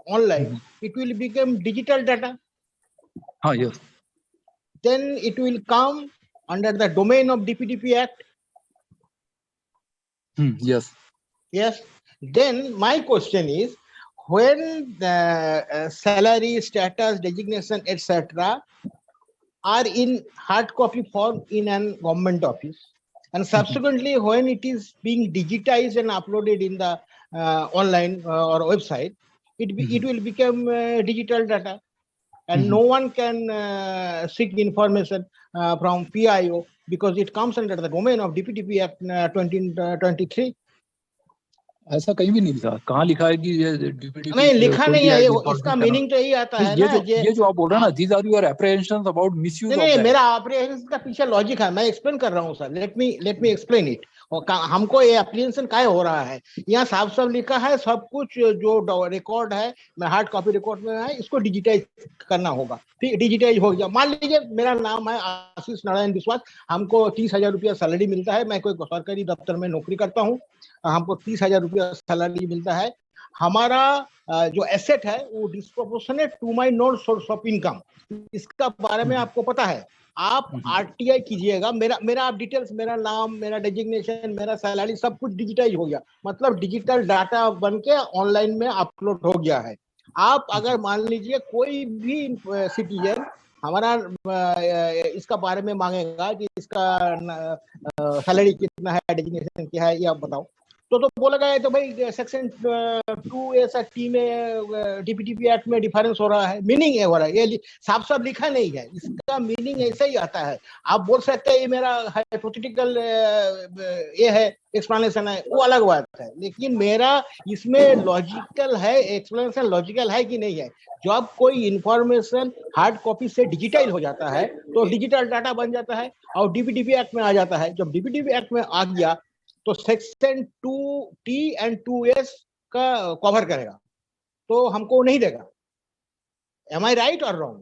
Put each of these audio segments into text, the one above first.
online, it will become digital data. Yes. Then it will come under the domain of DPDP Act. Yes. Yes. Then my question is, when the salary, status, designation, etc., are in hard copy form in an government office, and subsequently when it is being digitized and uploaded in the online or website, it will become digital data, and no one can seek information from PIO because it comes under the domain of DPDP Act 2023. ऐसा कहीं भी नहीं लिखा, कहाँ लिखा है कि ये DPDP नहीं लिखा नहीं है, इसका मीनिंग तो यही आता है ना, ये जो आप बोल रहे हैं ना, these are your apprehensions about misuse of नहीं, that. मेरा apprehension का पीछे लॉजिक है, मैं एक्सप्लेन कर रहा हूँ sir, let me explain it. और हमको ये एप्लीकेशन काय हो रहा है, यहाँ साफ साफ लिखा है सब कुछ जो रिकॉर्ड है, मैं हार्ड कॉपी रिकॉर्ड में है, इसको डिजिटाइज करना होगा। ठीक, डिजिटाइज हो गया। मान लीजिए मेरा नाम है आशीष नारायण विश्वास, हमको 30,000 रुपया सैलरी मिलता है, मैं कोई सरकारी दफ्तर में नौकरी करता हूँ, हमको 30,000 रुपया सैलरी मिलता है। हमारा जो एसेट है वो disproportionate to my non source of income, इसका बारे में आपको पता है। आप आरटीआई कीजिएगा, मेरा आप डिटेल्स, मेरा नाम, मेरा डेजिग्नेशन, मेरा सैलरी सब कुछ डिजिटाइज हो गया, मतलब डिजिटल डाटा बन के ऑनलाइन में अपलोड हो गया है। आप अगर मान लीजिए कोई भी सिटीजन हमारा इसका बारे में मांगेगा कि इसका सैलरी कितना है, डेजिग्नेशन क्या है, ये आप बताओ, तो बोलेगा ये तो भाई सेक्शन 2A में DPDP एक्ट में डिफरेंस हो रहा है, मीनिंग है हो रहा है, ये साफ साफ लिखा नहीं है, इसका मीनिंग ऐसा ही आता है। आप बोल सकते हैं ये मेरा हाइपोथेटिकल ये है, एक्सप्लेनेशन है, वो अलग बात है, लेकिन मेरा इसमें लॉजिकल है, एक्सप्लेनेशन लॉजिकल है कि नहीं है। जब कोई इंफॉर्मेशन हार्ड कॉपी से डिजिटाइज हो जाता है तो डिजिटल डाटा बन जाता है और DPDP एक्ट में आ जाता है। जब DPDP एक्ट में आ गया तो सेक्शन 2T एंड 2S का कवर करेगा, तो हमको नहीं देगा। Am I right or wrong?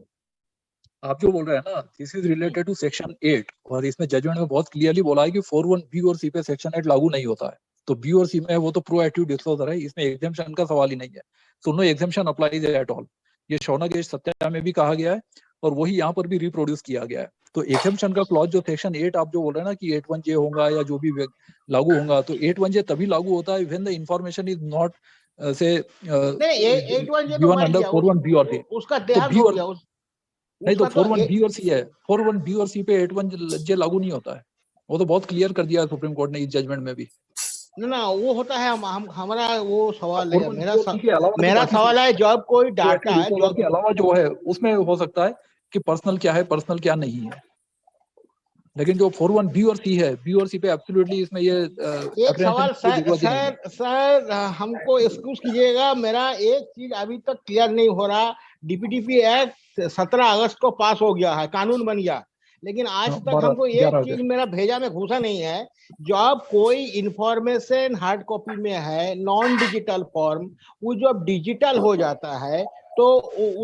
आप जो बोल रहे हैं ना, this is related to section 8, और इसमें जजमेंट में बहुत क्लियरली बोला है कि 41B और C पे सेक्शन 8 लागू नहीं होता है। तो B और C में वो तो प्रोएक्टिव डिस्क्लोजर है, इसमें एग्जेम्पशन का सवाल ही नहीं है। So no exemption applies at all. ये शौनक सत्या में भी कहा गया है और वही यहाँ पर भी रिप्रोड्यूस किया गया है। तो एग्जेम्पशन का क्लॉज जो सेक्शन 8 आप जो बोल रहे हैं ना कि 81J होगा या जो भी लागू होगा, तो 81J तभी लागू होता है when the information is not से गिवन अंडर 41B और C। उसका देहांत हो गया, नहीं तो 41B और C है, 41B और C पे 81J लागू नहीं होता है, वो तो बहुत क्लियर कर दिया सुप्रीम कोर्ट ने इस जजमेंट में भी। ना वो होता है, हमारा वो सवाल है, मेरा सवाल है जब कोई डाटा है जो के अलावा जो है उसमें हो सकता है कि पर्सनल क्या है, पर्सनल क्या नहीं है, लेकिन जो 41B और C है, B और C पे एब्सोल्युटली इसमें ये एक सवाल सर हमको एक्सक्यूज कीजिएगा, मेरा एक चीज अभी तक क्लियर नहीं हो रहा। DPDP एक्ट 17 अगस्त को पास हो गया है, कानून बन गया, लेकिन आज तक हमको एक चीज मेरा भेजा में घुसा नहीं है। जब कोई इंफॉर्मेशन हार्ड कॉपी में है, नॉन डिजिटल फॉर्म, वो जब डिजिटल हो जाता है तो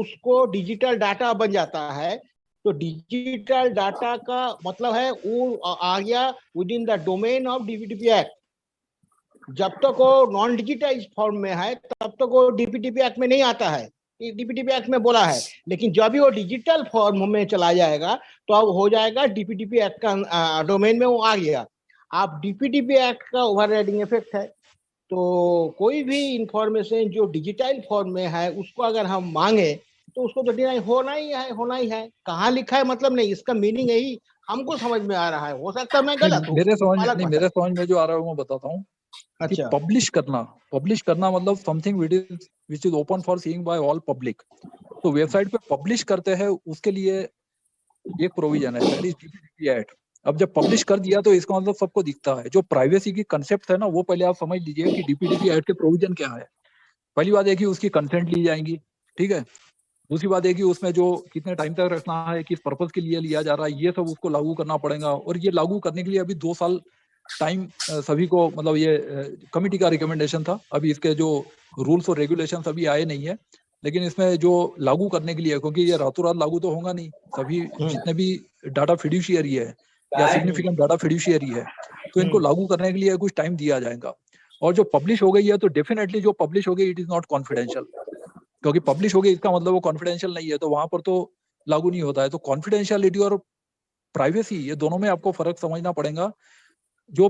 उसको डिजिटल डाटा बन जाता है। तो डिजिटल डाटा का मतलब है वो आ गया with in the domain of DPDP act. जब तक वो नॉन डिजिटाइज फॉर्म में है तब तक वो DPDP एक्ट में नहीं आता है, DPDP एक्ट में बोला है, लेकिन जब भी वो डिजिटल फॉर्म में चला जाएगा तो अब हो जाएगा DPDP एक्ट का डोमेन में वो आ गया। आप DPDP एक्ट का ओवरराइडिंग इफेक्ट है, तो कोई भी इंफॉर्मेशन जो डिजिटल फॉर्म में है उसको अगर हम मांगे तो उसको तो डिनाई होना ही है। कहाँ लिखा है मतलब नहीं, इसका मीनिंग यही हमको समझ में आ रहा है, हो सकता है मैं गलत हूँ। मेरे समझ में जो आ रहा है वो मैं बताता हूँ। अच्छा, पब्लिश करना मतलब something which is open for seeing by all public. तो वेबसाइट पे पब्लिश करते हैं उसके लिए एक प्रोविजन है, दैट इज DPDP एक्ट। अब जब पब्लिश कर दिया तो इसका मतलब सबको दिखता है। जो प्राइवेसी की कंसेप्ट है ना, वो पहले आप समझ लीजिए कि DPDP एक्ट के प्रोविजन क्या है। पहली बात है कि उसकी कंसेंट ली जाएंगी, ठीक है। दूसरी बात है कि उसमें जो कितने टाइम तक रखना है, किस पर्पस के लिए लिया जा रहा है, ये सब उसको लागू करना पड़ेगा। और ये लागू करने के लिए अभी 2 साल टाइम सभी को, मतलब ये कमिटी का रिकमेंडेशन था, अभी इसके जो रूल्स और रेगुलेशंस अभी आए नहीं है, लेकिन इसमें जो लागू करने के लिए, क्योंकि ये रातों रात लागू तो होगा नहीं, सभी जितने भी डाटा फिड्यूशियरी है या सिग्निफिकेंट डाटा फिड्यूशियरी है, तो इनको लागू करने के लिए कुछ टाइम दिया जाएगा। और जो पब्लिश हो गई है तो डेफिनेटली जो पब्लिश हो गई इट इज नॉट कॉन्फिडेंशियल। क्योंकि पब्लिश हो गई इसका मतलब वो कॉन्फिडेंशियल नहीं है, तो वहां पर तो लागू नहीं होता है। तो कॉन्फिडेंशियलिटी और प्राइवेसी, ये दोनों में आपको फर्क समझना पड़ेगा। जो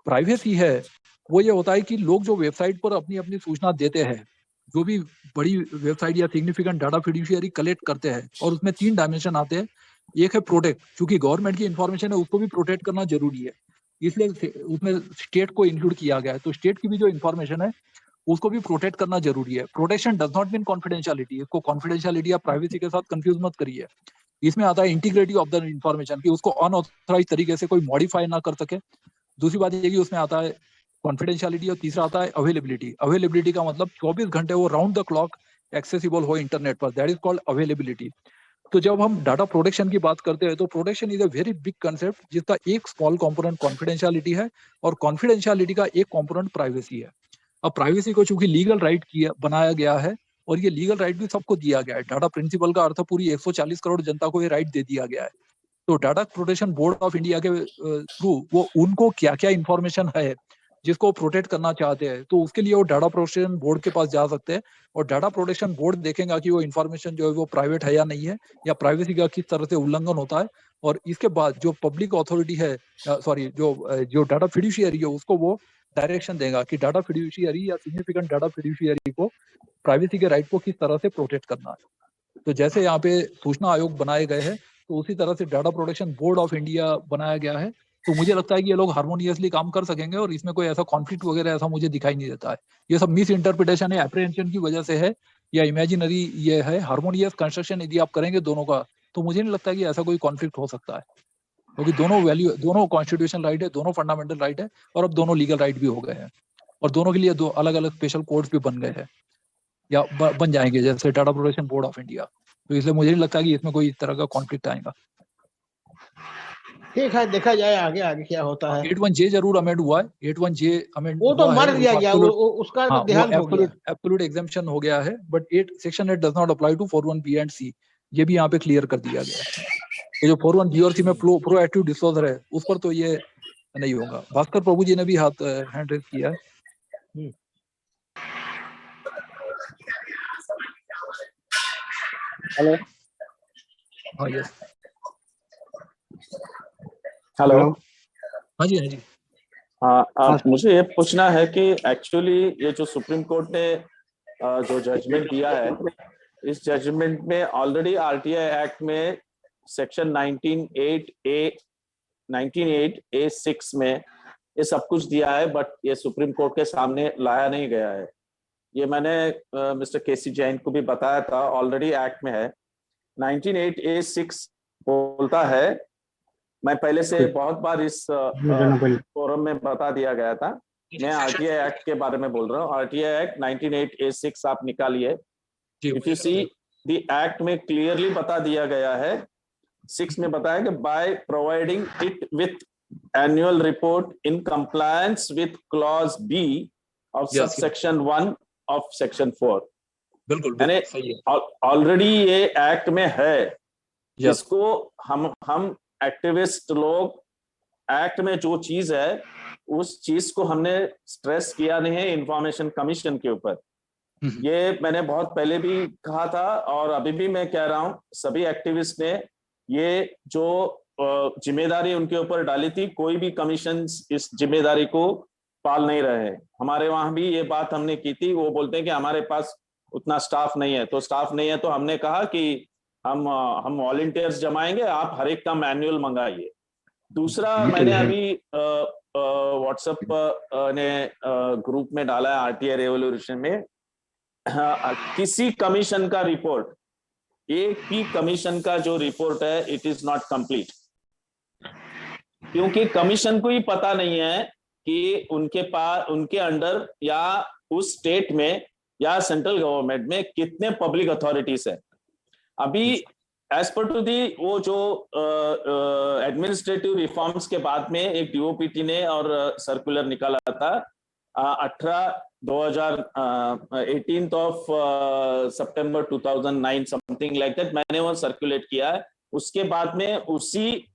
प्राइवेसी है वो ये होता है कि लोग जो वेबसाइट पर अपनी अपनी सूचना देते हैं, जो भी बड़ी वेबसाइट या सिग्निफिकेंट डाटा फिड्यूशियरी कलेक्ट करते हैं, और उसमें 3 डायमेंशन आते हैं। एक है प्रोटेक्ट, क्योंकि गवर्नमेंट की इंफॉर्मेशन है उसको भी प्रोटेक्ट करना जरूरी है, इसलिए उसमें स्टेट को इंक्लूड किया गया है। तो स्टेट की भी जो इंफॉर्मेशन है उसको भी प्रोटेक्ट करना जरूरी है। Protection does not mean confidentiality, इसको कॉन्फिडेंशियलिटी या प्राइवेसी के साथ कंफ्यूज मत करिए। इसमें आता है इंटीग्रिटी ऑफ द इंफॉर्मेशन, कि उसको अनऑथराइज तरीके से कोई मॉडिफाई ना कर सके। दूसरी बात ये कि उसमें आता है कॉन्फिडेंशियलिटी, और तीसरा आता है अवेलेबिलिटी। अवेलेबिलिटी का मतलब 24 घंटे वो राउंड द क्लॉक एक्सेसिबल हो इंटरनेट पर, दैट इज कॉल्ड अवेलेबिलिटी। तो जब हम डाटा प्रोटेक्शन की बात करते हैं तो protection is a very big concept, जिसका एक स्मॉल कंपोनेंट कॉन्फिडेंशियलिटी है, और कॉन्फिडेंशियलिटी का एक कंपोनेंट प्राइवेसी है। अब प्राइवेसी को चूंकि लीगल राइट किया बनाया गया है, और ये लीगल राइट भी सबको दिया गया है। डाटा प्रिंसिपल का अर्थ पूरी 140 करोड़ जनता को ये राइट दे दिया गया है। तो data protection board of India के थ्रू वो उनको क्या क्या इंफॉर्मेशन है जिसको प्रोटेक्ट करना चाहते हैं, तो उसके लिए वो डाटा प्रोटेक्शन बोर्ड के पास जा सकते हैं, और डाटा प्रोटेक्शन बोर्ड देखेगा कि वो इन्फॉर्मेशन जो है वो प्राइवेट है या नहीं है, या प्राइवेसी का किस तरह से उल्लंघन होता है। और इसके बाद जो पब्लिक अथॉरिटी है, सॉरी जो डाटा फिड्यूशियरी है, उसको वो डायरेक्शन देगा कि डाटा फिड्यूशियरी या सिग्निफिकेंट डाटा फिड्यूशियरी को प्राइवेसी के राइट को किस तरह से प्रोटेक्ट करना है। तो जैसे यहाँ पे सूचना आयोग बनाए गए हैं, तो उसी तरह से data protection board of India बनाया गया है। तो मुझे लगता है कि ये लोग हार्मोनियसली काम कर सकेंगे, और इसमें कोई ऐसा कॉन्फ्लिक्ट वगैरह ऐसा मुझे दिखाई नहीं देता है। ये सब मिस इंटरप्रिटेशन है, एप्रीहेंशन की वजह से है, या इमेजिनरी ये है। हार्मोनियस कंस्ट्रक्शन यदि आप करेंगे दोनों का, तो मुझे नहीं लगता कि ऐसा कोई कॉन्फ्लिक्ट हो सकता है, क्योंकि दोनों वैल्यू, दोनों कॉन्स्टिट्यूशन राइट है, दोनों फंडामेंटल राइट है, और अब दोनों लीगल राइट भी हो गए हैं, और दोनों के लिए दो अलग अलग स्पेशल कोड्स भी बन गए हैं, या बन जाएंगे, जैसे data protection board of India. तो इसलिए मुझे नहीं लगता कि इसमें कोई इस तरह का कॉन्फ्लिक्ट आएगा। ठीक है, देखा जाए आगे आगे क्या होता है। 81J जरूर अमेंड हुआ है, 81J अमेंड वो तो हुआ मर है, दिया गया, उसका हाँ, तो देहांत हो गया। एब्सोल्यूट एग्जेम्पशन हो गया है, but section 8 does not apply to 41B and C, ये भी यहाँ पे क्लियर कर दिया गया है। तो जो 41B और C में प्रोएक्टिव डिस्क्लोजर है, उस पर तो ये नहीं होगा। भास्कर प्रभु जी ने भी हाथ हैंड रेज किया है। हेलो। हाँ, यस। हेलो। हाँ जी, हाँ जी। हाँ, मुझे ये पूछना है कि एक्चुअली ये जो सुप्रीम कोर्ट ने जो जजमेंट दिया है, इस जजमेंट में ऑलरेडी आरटीआई एक्ट में सेक्शन 1908A6 में ये सब कुछ दिया है, बट ये सुप्रीम कोर्ट के सामने लाया नहीं गया है। ये मैंने मिस्टर केसी जैन को भी बताया था, ऑलरेडी एक्ट में है। 1908A6 बोलता है, मैं पहले से बहुत बार इस फोरम में बता दिया गया था, मैं आरटीआई एक्ट के बारे में बोल रहा हूँ। आरटीआई एक्ट 1908A6 आप निकालिए। If you see the act में क्लियरली बता दिया गया है, 6 में बताया कि by providing it with annual report in compliance with clause B of subsection 1 of section 4। बिल्कुल ऑलरेडी ये एक्ट में है। इसको हम एक्टिविस्ट लोग, एक्ट में जो चीज है उस चीज को हमने स्ट्रेस किया नहीं है इंफॉर्मेशन कमीशन के ऊपर। ये मैंने बहुत पहले भी कहा था, और अभी भी मैं कह रहा हूं, सभी एक्टिविस्ट ने ये जो जिम्मेदारी उनके ऊपर डाली थी, कोई भी कमीशन इस जिम्मेदारी को पाल नहीं रहे। हमारे वहां भी ये बात हमने की थी, वो बोलते हैं कि हमारे पास उतना स्टाफ नहीं है। तो स्टाफ नहीं है तो हमने कहा कि हम वॉलंटियर्स जमाएंगे, आप हर एक का मैनुअल मंगाइए। दूसरा, मैंने अभी व्हाट्सएप ने ग्रुप में डाला है आरटीआई रेवोल्यूशन में, किसी कमीशन का रिपोर्ट, एक भी कमीशन का जो रिपोर्ट है, इट इज नॉट कंप्लीट, क्योंकि कमीशन को ही पता नहीं है कि उनके पास, उनके अंडर या उस स्टेट में या सेंट्रल गवर्नमेंट में कितने पब्लिक अथॉरिटीज है। अभी एज पर टू दी वो जो एडमिनिस्ट्रेटिव रिफॉर्म्स के बाद में एक डीओपीटी ने और सर्कुलर निकाला था 18 of September 2009 something like that, मैंने वो सर्कुलेट किया है। उसके बाद में उसी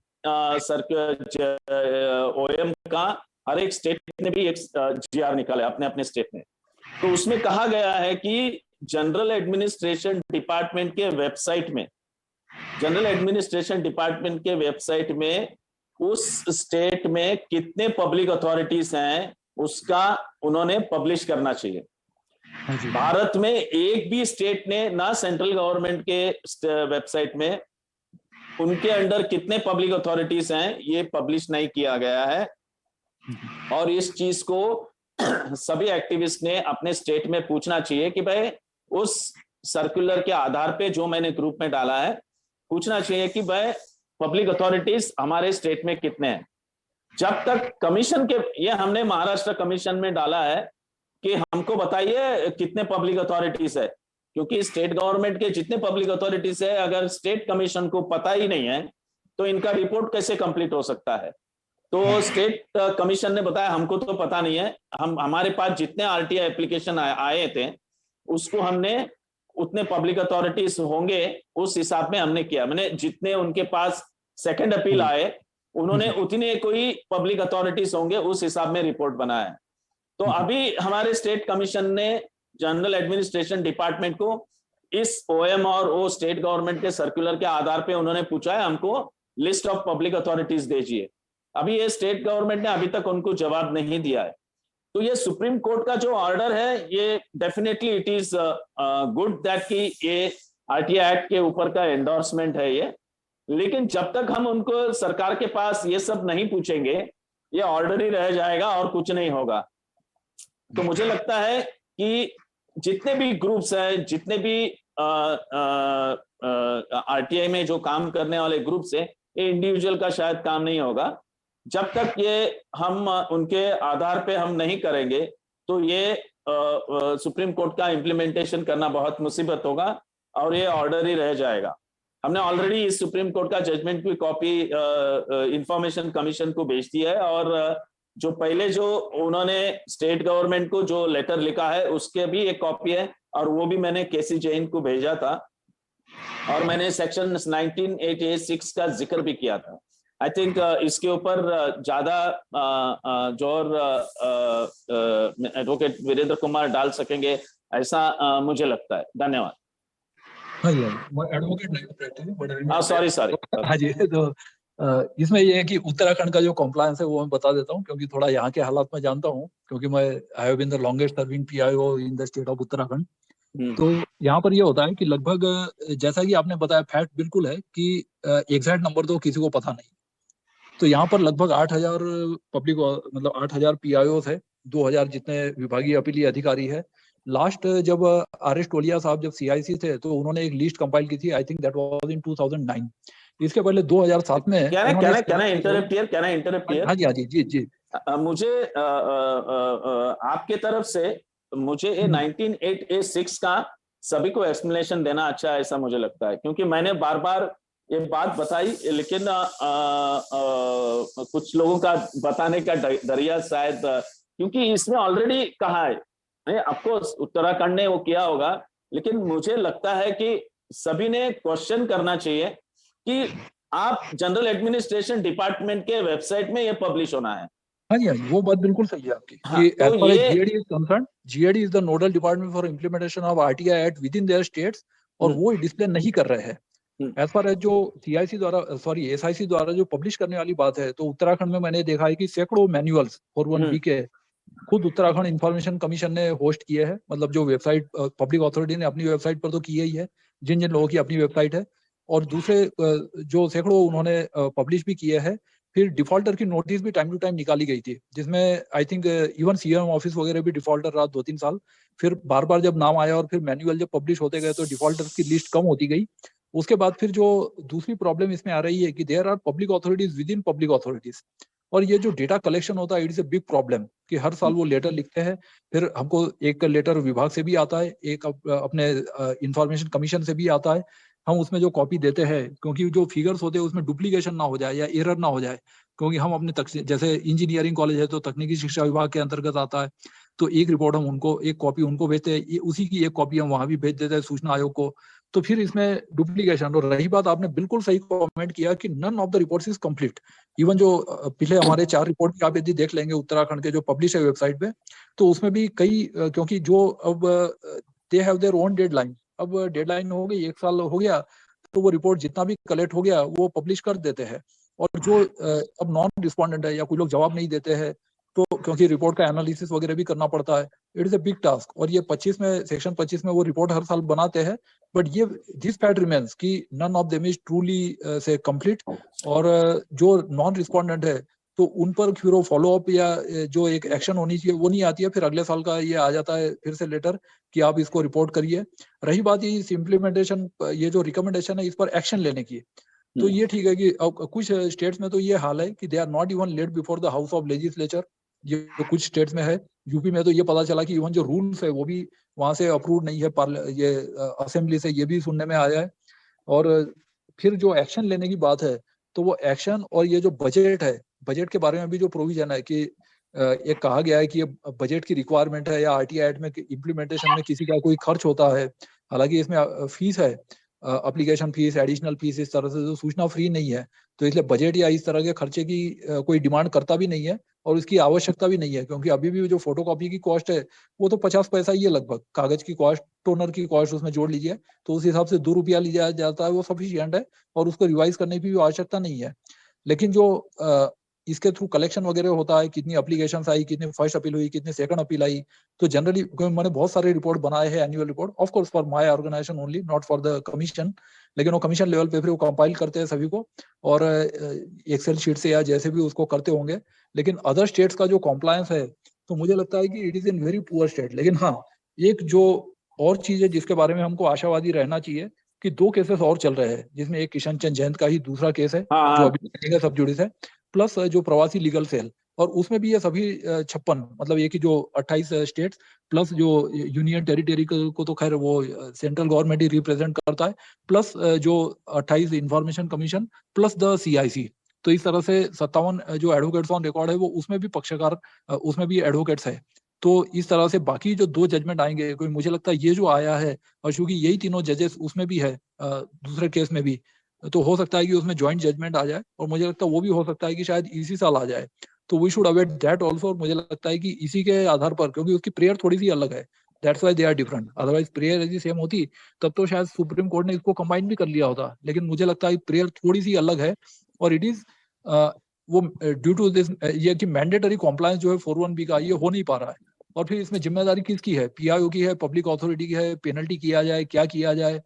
ओएम का हर एक स्टेट ने भी एक जीआर निकाला अपने अपने स्टेट में। तो उसमें कहा गया है कि जनरल एडमिनिस्ट्रेशन डिपार्टमेंट के वेबसाइट में, जनरल एडमिनिस्ट्रेशन डिपार्टमेंट के वेबसाइट में उस स्टेट में कितने पब्लिक अथॉरिटीज हैं उसका उन्होंने पब्लिश करना चाहिए। भारत में एक भी स्टेट ने ना सेंट्रल गवर्नमेंट के वेबसाइट में उनके अंडर कितने पब्लिक अथॉरिटीज हैं ये पब्लिश नहीं किया गया है। और इस चीज को सभी एक्टिविस्ट ने अपने स्टेट में पूछना चाहिए कि भाई उस सर्कुलर के आधार पे जो मैंने ग्रुप में डाला है, पूछना चाहिए कि भाई पब्लिक अथॉरिटीज हमारे स्टेट में कितने हैं। जब तक कमीशन के, ये हमने महाराष्ट्र कमीशन में डाला है कि हमको बताइए कितने पब्लिक अथॉरिटीज है, क्योंकि स्टेट गवर्नमेंट के जितने पब्लिक अथॉरिटीज है अगर स्टेट कमीशन को पता ही नहीं है तो इनका रिपोर्ट कैसे कंप्लीट हो सकता है। तो स्टेट कमीशन ने बताया हमको तो पता नहीं है, हमारे पास जितने आरटीआई एप्लीकेशन आए थे उसको हमने उतने पब्लिक अथॉरिटीज होंगे उस हिसाब में हमने किया। मैंने जितने उनके पास सेकंड अपील आए उन्होंने उतने कोई पब्लिक अथॉरिटीज होंगे उस हिसाब में रिपोर्ट बनाया है। तो अभी हमारे स्टेट कमीशन ने जनरल एडमिनिस्ट्रेशन डिपार्टमेंट को इस ओएम और वो स्टेट गवर्नमेंट के सर्कुलर के आधार पे उन्होंने पूछा है हमको लिस्ट ऑफ पब्लिक अथॉरिटीज दीजिए। अभी ये स्टेट गवर्नमेंट ने अभी तक उनको जवाब नहीं दिया है। तो ये सुप्रीम कोर्ट का जो ऑर्डर है ये definitely it is good that कि ये आरटीआई एक्ट के ऊपर का एंडोर्समेंट है ये, लेकिन जब तक हम उनको सरकार के पास ये सब नहीं पूछेंगे ये ऑर्डर ही रह जाएगा और कुछ नहीं होगा। तो मुझे लगता है कि जितने भी ग्रुप्स हैं, जितने भी आरटीआई में जो काम करने वाले ग्रुप्स हैं, ये इंडिविजुअल का शायद काम नहीं होगा। जब तक ये हम उनके आधार पे हम नहीं करेंगे तो ये सुप्रीम कोर्ट का इम्प्लीमेंटेशन करना बहुत मुसीबत होगा और ये ऑर्डर ही रह जाएगा। हमने ऑलरेडी इस सुप्रीम कोर्ट का जजमेंट की कॉपी इंफॉर्मेशन कमीशन को भेज दी है और जो पहले जो उन्होंने स्टेट गवर्नमेंट को जो लेटर लिखा है उसके भी एक कॉपी है और वो भी मैंने केसी जैन को भेजा था और मैंने सेक्शन 1986 का जिक्र भी किया था। आई थिंक इसके ऊपर ज्यादा जोर एडवोकेट वीरेंद्र कुमार डाल सकेंगे ऐसा मुझे लगता है। धन्यवाद। हाँ जी, एडवोकेट नहीं, सॉरी। हाँ जी, तो इसमें ये है कि उत्तराखंड का जो कॉम्प्लायंस है वो मैं बता देता हूँ क्योंकि थोड़ा यहाँ के हालात में जानता हूँ, क्योंकि मैं I have been the longest serving PIO in the state of Uttarakhand. तो यहाँ पर ये होता है कि लगभग जैसा कि आपने बताया फैक्ट बिल्कुल है कि एग्जैक्ट नंबर तो किसी को पता नहीं। तो यहाँ पर लगभग 8,000 पब्लिक मतलब 8,000 पीआईओ है, 2,000 जितने विभागीय अपीलीय अधिकारी है। लास्ट जब आर एस टोलिया साहब जब सीआईसी थे तो उन्होंने एक लिस्ट कंपाइल की थी, I think that was in 2009। इसके पहले 2007 में क्या इंटरप्ट हाँ जी जी मुझे आपके तरफ से मुझे 1986 का सभी को एक्सप्लेनेशन देना अच्छा है ऐसा मुझे लगता है, क्योंकि मैंने बार बार ये बात बताई लेकिन कुछ लोगों का बताने का दरिया शायद, क्योंकि इसमें ऑलरेडी कहा है नहीं, ऑफकोर्स उत्तराखंड ने वो किया होगा, लेकिन मुझे लगता है कि सभी ने क्वेश्चन करना चाहिए कि आप जनरल एडमिनिस्ट्रेशन डिपार्टमेंट के वेबसाइट में ये पब्लिश होना है। हाँ जी, वो बात बिल्कुल सही है आपकी कि as far as GAD is concerned, GAD is the nodal department for implementation of RTI Act within their states और वो डिस्प्ले नहीं कर रहे हैं। एज फार एज जो सीआईसी द्वारा एसआईसी द्वारा जो पब्लिश करने वाली बात है, तो उत्तराखंड में मैंने देखा है कि सैकड़ों मैनुअल्स फॉर 1 के खुद उत्तराखंड इंफॉर्मेशन कमीशन ने होस्ट किए हैं। मतलब जो वेबसाइट पब्लिक अथॉरिटी ने अपनी वेबसाइट पर तो की ही है, जिन जिन लोगों की अपनी वेबसाइट है, और दूसरे जो सैकड़ों उन्होंने पब्लिश भी किए हैं। फिर डिफॉल्टर की नोटिस भी टाइम टू टाइम निकाली गई थी, जिसमें I think even CM office वगैरह भी डिफॉल्टर रहा 2-3 साल। फिर बार बार जब नाम आया और फिर मैनुअल जब पब्लिश होते गए तो डिफॉल्टर्स की लिस्ट कम होती गई। उसके बाद फिर जो दूसरी प्रॉब्लम इसमें आ रही है कि there are public authorities with in public authorities, और ये जो डेटा कलेक्शन होता है it is a big problem कि हर साल वो लेटर लिखते हैं, फिर हमको एक लेटर विभाग से भी आता है, एक अपने इंफॉर्मेशन कमीशन से भी आता है। हम उसमें जो कॉपी देते हैं, क्योंकि जो फिगर्स होते हैं उसमें डुप्लीकेशन ना हो जाए या एरर ना हो जाए, क्योंकि हम अपने जैसे इंजीनियरिंग कॉलेज है तो तकनीकी शिक्षा विभाग के अंतर्गत आता है, तो एक रिपोर्ट हम उनको, एक कॉपी उनको भेजते हैं, उसी की एक कॉपी हम वहां भी भेज देते हैं सूचना आयोग को। तो फिर इसमें डुप्लीकेशन। और रही बात, आपने बिल्कुल सही कमेंट किया कि none of the reports is complete. Even जो पिछले हमारे 4 रिपोर्ट भी आप यदि देख लेंगे उत्तराखंड के जो पब्लिश है वेबसाइट पे, तो उसमें भी कई, क्योंकि जो अब they have their own deadline. अब डेडलाइन हो गई, 1 साल हो गया, तो वो रिपोर्ट जितना भी कलेक्ट हो गया वो पब्लिश कर देते हैं। और जो अब नॉन रिस्पॉन्डेंट है या कोई लोग जवाब नहीं देते हैं, तो क्योंकि रिपोर्ट का एनालिसिस वगैरह भी करना पड़ता है, it is a big task. और ये 25 में, सेक्शन 25 में वो रिपोर्ट हर साल बनाते हैं, बट ये दिस फैक्ट रिमेंस कि none of them is truly से कंप्लीट। और जो नॉन रिस्पॉन्डेंट है तो उन पर फिर वो फॉलो अप या जो एक एक्शन होनी चाहिए वो नहीं आती है। फिर अगले साल का ये आ जाता है फिर से लेटर कि आप इसको रिपोर्ट करिए। रही बात ये इस इम्प्लीमेंटेशन, ये जो रिकमेंडेशन है इस पर एक्शन लेने की, तो ये ठीक है कि कुछ स्टेट्स में तो ये हाल है कि they are not even laid before the house of legislature. ये कुछ स्टेट्स में है। यूपी में तो ये पता चला कि इवन जो रूल्स है वो भी वहां से अप्रूव नहीं है, ये असेंबली से, ये भी सुनने में आया है। और फिर जो एक्शन लेने की बात है, तो वो एक्शन और ये जो बजट है, बजट के बारे में भी जो प्रोविजन है कि एक कहा गया है कि ये बजट की रिक्वायरमेंट है या आरटीआई एक्ट में इम्प्लीमेंटेशन में किसी का कोई खर्च होता है। हालांकि इसमें फीस है, एप्लीकेशन फीस, एडिशनल फीस, इस तरह से जो सूचना फ्री नहीं है, तो इसलिए बजट या इस तरह के खर्चे की कोई डिमांड करता भी नहीं है और इसकी आवश्यकता भी नहीं है। क्योंकि अभी भी जो फोटोकॉपी की कॉस्ट है वो तो 50 पैसा ही है लगभग, कागज की कॉस्ट, टोनर की कॉस्ट उसमें जोड़ लीजिए तो उस हिसाब से 2 रुपया लिया जाता है, वो सफिशियंट है और उसको रिवाइज करने की भी आवश्यकता नहीं है। लेकिन जो इसके थ्रू कलेक्शन वगैरह होता है, कितनी एप्लीकेशन आई, कितनी फर्स्ट अपील हुई, कितनी सेकंड अपील आई, तो जनरली मैंने बहुत सारे रिपोर्ट बनाए हैं, annual report, of course for my organisation only, not for the commission. लेकिन वो कमीशन लेवल पे फिर वो कंपाइल करते हैं सभी को और एक्सेल शीट से या जैसे भी उसको करते होंगे। लेकिन अदर स्टेट्स का जो कॉम्प्लायंस है, तो मुझे लगता है कि it is in very poor state. लेकिन हाँ, एक जो और चीज है जिसके बारे में हमको आशावादी रहना चाहिए कि 2 केसेस और चल रहे हैं, जिसमें एक किशन चंद जयंत का ही दूसरा केस है जो अभी सब जुडिस है, प्लस जो प्रवासी लीगल सेल, और उसमें भी ये सभी 56, मतलब ये कि जो 28 स्टेट्स प्लस जो यूनियन टेरिटरी को तो खैर वो सेंट्रल गवर्नमेंट ही रिप्रेजेंट करता है, प्लस जो 28 information commission plus the CIC. तो इस तरह से 57 जो एडवोकेट्स ऑन रिकॉर्ड है वो उसमें भी पक्षकार, उसमें भी एडवोकेट्स है। तो इस तरह से बाकी जो 2 जजमेंट आएंगे, कोई मुझे लगता है ये जो आया है, और चूंकि यही तीनों जजेस उसमें भी है दूसरे केस में भी, तो हो सकता है कि उसमें ज्वाइंट जजमेंट आ जाए, और मुझे लगता है वो भी हो सकता है कि शायद इसी साल आ जाए। तो we should await that also. और मुझे लगता है कि इसी के आधार पर, क्योंकि उसकी प्रेयर थोड़ी सी अलग है, that's why they are different. Otherwise prayer यदि सेम होती तब तो शायद सुप्रीम कोर्ट ने इसको कंबाइन भी कर लिया होता। लेकिन मुझे लगता है प्रेयर थोड़ी सी अलग है, और इट इज वो ड्यू टू दिस, ये कि मैंडेटरी कॉम्प्लायंस जो है 4(1)B का, ये हो नहीं पा रहा है। और फिर इसमें जिम्मेदारी किसकी है? पीआईओ की है, पब्लिक अथॉरिटी की है? पेनल्टी किया जाए, क्या किया जाए?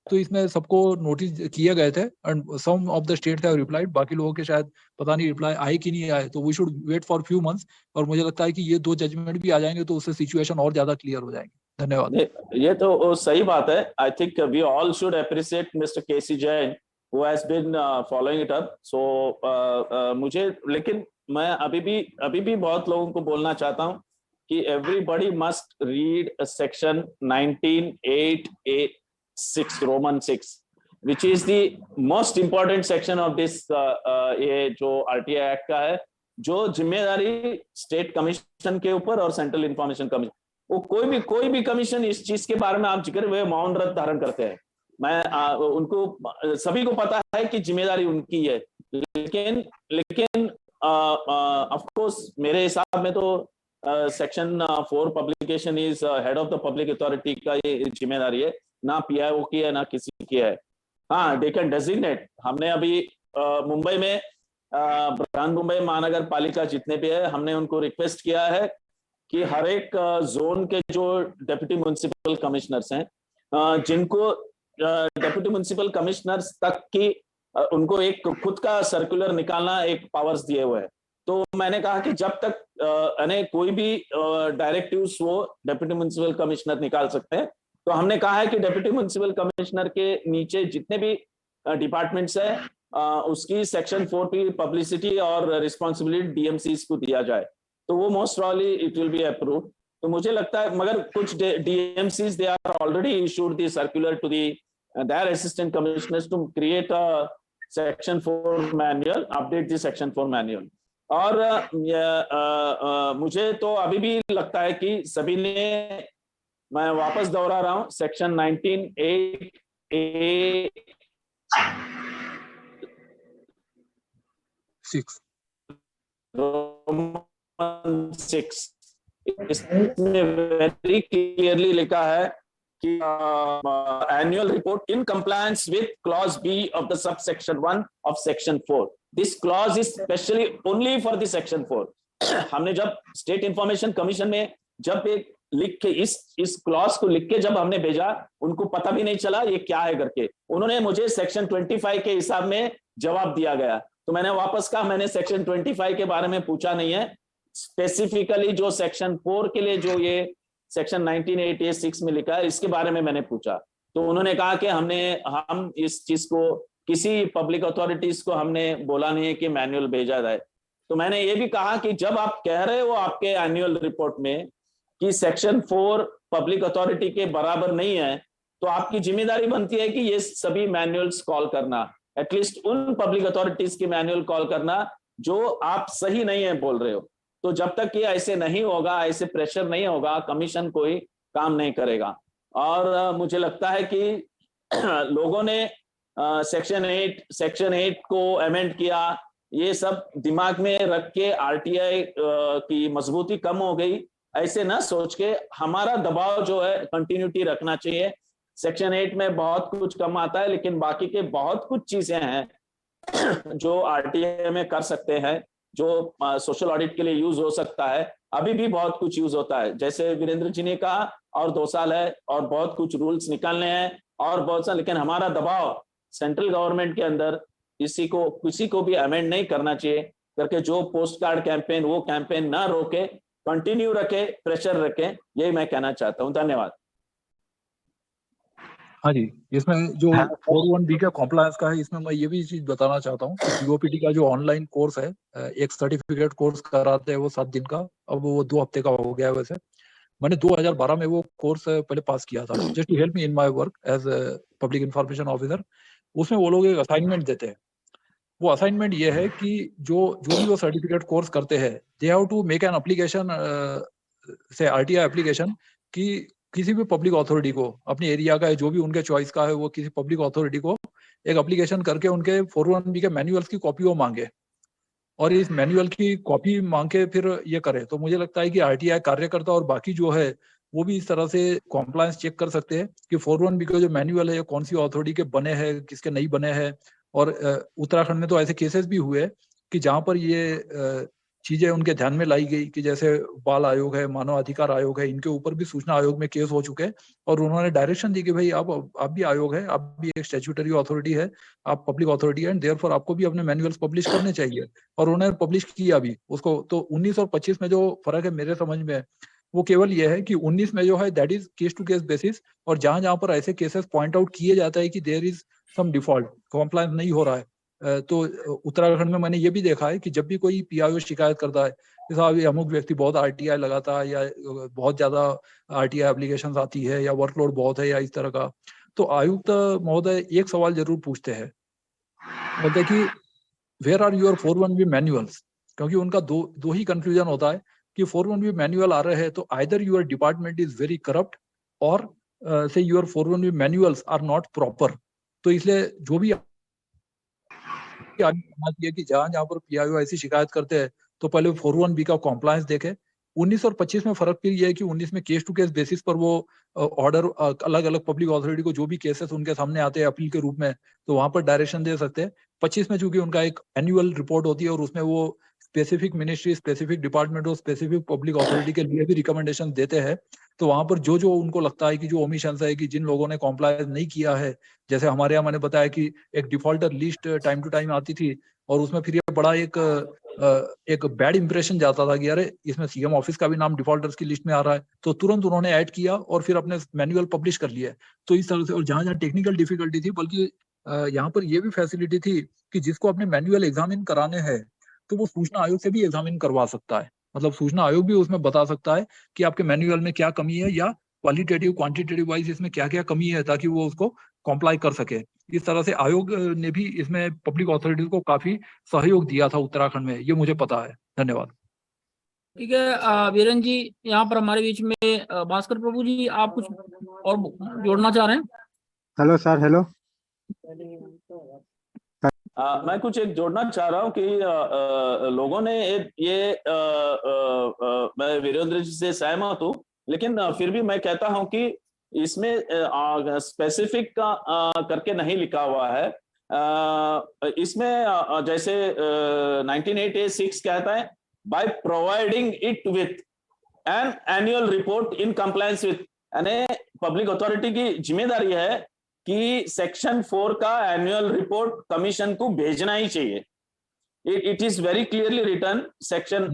तो इसमें सबको नोटिस किए गए थे and some of the states have replied, बाकी लोगों के शायद पता नहीं रिप्लाई आए कि नहीं आए। तो we should wait for few months, और मुझे लगता है कि ये 2 जजमेंट भी आ जाएंगे तो उससे सिचुएशन और ज्यादा क्लियर हो जाएंगे। धन्यवाद। ये तो सही बात है। I think we all should appreciate mister K C Jain who has been following it up. So मुझे, लेकिन मैं अभी भी बहुत लोगों को बोलना चाहता हूं कि everybody must read section 19(8)(a)(6) Roman 6, which is the most important section of this ये जो RTI एक्ट का है, जो जिम्मेदारी स्टेट कमीशन के ऊपर और सेंट्रल इंफॉर्मेशन कमीशन, वो कोई भी कमीशन इस चीज के बारे में आप जिक्र वे मौन व्रत धारण करते हैं। मैं उनको सभी को पता है कि जिम्मेदारी उनकी है, लेकिन ऑफ कोर्स मेरे हिसाब में तो section 4 publication is head of the public authority का ये जिम्मेदारी है, ना पीआईओ की है ना किसी की है। हाँ, दे कैन डेजिग्नेट। हमने अभी मुंबई में बृहन्मुंबई महानगर पालिका जितने भी है, हमने उनको रिक्वेस्ट किया है कि हर एक जोन के जो डेप्यूटी म्युनिसिपल कमिश्नर्स हैं, जिनको डेप्यूटी म्युनिसिपल कमिश्नर्स तक की उनको एक खुद का सर्कुलर निकालना एक पावर्स दिए हुए हैं। तो मैंने कहा कि जब तक कोई भी डायरेक्टिव्स वो डेप्यूटी म्युनिसिपल कमिश्नर निकाल सकते हैं, तो हमने कहा है कि डेप्यूटी म्युनिसिपल कमिश्नर के नीचे जितने भी डिपार्टमेंट्स है, उसकी सेक्शन 4 की पब्लिसिटी और रिस्पॉन्सिबिलिटी डीएमसीज को दिया जाए, तो वो most probably it will be approved. तो मुझे लगता है, मगर कुछ DMCs they are already issued the circular to their assistant commissioners to create a section 4 manual, update the section 4 manual। और मुझे तो अभी भी लगता है कि सभी ने, मैं वापस दोहरा रहा हूं, सेक्शन 19(8)(6) इसमें वेरी क्लियरली लिखा है कि annual report in compliance with clause B of the subsection 1 of section 4. This clause is specially only for the section 4. हमने जब स्टेट इंफॉर्मेशन कमीशन में जब एक लिख के इस क्लॉज को लिख के जब हमने भेजा, उनको पता भी नहीं चला ये क्या है करके, उन्होंने मुझे सेक्शन 25 के हिसाब में जवाब दिया गया। तो मैंने वापस कहा मैंने सेक्शन 25 के बारे में पूछा नहीं है, स्पेसिफिकली जो सेक्शन 4 के लिए जो ये सेक्शन 1986 में लिखा है इसके बारे में मैंने पूछा। तो उन्होंने कहा कि हम इस चीज को किसी पब्लिक अथॉरिटीज को हमने बोला नहीं है कि मैनुअल भेजा जाए। तो मैंने ये भी कहा कि जब आप कह रहे हो आपके एनुअल रिपोर्ट में कि सेक्शन 4 पब्लिक अथॉरिटी के बराबर नहीं है, तो आपकी जिम्मेदारी बनती है कि ये सभी मैनुअल्स कॉल करना, एटलीस्ट उन पब्लिक अथॉरिटीज की मैनुअल कॉल करना जो आप सही नहीं है बोल रहे हो। तो जब तक ये ऐसे नहीं होगा, ऐसे प्रेशर नहीं होगा, कमीशन कोई काम नहीं करेगा। और मुझे लगता है कि लोगों ने सेक्शन 8 को अमेंड किया, ये सब दिमाग में रख के आरटीआई की मजबूती कम हो गई, ऐसे ना सोच के हमारा दबाव जो है कंटिन्यूटी रखना चाहिए। सेक्शन 8 में बहुत कुछ कम आता है, लेकिन बाकी के बहुत कुछ चीजें हैं जो आरटीआई में कर सकते हैं, जो सोशल ऑडिट के लिए यूज हो सकता है। अभी भी बहुत कुछ यूज होता है, जैसे वीरेंद्र जी ने कहा, और 2 साल है और बहुत कुछ रूल्स निकालने हैं और बहुत सा, लेकिन हमारा दबाव सेंट्रल गवर्नमेंट के अंदर किसी को भी अमेंड नहीं करना चाहिए करके जो पोस्ट कार्ड कैंपेन वो कैंपेन ना रोके, कंटिन्यू रखे, प्रेशर रखे, यही मैं कहना चाहता हूं। धन्यवाद। हाँ जी, इसमें जो 41B का कॉम्प्लायंस का है, इसमें मैं ये भी चीज बताना चाहता हूँ कि पीओपीटी का जो ऑनलाइन कोर्स है, एक सर्टिफिकेट कोर्स कराते हैं वो 7 दिन का, अब वो 2 हफ्ते का हो गया है। वैसे मैंने 2012 में वो कोर्स पहले पास किया था, just to help me in my work as public information officer. उसमें वो लोग एक असाइनमेंट देते हैं। वो असाइनमेंट ये है कि जो भी वो सर्टिफिकेट कोर्स करते हैं, they have to make an application से आरटीआई एप्लीकेशन कि किसी भी पब्लिक अथॉरिटी को, अपने एरिया का है जो भी उनके चॉइस का है, वो किसी पब्लिक अथॉरिटी को एक एप्लीकेशन करके उनके 41B के मैनुअल्स की कॉपी वो मांगे और इस मैनुअल की कॉपी मांग के फिर ये करे। तो मुझे लगता है कि आरटीआई कार्यकर्ता और बाकी जो है वो भी इस तरह से कॉम्प्लायंस चेक कर सकते हैं कि 41B के जो मैनुअल है कौन सी अथॉरिटी के बने हैं, किसके नहीं बने हैं। और उत्तराखंड में तो ऐसे केसेस भी हुए कि जहां पर ये चीजें उनके ध्यान में लाई गई कि जैसे बाल आयोग है, मानव अधिकार आयोग है, इनके ऊपर भी सूचना आयोग में केस हो चुके हैं और उन्होंने डायरेक्शन दी कि भाई आप भी आयोग है, आप भी एक स्टैट्यूटरी अथॉरिटी है, आप पब्लिक अथॉरिटी है, एंड देयरफॉर आपको भी अपने मैनुअल्स पब्लिश करने चाहिए। और उन्होंने पब्लिश किया भी उसको। तो 19 और 25 में जो फर्क है मेरे समझ में, वो केवल ये है कि 19 में जो है that is case to case basis, और जहां पर ऐसे केसेस पॉइंट आउट किए जाता है कि there is some default, compliance नहीं हो रहा है, तो उत्तराखंड में मैंने ये भी देखा है कि जब भी कोई पीआईओ शिकायत करता है कि साहब ये अमुक व्यक्ति बहुत आरटीआई लगाता है या बहुत ज्यादा आरटीआई एप्लीकेशंस आती है या वर्कलोड बहुत है या इस तरह का, तो आयुक्त महोदय एक सवाल जरूर पूछते हैं, बोलते हैं कि where are your 41B manuals, क्योंकि उनका दो ही कंफ्यूजन होता है कि 41B मैनुअल आ रहे हैं तो either your department is very corrupt और से your 41B manuals are not proper. तो इसलिए जो भी कि जहां पर पीआईओ ऐसी शिकायत करते हैं तो पहले 41B का कॉम्प्लायंस देखे। 19 और 25 में फर्क फिर ये है कि 19 में केस टू केस बेसिस पर वो ऑर्डर अलग अलग पब्लिक अथॉरिटी को जो भी केसेस उनके सामने आते हैं अपील के रूप में, तो वहां पर डायरेक्शन दे सकते हैं। 25 में चूंकि उनका एक एनुअल रिपोर्ट होती है और उसमें वो स्पेसिफिक मिनिस्ट्री, स्पेसिफिक डिपार्टमेंट और स्पेसिफिक पब्लिक अथॉरिटी के लिए भी रिकमेंडेशन देते हैं। तो वहां पर जो उनको लगता है कि जो ओमिशंस है, कि जिन लोगों ने कॉम्प्लायंस नहीं किया है, जैसे हमारे यहाँ मैंने बताया कि एक defaulter list time to time आती थी और उसमें फिर ये बड़ा एक बैड इंप्रेशन जाता था कि अरे इसमें सीएम ऑफिस का भी नाम डिफॉल्टर्स की लिस्ट में आ रहा है, तो तुरंत उन्होंने ऐड किया और फिर अपने मैनुअल पब्लिश कर लिया। तो इस तरह से, और जहां टेक्निकल डिफिकल्टी थी, बल्कि यहाँ पर ये भी फैसिलिटी थी कि जिसको अपने मैनुअल एग्जामिन कराने हैं तो वो सूचना आयोग से भी एग्जामिन करवा सकता है। मतलब सूचना आयोग भी उसमें बता सकता है कि आपके मैनुअल में क्या कमी है या क्वालिटेटिव क्वांटिटेटिव वाइज इसमें क्या क्या कमी है, ताकि वो उसको कॉम्प्लाई कर सके। इस तरह से आयोग ने भी इसमें पब्लिक अथॉरिटीज को काफी सहयोग दिया था उत्तराखंड में, ये मुझे पता है। धन्यवाद। ठीक है वीरेन जी, यहाँ पर हमारे बीच में भास्कर प्रभु जी, आप कुछ और जोड़ना चाह रहे हैं? Hello sir. हेलो। मैं कुछ एक जोड़ना चाह रहा हूँ कि लोगों ने मैं वीरेंद्र जी से सहमत हूँ, लेकिन फिर भी मैं कहता हूँ कि इसमें स्पेसिफिक का करके नहीं लिखा हुआ है। इसमें जैसे 1986 कहता है bye providing it with an annual report in compliance with, यानी पब्लिक अथॉरिटी की जिम्मेदारी है कि सेक्शन 4 का एनुअल रिपोर्ट कमीशन को भेजना ही चाहिए। It is very clearly written section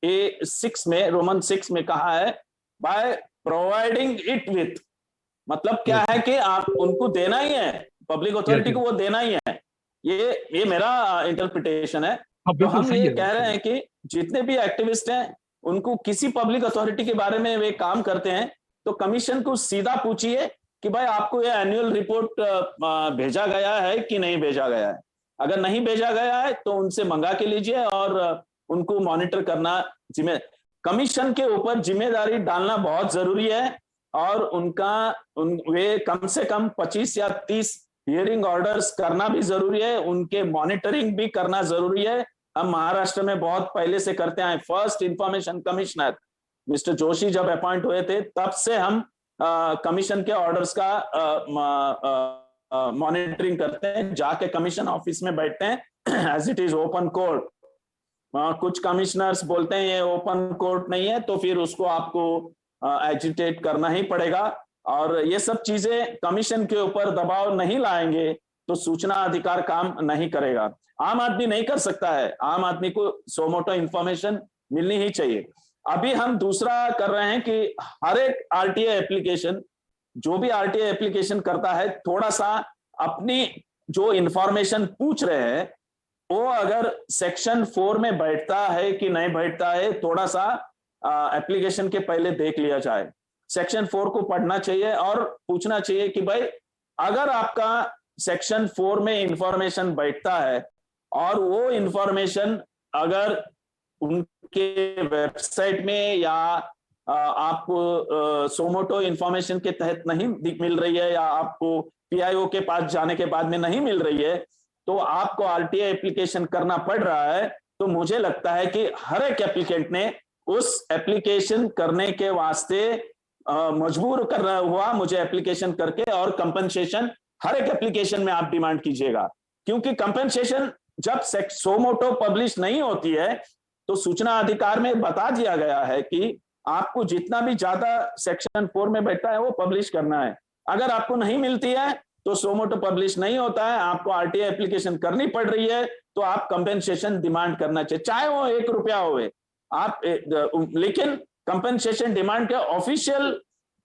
8A6 में, रोमन 6 में कहा है बाय प्रोवाइडिंग इट विथ, मतलब क्या है कि आप उनको देना ही है, पब्लिक अथॉरिटी को वो देना ही है। ये मेरा इंटरप्रिटेशन है। तो हम ये कह रहे हैं कि जितने भी एक्टिविस्ट हैं उनको किसी पब्लिक अथॉरिटी के बारे में वे काम करते हैं तो कमीशन को सीधा पूछिए कि भाई आपको ये एनुअल रिपोर्ट भेजा गया है कि नहीं भेजा गया है। अगर नहीं भेजा गया है तो उनसे मंगा के लीजिए और उनको मॉनिटर करना कमीशन के ऊपर जिम्मेदारी डालना बहुत जरूरी है। और वे कम से कम 25 या 30 हियरिंग ऑर्डर्स करना भी जरूरी है, उनके मॉनिटरिंग भी करना जरूरी है। हम महाराष्ट्र में बहुत पहले से करते हैं। First information commissioner mister Joshi जब अपॉइंट हुए थे तब से हम कमीशन के ऑर्डर्स का मॉनिटरिंग करते हैं, जाके कमीशन ऑफिस में बैठते हैं as it is open court. कुछ कमिश्नर्स बोलते हैं ये ओपन कोर्ट नहीं है, तो फिर उसको आपको एजिटेट करना ही पड़ेगा। और ये सब चीजें कमीशन के ऊपर दबाव नहीं लाएंगे तो सूचना अधिकार काम नहीं करेगा। आम आदमी नहीं कर सकता है, आम आदमी को सोमोटो इंफॉर्मेशन मिलनी ही चाहिए। अभी हम दूसरा कर रहे हैं कि हर एक आरटीआई एप्लीकेशन, जो भी आरटीआई एप्लीकेशन करता है, थोड़ा सा अपनी जो इंफॉर्मेशन पूछ रहे हैं वो अगर सेक्शन 4 में बैठता है कि नहीं बैठता है, थोड़ा सा एप्लीकेशन के पहले देख लिया जाए। सेक्शन 4 को पढ़ना चाहिए और पूछना चाहिए कि भाई अगर आपका सेक्शन 4 में इंफॉर्मेशन बैठता है और वो इंफॉर्मेशन अगर उनके वेबसाइट में या आपको सोमोटो इंफॉर्मेशन के तहत नहीं मिल रही है या आपको पीआईओ के पास जाने के बाद में नहीं मिल रही है तो आपको आरटीआई एप्लीकेशन करना पड़ रहा है, तो मुझे लगता है कि हर एक एप्लीकेंट ने उस एप्लीकेशन करने के वास्ते मजबूर करना हुआ मुझे एप्लीकेशन करके, और कंपनसेशन हर एक एप्लीकेशन में आप डिमांड कीजिएगा। क्योंकि कंपनसेशन जब सोमोटो पब्लिश नहीं होती है तो सूचना अधिकार में बता दिया गया है कि आपको जितना भी ज्यादा सेक्शन 4 में बैठता है वो पब्लिश करना है। अगर आपको नहीं मिलती है तो सोमोटो पब्लिश नहीं होता है, आपको आरटीआई एप्लीकेशन करनी पड़ रही है तो आप कंपनसेशन डिमांड करना चाहिए, चाहे वो 1 रुपया होवे आप, लेकिन कंपनसेशन डिमांड के ऑफिशियल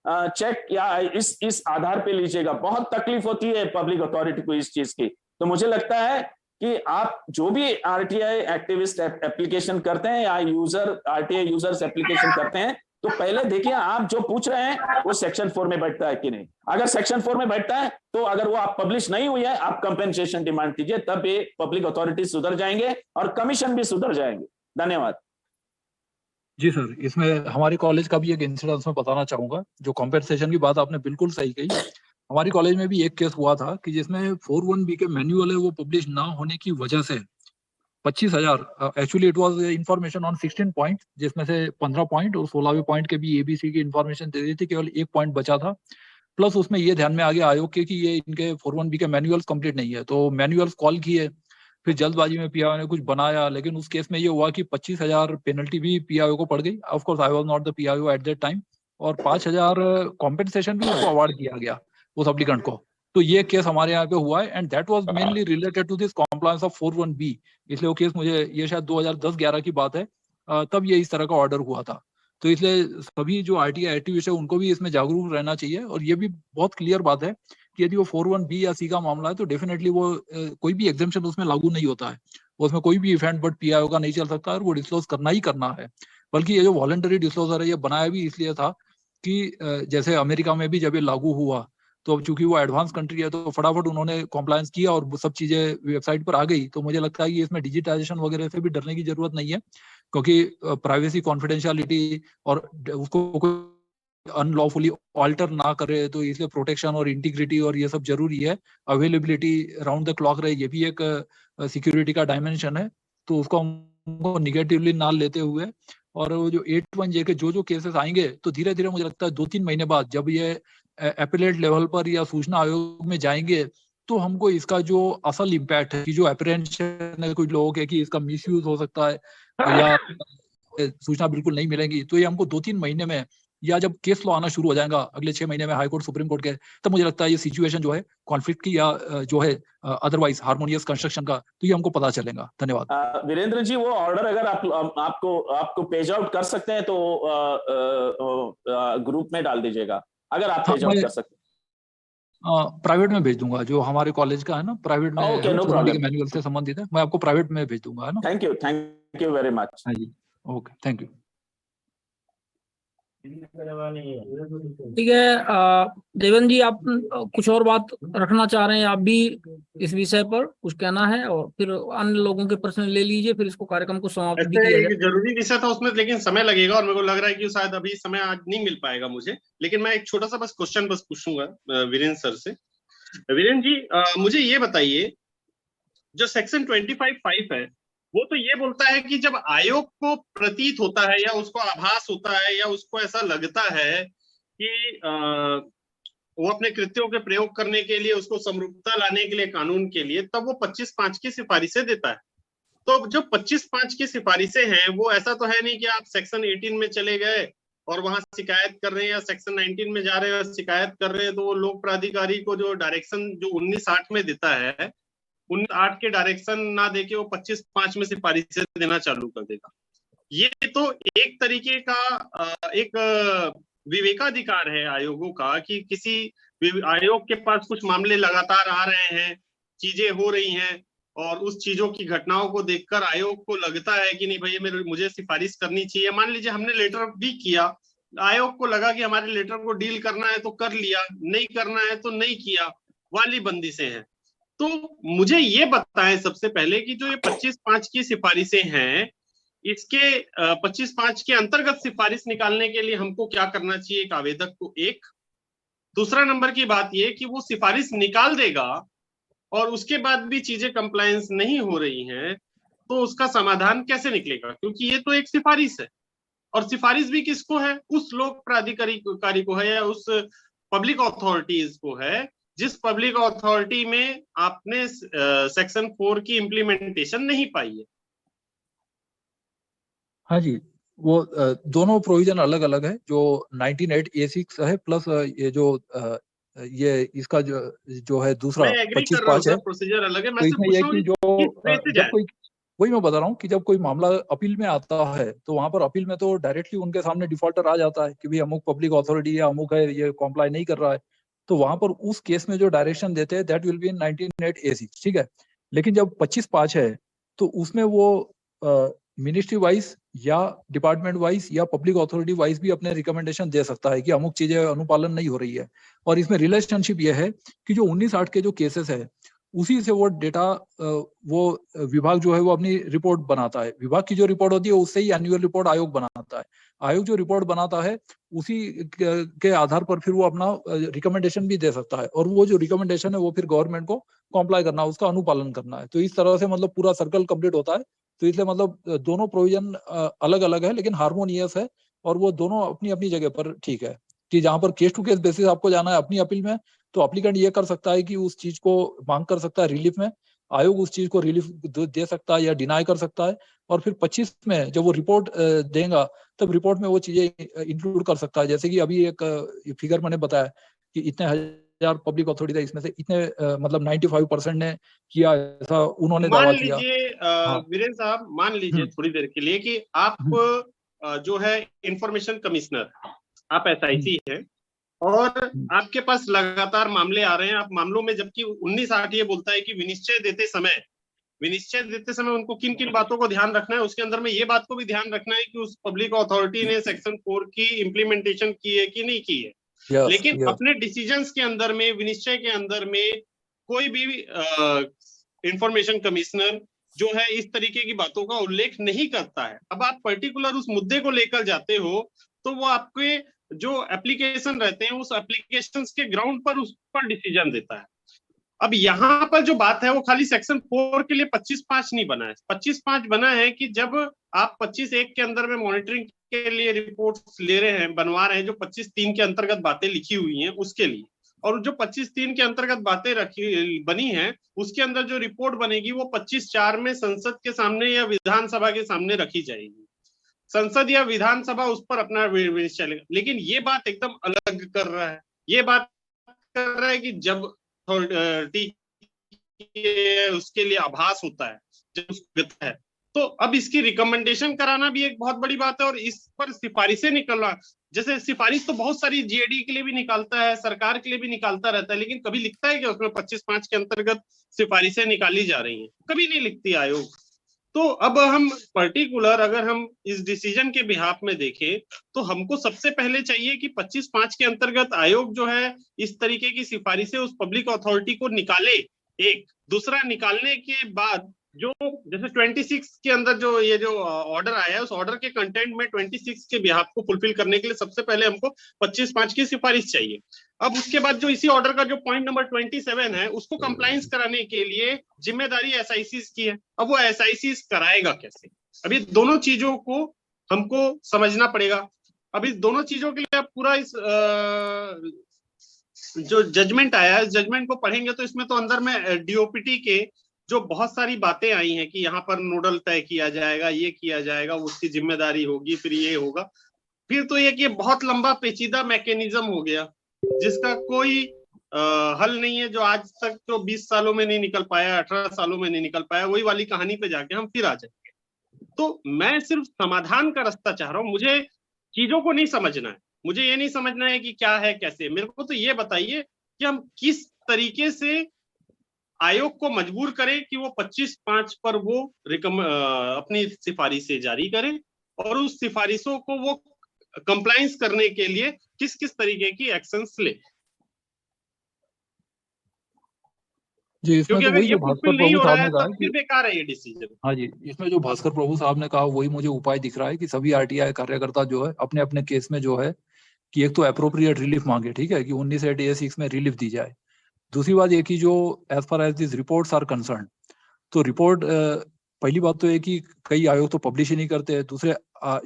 चेक या इस आधार पे लीजिएगा। बहुत तकलीफ होती है पब्लिक अथॉरिटी को इस चीज की। तो मुझे लगता है कि आप जो भी आरटीआई एक्टिविस्ट एप्लीकेशन करते हैं या यूजर आरटीआई यूजर्स एप्लीकेशन करते हैं तो पहले देखिए आप जो पूछ रहे हैं वो सेक्शन 4 में बैठता है कि नहीं। अगर सेक्शन 4 में बैठता है तो अगर वो आप पब्लिश नहीं हुई है आप कंपेंसेशन डिमांड कीजिए, तब ये पब्लिक अथॉरिटी सुधर जाएंगे और कमीशन भी सुधर जाएंगे। धन्यवाद। जी सर, इसमें हमारे कॉलेज का भी एक इंसिडेंस में बताना चाहूंगा। जो कॉम्पेंसेशन की बात आपने बिल्कुल सही कही। हमारी कॉलेज में भी एक केस हुआ था कि जिसमें 41B के मैनुअल है वो पब्लिश ना होने की वजह से 25,000, actually it was information on 16 point, जिसमें से 15 पॉइंट और 16वें पॉइंट के भी एबीसी की इंफॉर्मेशन दे दी थी, केवल 1 पॉइंट बचा था। प्लस उसमें ये ध्यान में आ गया आयोग के कि ये इनके 41B के मैनुअल्स कंप्लीट नहीं है, तो मैनुअल्स कॉल किए, फिर जल्दबाजी में पीआईओ ने कुछ बनाया। लेकिन उस केस में ये हुआ कि 25,000 पेनल्टी भी पीआईओ को पड़ गई। Of course I was not the PIO at that time, और 5,000 कॉम्पेंसेशन भी उसको अवार्ड किया गया उस एप्लीकेंट को। तो ये केस हमारे यहाँ पे हुआ है and that was mainly related to this compliance of 41B। इसलिए वो केस मुझे, ये शायद 2010-11 की बात है, तब ये इस तरह का ऑर्डर हुआ था। तो इसलिए सभी जो आरटीआई एक्टिविस्ट है उनको भी इसमें जागरूक रहना चाहिए। और ये भी बहुत क्लियर बात है कि यदि वो 41B या C का मामला है तो डेफिनेटली वो कोई भी एग्जेम्पशन उसमें लागू नहीं होता है। उसमें कोई भी इवेंट बट पीआईओ का नहीं चल सकता और वो डिस्क्लोज करना ही करना है। बल्कि ये जो वॉलंटरी डिस्क्लोजर है ये बनाया भी इसलिए था कि जैसे अमेरिका में भी जब ये लागू हुआ तो चूंकि वो एडवांस कंट्री है तो फटाफट उन्होंने कॉम्प्लायंस किया और सब चीजें वेबसाइट पर आ गई। तो मुझे लगता है कि इसमें डिजिटाइजेशन वगैरह से भी डरने की जरूरत नहीं है, क्योंकि प्राइवेसी, कॉन्फिडेंशियलिटी और उसको कोई अनलॉफुली ऑल्टर ना करे, तो इसलिए प्रोटेक्शन और इंटीग्रिटी और ये सब जरूरी है। अवेलेबिलिटी राउंड द क्लॉक रहे, ये भी एक सिक्योरिटी का डायमेंशन है। तो उसको हमको निगेटिवली ना लेते हुए और वो जो 81J के जो केसेस आएंगे तो धीरे धीरे मुझे लगता है 2-3 महीने बाद जब ये एपिलेट लेवल पर या सूचना आयोग में जाएंगे तो हमको इसका जो असल इम्पैक्ट है कि जो एप्रीहेंशन है कुछ लोगों के कि इसका मिसयूज हो सकता है या सूचना बिल्कुल नहीं मिलेगी, तो ये हमको 2-3 महीने में या जब केस लॉ आना शुरू हो जाएगा अगले 6 महीने में हाई कोर्ट सुप्रीम कोर्ट के, तब मुझे लगता है ये सिचुएशन जो है कॉन्फ्लिक्ट की या जो है अदरवाइज हार्मोनियस कंस्ट्रक्शन का, तो ये हमको पता चलेगा। धन्यवाद। वीरेंद्र जी, वो ऑर्डर अगर आपको पेज आउट कर सकते हैं तो ग्रुप में डाल दीजिएगा, अगर आप पेज आउट कर सकते हैं। प्राइवेट में भेज दूंगा, जो हमारे कॉलेज का है ना, प्राइवेट में मैनुअल से संबंधित है, मैं आपको प्राइवेट में भेज दूंगा, है ना। Thank you very much. हाँ जी, ओके, थैंक यू। ठीक है, देवेंद्र जी आप कुछ और बात रखना चाह रहे हैं, आप भी इस विषय पर कुछ कहना है, और फिर अन्य लोगों के प्रश्न ले लीजिए, फिर इसको कार्यक्रम को समाप्त भी किया जाए। जरूरी विषय था उसमें, लेकिन समय लगेगा और मेरे को लग रहा है कि शायद अभी समय आज नहीं मिल पाएगा मुझे, लेकिन मैं एक छोटा सा बस क्वेश्चन पूछूंगा वीरेंद्र सर से। वीरेंद्र जी, मुझे ये बताइए, जो सेक्शन 25(5) है वो तो ये बोलता है कि जब आयोग को प्रतीत होता है या उसको आभास होता है या उसको ऐसा लगता है कि वो अपने कृत्यों के प्रयोग करने के लिए, उसको समरूपता लाने के लिए कानून के लिए, तब वो 25(5) की सिफारिशें देता है। तो जो 25(5) की सिफारिशें हैं वो ऐसा तो है नहीं कि आप सेक्शन 18 में चले गए और वहां शिकायत कर रहे हैं, या सेक्शन 19 में जा रहे हैं और शिकायत कर रहे हैं, तो वो लोक प्राधिकारी को जो डायरेक्शन जो 19(8) में देता है, 19(8) के डायरेक्शन ना देके वो 25(5) में सिफारिशें देना चालू कर देगा। ये तो एक तरीके का एक विवेकाधिकार है आयोगों का कि किसी आयोग के पास कुछ मामले लगातार आ रहे हैं, चीजें हो रही हैं, और उस चीजों की घटनाओं को देखकर आयोग को लगता है कि नहीं भैया मुझे सिफारिश करनी चाहिए। मान लीजिए हमने लेटर भी किया, आयोग को लगा कि हमारे लेटर को डील करना है तो कर लिया, नहीं करना है तो नहीं किया, वाली बंदिशें हैं। तो मुझे ये बताएं सबसे पहले कि जो ये 25(5) की सिफारिशें हैं, इसके 25(5) के अंतर्गत सिफारिश निकालने के लिए हमको क्या करना चाहिए एक आवेदक को। एक दूसरा नंबर की बात ये कि वो सिफारिश निकाल देगा और उसके बाद भी चीजें कंप्लायंस नहीं हो रही हैं, तो उसका समाधान कैसे निकलेगा, क्योंकि ये तो एक सिफारिश है, और सिफारिश भी किसको है, उस लोक प्राधिकारी को है या उस पब्लिक अथॉरिटीज को है जिस पब्लिक अथॉरिटी में आपने सेक्शन 4 की इम्प्लीमेंटेशन नहीं पाई है। हाँ जी, वो दोनों प्रोविजन अलग अलग है, जो 19(8)(a)(6) है प्लस ये जो ये इसका जो है दूसरा 25(5) है, प्रोसीजर अलग है। तो इसमें यह कि जो जब कोई, वही मैं बता रहा हूँ कि जब कोई मामला अपील में आता है तो वहां पर अपील में तो डायरेक्टली उनके सामने डिफॉल्टर आ जाता है कि भाई अमुक पब्लिक अथॉरिटी या अमुक है, ये कॉम्प्लाई नहीं कर रहा है, तो वहां पर उस केस में जो डायरेक्शन देते हैं that will be in 19(8)(a)(6), ठीक है। लेकिन जब 25(5) है तो उसमें वो मिनिस्ट्री वाइज या डिपार्टमेंट वाइज या पब्लिक अथॉरिटी वाइज भी अपने रिकमेंडेशन दे सकता है कि अमुक चीजें अनुपालन नहीं हो रही है। और इसमें रिलेशनशिप यह है कि जो 19(8) के जो केसेस है उसी से वो डेटा वो विभाग जो है वो अपनी रिपोर्ट बनाता है, विभाग की जो रिपोर्ट होती है उससे ही एनुअल रिपोर्ट आयोग बनाता है। आयोग जो रिपोर्ट बनाता है उसी के आधार पर फिर वो अपना रिकमेंडेशन भी दे सकता है, और वो जो रिकमेंडेशन है वो फिर गवर्नमेंट को कॉम्प्लाई करना है, उसका अनुपालन करना है। तो इस तरह से मतलब पूरा सर्कल कंप्लीट होता है। तो इसलिए मतलब दोनों प्रोविजन अलग अलग है लेकिन हार्मोनियस है, और वो दोनों अपनी अपनी जगह पर ठीक है कि जहां पर केस टू केस बेसिस आपको जाना है अपनी अपील में, तो एप्लीकेंट ये कर सकता है कि उस चीज को मांग कर सकता है रिलीफ में, आयोग उस चीज को रिलीफ दे सकता है या डिनाई कर सकता है, और फिर 25 में जब वो रिपोर्ट देगा तब रिपोर्ट में वो चीजें इंक्लूड कर सकता है। जैसे कि अभी एक फिगर मैंने बताया कि इतने हजार पब्लिक अथॉरिटी, इसमें से इतने मतलब 95% ने किया, ऐसा उन्होंने दावा किया। वीरेंद्र साहब, मान लीजिए थोड़ी देर के लिए कि आप जो है इंफॉर्मेशन कमिश्नर, आप SIC है और आपके पास लगातार मामले आ रहे हैं। आप मामलों में, जबकि 19(8) ये बोलता है कि विनिश्चय देते समय उनको किन किन बातों को ध्यान रखना है, उसके अंदर में ये बात को भी ध्यान रखना है कि उस पब्लिक अथॉरिटी ने सेक्शन 4 की इम्प्लीमेंटेशन की है कि नहीं की है। लेकिन अपने डिसीजंस के अंदर में, विनिश्चय के अंदर में कोई भी इंफॉर्मेशन कमिश्नर जो है इस तरीके की बातों का उल्लेख नहीं करता है। अब आप पर्टिकुलर उस मुद्दे को लेकर जाते हो तो वो आपके जो एप्लीकेशन रहते हैं उस एप्लीकेशंस के ग्राउंड पर उस पर डिसीजन देता है। अब यहाँ पर जो बात है वो खाली सेक्शन 4 के लिए 25(5) नहीं बना है। 25(5) बना है कि जब आप 25(1) के अंदर में मॉनिटरिंग के लिए रिपोर्ट्स ले रहे हैं, बनवा रहे हैं, जो 25(3) के अंतर्गत बातें लिखी हुई हैं उसके लिए, और जो 25(3) के अंतर्गत बातें रखी बनी हैं उसके अंदर जो रिपोर्ट बनेगी वो 25(4) में संसद के सामने या विधानसभा के सामने रखी जाएगी। संसद या विधानसभा उस पर अपना विचार लेगा। लेकिन ये बात एकदम अलग कर रहा है, ये बात कर रहा है कि जब उसके लिए आभास होता है, जब है, तो अब इसकी रिकमेंडेशन कराना भी एक बहुत बड़ी बात है, और इस पर सिफारिशें निकलना, जैसे सिफारिश तो बहुत सारी जीएडी के लिए भी निकालता है, सरकार के लिए भी निकालता रहता है, लेकिन कभी लिखता है कि उसमें 25(5) के अंतर्गत सिफारिशें निकाली जा रही हैं? कभी नहीं लिखती आयोग। तो अब हम पर्टिकुलर अगर हम इस डिसीजन के बिहाफ में देखें तो हमको सबसे पहले चाहिए कि 25(5) के अंतर्गत आयोग जो है इस तरीके की सिफारिशें उस पब्लिक अथॉरिटी को निकाले। एक दूसरा, निकालने के बाद जो जैसे 26 के अंदर जो ये जो ऑर्डर आया है उस ऑर्डर के कंटेंट में 26 के बिहाफ को फुलफिल करने के लिए सबसे पहले हमको 25(5) की सिफारिश चाहिए। अब उसके बाद जो इसी ऑर्डर का जो पॉइंट नंबर 27 है उसको कंप्लायंस कराने के लिए जिम्मेदारी एसआईसीज की है। अब वो एसआईसीज कराएगा कैसे? अभी दोनों चीजों को हमको समझना पड़ेगा। अभी दोनों चीजों के लिए आप पूरा इस जो जजमेंट आया है, जजमेंट को पढ़ेंगे तो इसमें तो अंदर में डीओपीटी के जो बहुत सारी बातें आई हैं कि यहाँ पर नोडल तय किया जाएगा, ये किया जाएगा, उसकी जिम्मेदारी होगी, फिर ये होगा, फिर तो ये बहुत लंबा पेचीदा मैकेनिज्म हो गया जिसका कोई हल नहीं है, जो आज तक तो 20 सालों में नहीं निकल पाया, 18 सालों में नहीं निकल पाया, वही वाली कहानी पे जाके हम फिर आ जाएंगे। तो मैं सिर्फ समाधान का रास्ता चाह रहा हूँ, मुझे चीजों को नहीं समझना है, मुझे ये नहीं समझना है कि क्या है कैसे, मेरे को तो ये बताइए कि हम किस तरीके से आयोग को मजबूर करें कि वो 25(5) पर वो अपनी सिफारिशें जारी करें, और उस सिफारिशों को वो कंप्लायंस करने के लिए किस किस तरीके की एक्शंस ले। जी, इसमें तो वही जो भास्कर प्रभु साहब ने कहा कि बेकार है ये डिसीजन। हाँ जी, इसमें जो भास्कर प्रभु साहब ने कहा वही मुझे उपाय दिख रहा है कि सभी आरटीआई कार्यकर्ता जो है अपने अपने केस में जो है कि एक तो अप्रोप्रिएट रिलीफ मांगे, ठीक है, कि 19(8)(A)(6) में रिलीफ दी जाए। दूसरी बात ये कि जो as far as this reports are concern, तो रिपोर्ट पहली बात तो है कि कई आयोग तो पब्लिश ही नहीं करते हैं, दूसरे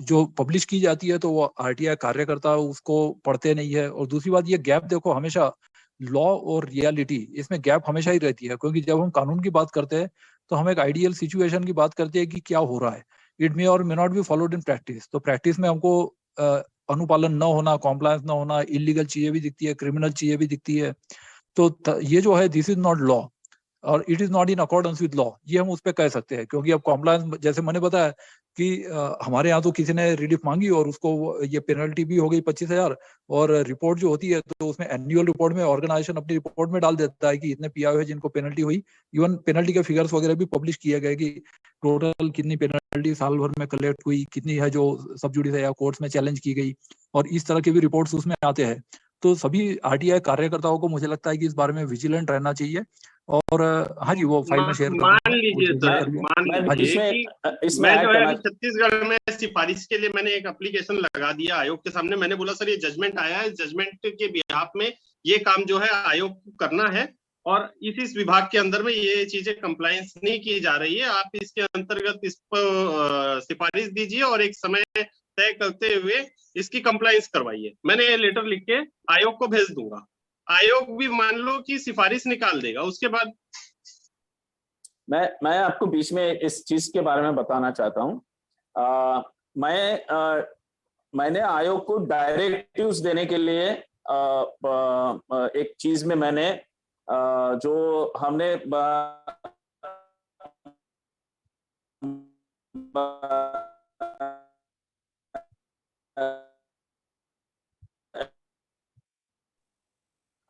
जो पब्लिश की जाती है तो वो आरटीआई कार्यकर्ता उसको पढ़ते नहीं है, और दूसरी बात ये गैप देखो, हमेशा लॉ और रियलिटी इसमें गैप हमेशा ही रहती है, क्योंकि जब हम कानून की बात करते हैं तो हम एक आइडियल सिचुएशन की बात करते हैं कि क्या हो रहा है, इट मे और may not be followed in practice. तो प्रैक्टिस में हमको अनुपालन न होना, कॉम्प्लायंस न होना, इलीगल चीजें भी दिखती है, क्रिमिनल चीजें भी दिखती है। तो ये जो है दिस इज नॉट लॉ और it is not in accordance with law, ये हम उस पर कह सकते हैं। क्योंकि अब कॉम्प्लायंस, जैसे मैंने बताया कि हमारे यहाँ तो किसी ने रिलीफ मांगी और उसको ये पेनल्टी भी हो गई 25,000, और रिपोर्ट जो होती है तो उसमें एनुअल रिपोर्ट में ऑर्गेनाइजेशन अपनी रिपोर्ट में डाल देता है कि इतने पीआई हुए जिनको पेनल्टी हुई। इवन पेनल्टी के फिगर्स वगैरह भी पब्लिश किए गए कि टोटल कितनी पेनल्टी साल भर में कलेक्ट हुई, कितनी है जो सब जुडिशियल या कोर्ट्स में चैलेंज की गई, और इस तरह के भी रिपोर्ट्स उसमें आते हैं। तो सभी आरटीआई कार्यकर्ताओं को मुझे लगता है कि इस बारे में विजिलेंट रहना चाहिए। और हाँ जी, वो फाइल में शेयर कर मान लीजिए सर, मान लीजिए कि मैं जो है छत्तीसगढ़ में सिफारिश के लिए मैंने एक एप्लीकेशन लगा दिया आयोग के सामने। मैंने बोला सर ये जजमेंट आया है, जजमेंट के बिहाफ में ये काम जो है आयोग को करना है, और इस विभाग के अंदर में ये चीजें कंप्लायंस नहीं की जा रही है, आप इसके अंतर्गत इस पर सिफारिश दीजिए और एक समय तय करते हुए इसकी कंप्लायंस करवाइए। मैंने ये लेटर लिख के आयोग को भेज दूंगा, आयोग भी मान लो कि सिफारिश निकाल देगा। उसके बाद मैं आपको बीच में इस चीज के बारे में बताना चाहता हूं। मैंने आयोग को डायरेक्टिव्स देने के लिए एक चीज में मैंने जो हमने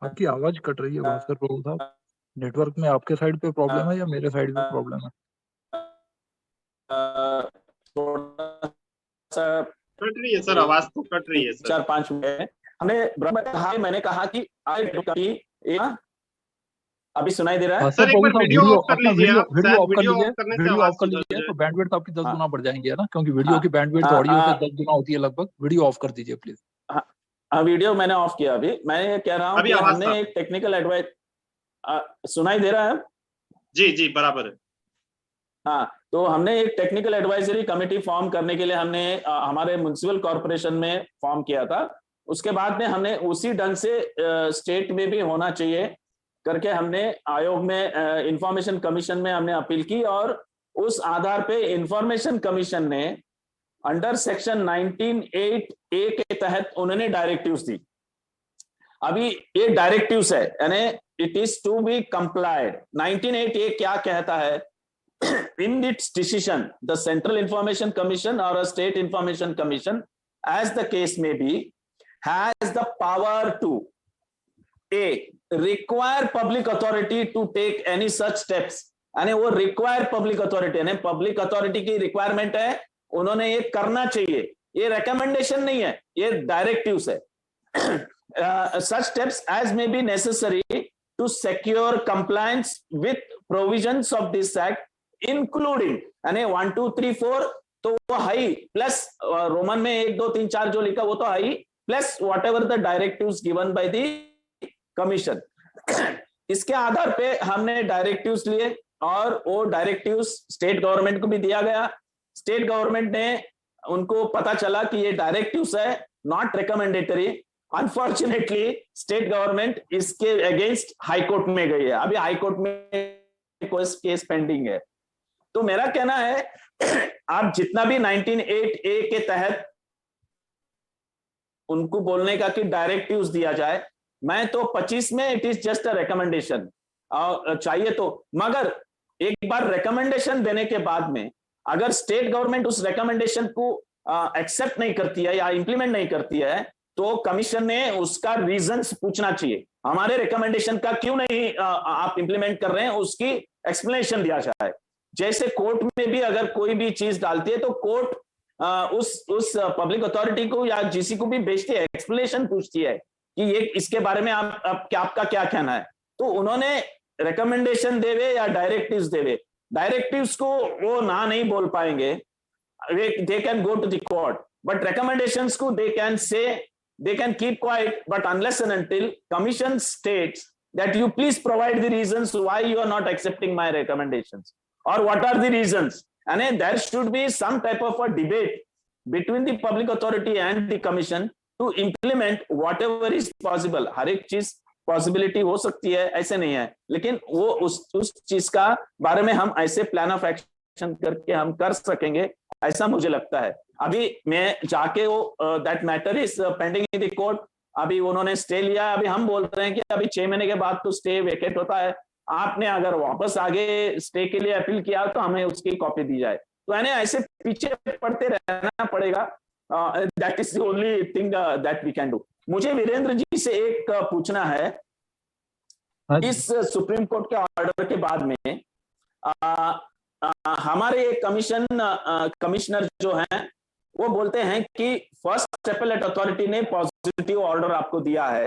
आपकी आवाज कट रही है भास्कर प्रभु साहब, नेटवर्क में आपके साइड पे प्रॉब्लम है या मेरे साइड पे प्रॉब्लम है? कट रही है सर, आवाज तो कट रही है सर। 4-5 मिनट हमने मैंने कहा कि अभी सुनाई दे रहा है सर? एक बार वीडियो ऑफ कर लीजिए, वीडियो ऑफ कर लीजिए तो बैंडविड्थ आपकी 10 गुना बढ़ जाएंगी, है ना, क्योंकि वीडियो की बैंडविड्थ ऑडियो से 10 गुना होती है लगभग। वीडियो ऑफ कर दीजिए प्लीज। हाँ, वीडियो मैंने ऑफ किया। अभी मैं ये कह रहा हूँ कि हमने एक टेक्निकल एडवाइस, सुनाई दे रहा है? जी बराबर है। हाँ, तो हमने एक टेक्निकल एडवाइजरी कमेटी फॉर्म करने के लिए हमने हमारे म्युनिसिपल कॉर्पोरेशन में फॉर्म किया था। उसके बाद में हमने उसी ढंग से स्टेट में भी होना चाहिए करके हमने आयोग में इंफॉर्मेशन कमीशन में हमने अपील की, और उस आधार पे इंफॉर्मेशन कमीशन ने अंडर सेक्शन 19(8)A के तहत उन्होंने डायरेक्टिव्स दी। अभी ये डायरेक्टिव्स है, यानी it is to be complied. 19(8)A क्या कहता है? In its decision, the Central Information Commission or a State Information Commission, as the case may be, has the power to A, require public authority to take any such steps। यानी वो require public authority, यानी public authority की requirement है, उन्होंने ये करना चाहिए। ये recommendation नहीं है, ये directives है। Such steps as may be necessary to secure compliance with provisions of this act, including, यानी 1 2 3 4 तो वो हाई प्लस रोमन में 1 2 3 4 जो लिखा वो तो high plus what ever the directives given by the commission. इसके आधार पे हमने डायरेक्टिव्स लिए और वो डायरेक्टिव्स स्टेट गवर्नमेंट को भी दिया गया। स्टेट गवर्नमेंट ने उनको पता चला कि ये डायरेक्टिव्स है, not recommendatory. Unfortunately state government इसके अगेंस्ट हाई कोर्ट में गई है। अभी हाई कोर्ट में कोई केस पेंडिंग है। तो मेरा कहना है आप जितना भी 19(8)A के तहत उनको बोलने का कि डायरेक्टिव्स दिया जाए, मैं तो 25 में it is just a recommendation चाहिए तो, मगर एक बार रिकमेंडेशन देने के बाद में अगर स्टेट गवर्नमेंट उस रिकमेंडेशन को एक्सेप्ट नहीं करती है या इंप्लीमेंट नहीं करती है तो कमीशन ने उसका रीजंस पूछना चाहिए। हमारे रिकमेंडेशन का क्यों नहीं आप इंप्लीमेंट कर रहे हैं, उसकी एक्सप्लेनेशन दिया जाए। जैसे कोर्ट में भी अगर कोई भी चीज डालती है तो कोर्ट उस पब्लिक अथॉरिटी को या जीसी को भी भेजती है, एक्सप्लेनेशन पूछती है कि ये इसके बारे में आपका क्या कहना है। तो उन्होंने रिकमेंडेशन देवे या डायरेक्टिव्स देवे, डायरेक्टिव्स को वो ना नहीं बोल पाएंगे, they can go to the court, but recommendations को they can say, they can keep quiet, but unless and until commission states that you please provide the reasons why you are not accepting my recommendations or what are the reasons, and there should be some type of a debate between the public authority and the commission to implement whatever is possible। हर एक चीज possibility हो सकती है, ऐसे नहीं है, लेकिन वो उस चीज का बारे में हम ऐसे प्लान ऑफ एक्शन करके हम कर सकेंगे, ऐसा मुझे लगता है। अभी मैं जाके वो that matter is pending in the court, अभी उन्होंने स्टे लिया, अभी हम बोल रहे हैं कि अभी 6 महीने के बाद तो स्टे वेकेट होता है। आपने अगर वापस आगे स्टे के लिए अपील किया तो हमें उसकी कॉपी दी जाए। तो यानी ऐसे पीछे पड़ते रहना पड़ेगा। That is the only thing that we can do. मुझे वीरेंद्र जी से एक पूछना है, इस सुप्रीम कोर्ट के ऑर्डर के बाद में हमारे कमिश्नर जो हैं वो बोलते हैं कि फर्स्ट एपेलेट अथॉरिटी ने पॉजिटिव ऑर्डर आपको दिया है,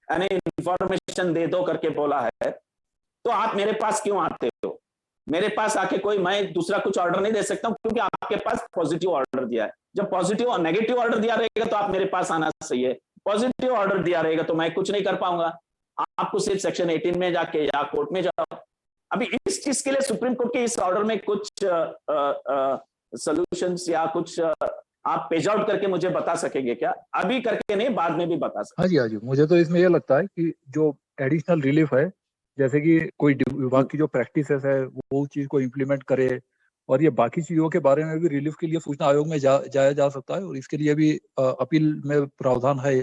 यानी इंफॉर्मेशन दे दो करके बोला है, तो आप मेरे पास क्यों आते हो? मेरे पास आके कोई मैं दूसरा कुछ ऑर्डर नहीं दे सकता हूं क्योंकि आपके पास पॉजिटिव ऑर्डर दिया है। जब पॉजिटिव और नेगेटिव ऑर्डर दिया रहेगा तो आप मेरे पास आना सही है, पॉजिटिव ऑर्डर दिया रहेगा तो मैं कुछ नहीं कर पाऊंगा, आपको सिर्फ सेक्शन 18 में जाके या कोर्ट में जाओ। अभी इस चीज के लिए सुप्रीम कोर्ट के इस ऑर्डर में कुछ सॉल्यूशंस या कुछ आप पेज आउट करके मुझे बता सकेंगे क्या? अभी करके नहीं, बाद में भी बता सकते। हाँ जी, मुझे तो इसमें यह लगता है कि जो एडिशनल रिलीफ है, जैसे कि कोई विभाग की जो प्रैक्टिसेस है वो चीज को इम्प्लीमेंट करे, और ये बाकी चीजों के बारे में भी रिलीफ के लिए सूचना आयोग में जाया जा सकता है, और इसके लिए भी अपील में प्रावधान है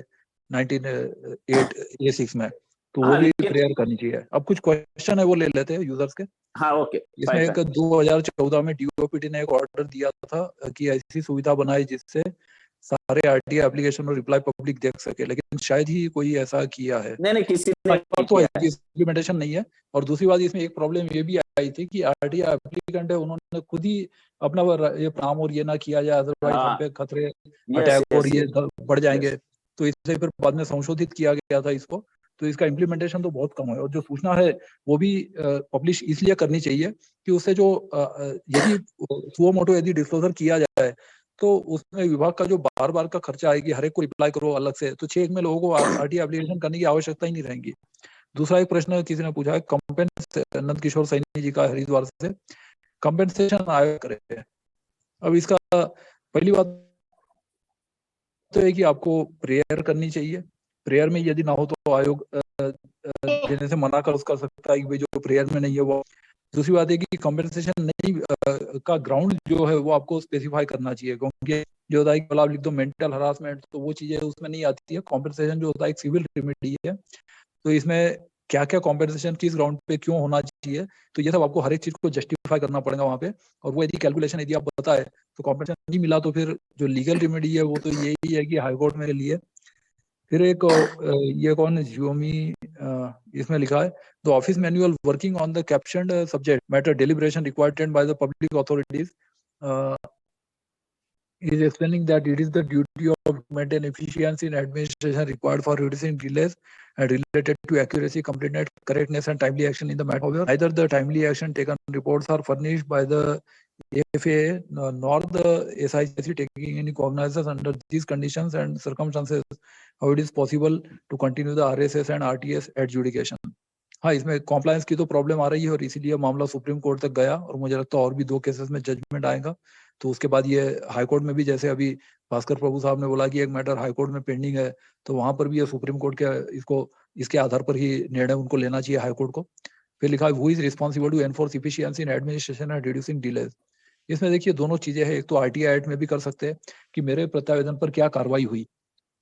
19(8)A(6) में, तो वो भी प्रेयर करनी चाहिए। अब कुछ क्वेश्चन है वो ले लेते हैं यूजर्स के। हाँ, ओके। इसमें एक 2014 में डीओपीटी ने एक ऑर्डर दिया था कि ऐसी सुविधा बनाए जिससे सारे आरटीआई एप्लीकेशन और रिप्लाई पब्लिक देख सके, लेकिन शायद ही कोई ऐसा किया है। नहीं, किसी ने तो इम्प्लीमेंटेशन नहीं है। और दूसरी बात, इसमें एक प्रॉब्लम ये भी आई थी कि आरटीआई एप्लीकेंट है, उन्होंने खुद ही अपना ये नाम और ये ना किया जाए, अदरवाइज हम पे खतरे अटैक और ये बढ़ जाएंगे, तो इसे फिर बाद में संशोधित किया गया था इसको। तो इसका इम्प्लीमेंटेशन तो बहुत कम है, और जो सूचना है वो भी पब्लिश इसलिए करनी चाहिए कि उससे जो यदि सुओ मोटो यदि डिस्क्लोजर किया जाए तो उसमें विभाग का जो बार बार का खर्चा आएगी, हर एक को रिप्लाई करो अलग से, तो 6 में लोगों को आरटीआई एप्लीकेशन करने की आवश्यकता ही नहीं रहेगी। दूसरा एक प्रश्न किसी ने पूछा है, कंपेन नंद किशोर सैनी जी का हरिद्वार से, कंपेंसेशन आयोग करे। अब इसका पहली बात तो है कि आपको प्रेयर करनी चाहिए। प्रेयर में यदि ना हो तो आयोग देने से मना कर सकता है कि भाई जो प्रेयर में नहीं है वो। दूसरी बात है कि कंपेंसेशन नहीं का ग्राउंड जो है वो आपको स्पेसिफाई करना चाहिए, क्योंकि जो होता है कि आप लिख दो मेंटल हरासमेंट तो वो चीजें उसमें नहीं आती है। कॉम्पेंसेशन जो होता है एक सिविल रेमेडी है, तो इसमें क्या क्या कॉम्पेंसेशन किस ग्राउंड पे क्यों होना चाहिए, तो ये सब आपको हर एक चीज को जस्टिफाई करना पड़ेगा वहाँ पे। और वो यदि कैलकुलेशन यदि आप बताए तो कॉम्पेंसेशन नहीं मिला तो फिर जो लीगल रेमेडी है वो तो यही है कि हाई कोर्ट में लिए। फिर एक ये कौन है जियोमी, इसमें लिखा है the office manual working on the captioned subject matter deliberation required by the public authorities is explaining that it is the duty of maintain efficiency in administration required for reducing delays and related to accuracy, completeness, correctness, and timely action in the matter. However, neither the timely action taken reports are furnished by the FAA nor the SIC taking any cognizance under these conditions and circumstances how it is possible to continue the RSS and RTS adjudication. हाँ, इसमें compliance की तो problem आ रही है और इसीलिए मामला supreme court तक गया और मुझे लगता है और भी 2 केसेस में जजमेंट आएगा। तो उसके बाद ये हाई कोर्ट में भी, जैसे अभी भास्कर प्रभु साहब ने बोला कि एक मैटर हाई कोर्ट में पेंडिंग है, तो वहां पर भी ये सुप्रीम कोर्ट के इसके आधार पर ही निर्णय उनको लेना चाहिए हाई कोर्ट को। फिर लिखा है who is responsible to enforce efficiency in administration and reducing delays. इसमें देखिए दोनों चीजें हैं, एक तो आरटीआई एक्ट में भी कर सकते हैं कि मेरे प्रत्यावेदन पर क्या कार्रवाई हुई,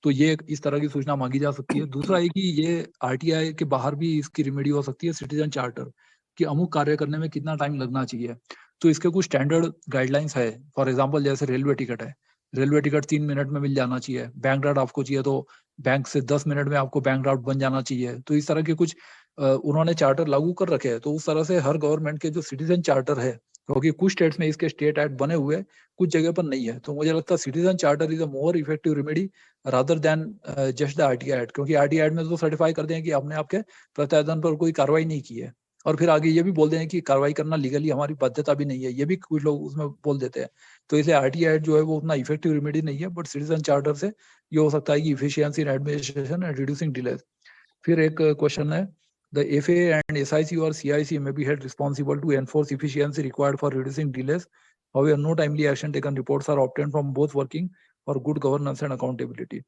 तो ये इस तरह की सूचना मांगी जा सकती है। दूसरा है कि ये आरटीआई के बाहर भी इसकी रेमेडी हो सकती है, सिटीजन चार्टर कि अमुक कार्य करने में कितना टाइम लगना चाहिए, तो इसके कुछ स्टैंडर्ड गाइडलाइंस है। फॉर एग्जांपल जैसे रेलवे टिकट है, रेलवे टिकट 3 मिनट में मिल जाना चाहिए, बैंक ड्राफ्ट आपको चाहिए तो बैंक से 10 मिनट में आपको बैंक ड्राफ्ट बन जाना चाहिए। तो इस तरह के कुछ उन्होंने चार्टर लागू कर रखे हैं। तो उस तरह से हर गवर्नमेंट के जो सिटीजन चार्टर है, क्योंकि कुछ स्टेट्स में इसके स्टेट एक्ट बने हुए हैं, कुछ जगह पर नहीं है, तो मुझे लगता है citizen charter is a more effective remedy rather than just the RTI act. क्योंकि आरटीआई एक्ट में तो सर्टिफाई करते हैं कि आपने आपके प्रत्यावेदन पर कोई कार्रवाई नहीं की है, और फिर आगे ये भी बोल दें कि कार्रवाई करना लीगली हमारी बाध्यता भी नहीं है, ये भी कुछ लोग उसमें बोल देते हैं। तो इसलिए आरटीआई जो है वो उतना इफेक्टिव रेमेडी नहीं है, बट सिटीजन चार्टर से ये हो सकता है कि efficiency in administration and reducing delays. फिर एक क्वेश्चन है the FAA and SIC or CIC may be held responsible to enforce efficiency required for reducing delays. However, no timely action taken reports are obtained from both working for good governance and accountability.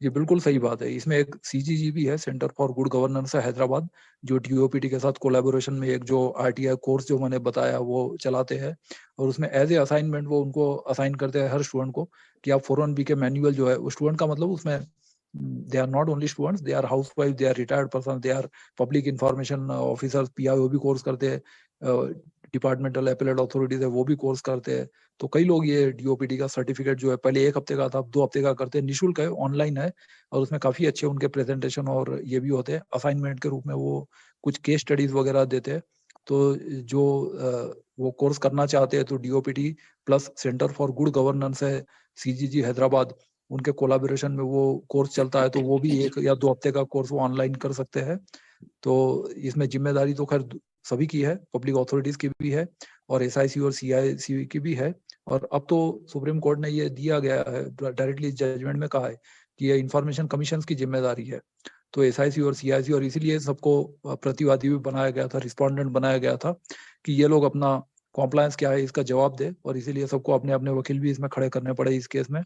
ये बिल्कुल सही बात है। इसमें एक CGG भी है, centre for good governance है हैदराबाद, जो DOPT के साथ कोलैबोरेशन में एक जो RTI कोर्स जो मैंने बताया वो चलाते हैं, और उसमें एज ए असाइनमेंट वो उनको असाइन करते हैं हर स्टूडेंट को कि आप 401B के मैनुअल जो है, वो स्टूडेंट का मतलब उसमें they are not only students, they are housewives, they are retired persons, they are public information officers, PIO भी कोर्स करते हैं, डिपार्टमेंटल एपेलेट अथॉरिटीज है वो भी कोर्स करते हैं। तो कई लोग ये DOPT का सर्टिफिकेट जो है पहले 1 हफ्ते का था, 2 हफ्ते का करते हैं, निःशुल्क है, ऑनलाइन है, और उसमें काफी अच्छे उनके प्रेजेंटेशन और ये भी होते हैं। असाइनमेंट के रूप में वो कुछ केस स्टडीज वगैरह देते हैं। तो जो वो कोर्स करना चाहते हैं तो DOPT plus centre for good governance है CGG हैदराबाद, उनके कोलैबोरेशन में वो कोर्स चलता है, तो वो भी 1 या 2 हफ्ते का कोर्स वो ऑनलाइन कर सकते हैं। तो इसमें जिम्मेदारी तो खैर सभी की है, पब्लिक अथॉरिटीज की भी है और SIC और CIC की भी है। और अब तो सुप्रीम कोर्ट ने ये दिया गया है, डायरेक्टली जजमेंट में कहा है कि ये इंफॉर्मेशन कमीशन की जिम्मेदारी है। तो SIC और CIC, और इसीलिए सबको प्रतिवादी भी बनाया गया था, रिस्पोंडेंट बनाया गया था कि ये लोग अपना कॉम्प्लायंस क्या है इसका जवाब दे, और इसीलिए सबको अपने अपने वकील भी इसमें खड़े करने पड़े इस केस में।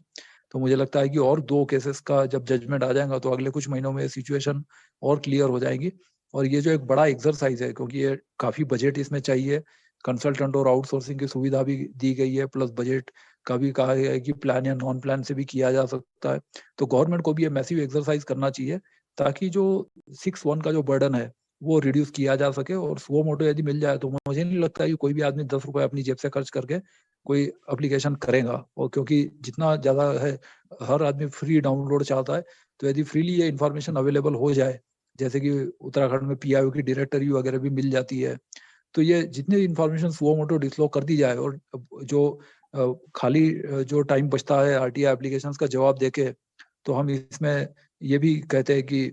तो मुझे लगता है कि और 2 केसेस का जब जजमेंट आ जाएगा तो अगले कुछ महीनों में सिचुएशन और क्लियर हो जाएगी। और ये जो एक बड़ा एक्सरसाइज है, क्योंकि ये काफी बजट इसमें चाहिए, कंसल्टेंट और आउटसोर्सिंग की सुविधा भी दी गई है, प्लस बजट का भी कहा गया है कि प्लान या नॉन प्लान से भी किया जा सकता है। तो गवर्नमेंट को भी ये मैसिव एक्सरसाइज करना चाहिए ताकि जो 6(1) का जो बर्डन है वो रिड्यूस किया जा सके। और सुओ मोटो यदि मिल जाए तो मुझे नहीं लगता कि कोई भी आदमी 10 रुपए अपनी जेब से खर्च करके कोई एप्लीकेशन करेगा। और क्योंकि जितना ज्यादा है, हर आदमी फ्री डाउनलोड चाहता है, तो यदि फ्रीली ये इन्फॉर्मेशन अवेलेबल हो जाए, जैसे कि उत्तराखंड में PIO की डायरेक्टरी वगैरह भी मिल जाती है, तो ये जितनी इन्फॉर्मेशन सुओ मोटो डिस्क्लोज कर दी जाए, और जो खाली जो टाइम बचता है RTI एप्लीकेशंस का जवाब देके, तो हम इसमें ये भी कहते हैं कि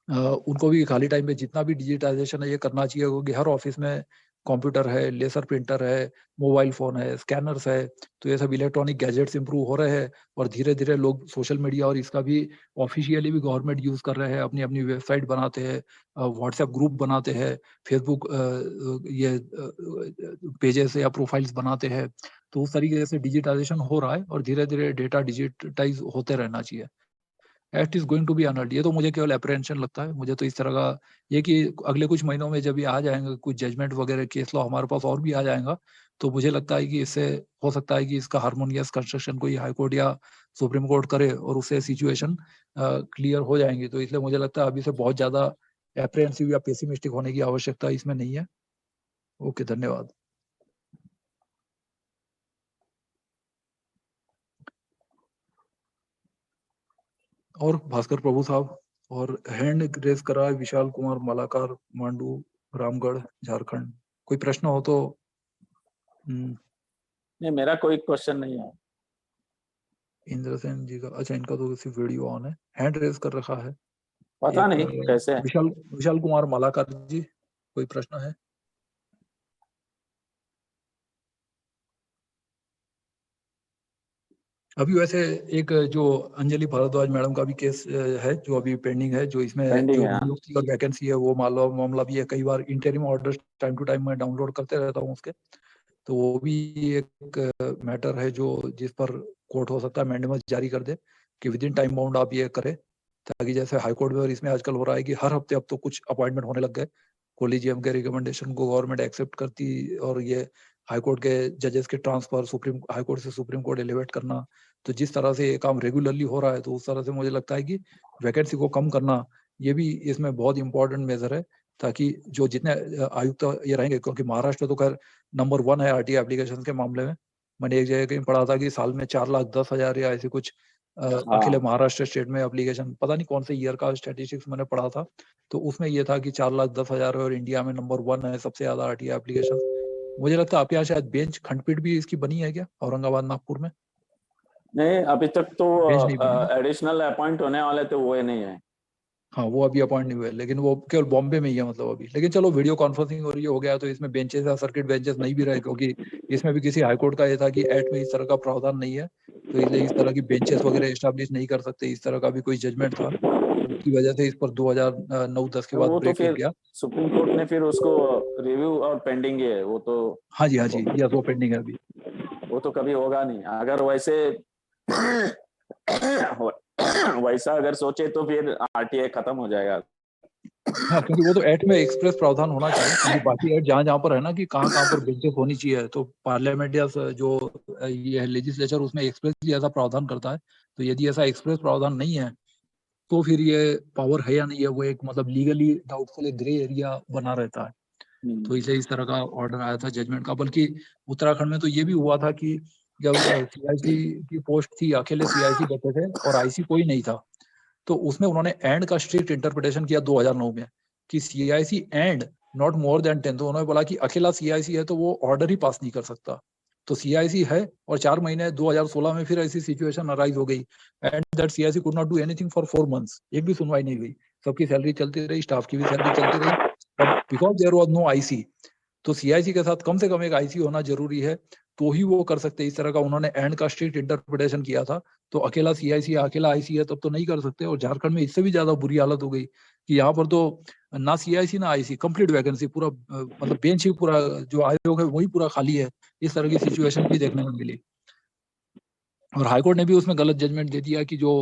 उनको भी खाली टाइम पे जितना भी डिजिटाइजेशन है ये करना चाहिए, क्योंकि हर ऑफिस में कंप्यूटर है, लेजर प्रिंटर है, मोबाइल फोन है, स्कैनर्स है, तो ये सब इलेक्ट्रॉनिक गैजेट्स इंप्रूव हो रहे हैं और धीरे धीरे लोग सोशल मीडिया और इसका भी ऑफिशियली भी गवर्नमेंट यूज कर रहे हैं, अपनी अपनी वेबसाइट बनाते हैं, व्हाट्सएप ग्रुप बनाते हैं, फेसबुक ये पेजेस या प्रोफाइल्स बनाते हैं। तो उस तरीके से डिजिटाइजेशन हो रहा है और धीरे धीरे डेटा डिजिटाइज होते रहना चाहिए। It is going to be unheard, ये तो मुझे केवल अप्रेंशन लगता है। मुझे तो इस तरह का ये कि अगले कुछ महीनों में जब ये आ जाएंगे कुछ जजमेंट वगैरह, केस लॉ हमारे पास और भी आ जाएगा, तो मुझे लगता है कि इससे हो सकता है कि इसका हार्मोनियस कंस्ट्रक्शन कोई हाई कोर्ट या सुप्रीम कोर्ट करे और उससे सिचुएशन क्लियर हो जाएंगी। तो इसलिए मुझे लगता है अभी से बहुत ज्यादा एप्रेंसिव या पेसिमिस्टिक होने की आवश्यकता इसमें नहीं है। ओके, धन्यवाद। और भास्कर प्रभु साहब, और हैंड रेज करा है विशाल कुमार मलाकार, मांडू, रामगढ़, झारखंड। कोई प्रश्न हो तो। नहीं, मेरा कोई क्वेश्चन नहीं है। इंद्रसेन जी का, अच्छा, इनका तो सिर्फ वीडियो ऑन है, हैंड रेज कर रखा है। पता नहीं कैसे। विशाल कुमार मलाकार जी, कोई प्रश्न है? अभी वैसे एक जो अंजलि भारद्वाज मैडम का भी केस है जो अभी पेंडिंग है, जो इसमें पेंडिंग जो है। नियुक्ति और वैकेंसी है वो मामला भी है। कई बार interim orders time to time मैं डाउनलोड करते रहता हूँ उसके, तो वो भी एक मैटर है जो जिस पर कोर्ट हो सकता है मैंडेमस जारी कर दे कि विद इन टाइम बाउंड आप ये करें, ताकि जैसे हाई कोर्ट में और इसमें आजकल हो रहा है कि हर हफ्ते अब तो कुछ अपॉइंटमेंट होने लग गए, कोलिजियम के रिकमेंडेशन को गवर्नमेंट एक्सेप्ट करती और ये हाई कोर्ट के जजेस के ट्रांसफर सुप्रीम हाई कोर्ट से सुप्रीम कोर्ट एलिवेट करना, तो जिस तरह से ये काम रेगुलरली हो रहा है, तो उस तरह से मुझे लगता है कि वैकेंसी को कम करना ये भी इसमें बहुत इंपॉर्टेंट मेजर है, ताकि जो जितने आयुक्त ये रहेंगे, क्योंकि महाराष्ट्र तो खैर नंबर 1 है आरटीआई एप्लीकेशन के मामले में। मैंने एक जगह कहीं पढ़ा था कि साल में 4,10,000 या ऐसे कुछ अकेले महाराष्ट्र स्टेट में एप्लीकेशन, पता नहीं कौन से ईयर का स्टैटिस्टिक्स मैंने पढ़ा था, तो उसमें ये था कि 4,10,000 और इंडिया में नंबर 1 है सबसे ज्यादा आरटीआई एप्लीकेशन। मुझे लगता है आपके यहाँ शायद बेंच खंडपीठ भी इसकी बनी है क्या, औरंगाबाद नागपुर में? नहीं, अभी तक तो बेंच नहीं बनी। एडिशनल अपॉइंट होने वाले थे, वो नहीं है। हाँ, वो अभी अपॉइंट नहीं हुए, लेकिन वो केवल बॉम्बे में ही है मतलब अभी। लेकिन चलो, वीडियो कॉन्फ्रेंसिंग हो रही हो गया, तो इसमें बेंचेस या सर्किट बेंचेस नहीं भी रहे, क्योंकि इसमें भी किसी हाईकोर्ट का ये था कि एक्ट में इस तरह का प्रावधान नहीं है, तो इसलिए इस तरह की बेंचेस वगैरह एस्टैब्लिश नहीं कर सकते। इस तरह का भी कोई जजमेंट था, तो उसकी वजह से इस पर 2009-10 के बाद वो तो ब्रेक लग फिर गया। सुप्रीम कोर्ट ने फिर उसको रिव्यू और पेंडिंग है वो तो। हाँ जी, यस, वो पेंडिंग है अभी। वो तो कभी होगा नहीं। अगर वैसे वैसा अगर सोचे तो फिर आरटीआई खत्म हो जाएगा। हाँ, क्योंकि वो तो एक्ट में एक्सप्रेस प्रावधान होना चाहिए, क्योंकि बाकी एक्ट जहाँ जहाँ पर है ना कि कहाँ कहाँ पर बेंचेस होनी चाहिए, तो पार्लियामेंट या जो ये लेजिस्लेचर उसमें एक्सप्रेसली ऐसा प्रावधान करता है। तो यदि ऐसा एक्सप्रेस प्रावधान नहीं है, तो फिर ये पावर है या नहीं है, वो एक मतलब लीगली डाउटफुल ग्रे एरिया बना रहता है। तो इसे इस तरह का ऑर्डर आया था जजमेंट का। बल्कि उत्तराखंड में तो ये भी हुआ था कि जब सीआईसी की पोस्ट थी, अकेले सीआईसी बैठे थे और आईसी कोई नहीं था, तो उसमें उन्होंने एंड का स्ट्रिक्ट इंटरप्रिटेशन किया 2009 में कि CIC and not more than 10। तो उन्होंने बोला कि अकेला सीआईसी है तो वो ऑर्डर ही पास नहीं कर सकता। तो सीआईसी है और 4 महीने 2016 में फिर ऐसी सिचुएशन अराइज हो गई and that CIC could not do anything for 4 months. एक भी सुनवाई नहीं हुई, सबकी सैलरी चलती रही, स्टाफ की भी सैलरी चलती रही, but because there was no IC, तो सीआईसी के साथ कम से कम एक आईसी होना जरूरी है, तो ही वो कर सकते। इस तरह का उन्होंने एंड का स्ट्रिक्ट इंटरप्रिटेशन किया था। तो अकेला सीआईसी या अकेला आईसी है तब तो नहीं कर सकते। और झारखंड में इससे भी ज्यादा बुरी हालत हो गई कि यहाँ पर तो ना सीआईसी ना आईसी, कंप्लीट वैकेंसी, पूरा मतलब बेंच ही पूरा, जो आयोग है वही पूरा खाली है। इस तरह की सिचुएशन भी देखने में मिली और हाईकोर्ट ने भी उसमें गलत जजमेंट दे दिया कि जो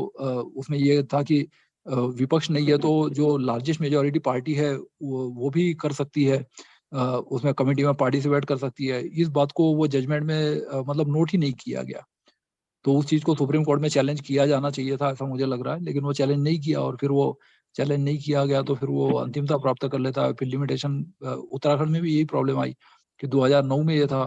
उसमें ये था कि विपक्ष नहीं है तो जो लार्जेस्ट मेजोरिटी पार्टी है वो भी कर सकती है, उसमें कमेटी में पार्टिसिपेट कर सकती है। इस बात को वो जजमेंट में मतलब नोट ही नहीं किया गया। तो उस चीज को सुप्रीम कोर्ट में चैलेंज किया जाना चाहिए था, ऐसा मुझे लग रहा है, लेकिन वो चैलेंज नहीं किया। और फिर वो चैलेंज नहीं किया गया तो फिर वो अंतिमता प्राप्त कर लेता है। फिर लिमिटेशन, उत्तराखंड में भी यही प्रॉब्लम आई कि 2009 में ये था,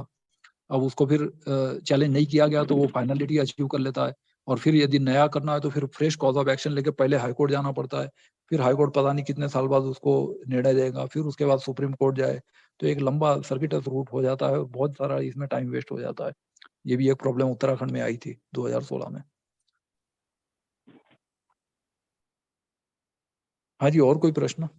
अब उसको फिर चैलेंज नहीं किया गया तो वो फाइनलिटी अचीव कर लेता है। और फिर यदि नया करना है तो फिर फ्रेश कॉज ऑफ एक्शन लेके पहले हाईकोर्ट जाना पड़ता है, फिर हाईकोर्ट पता नहीं कितने साल बाद उसको निर्णय देगा, फिर उसके बाद सुप्रीम कोर्ट जाए, तो एक लंबा सर्किटस रूट हो जाता है, बहुत सारा इसमें टाइम वेस्ट हो जाता है। ये भी एक प्रॉब्लम उत्तराखंड में आई थी 2016 में। हाँ जी, और कोई प्रश्न?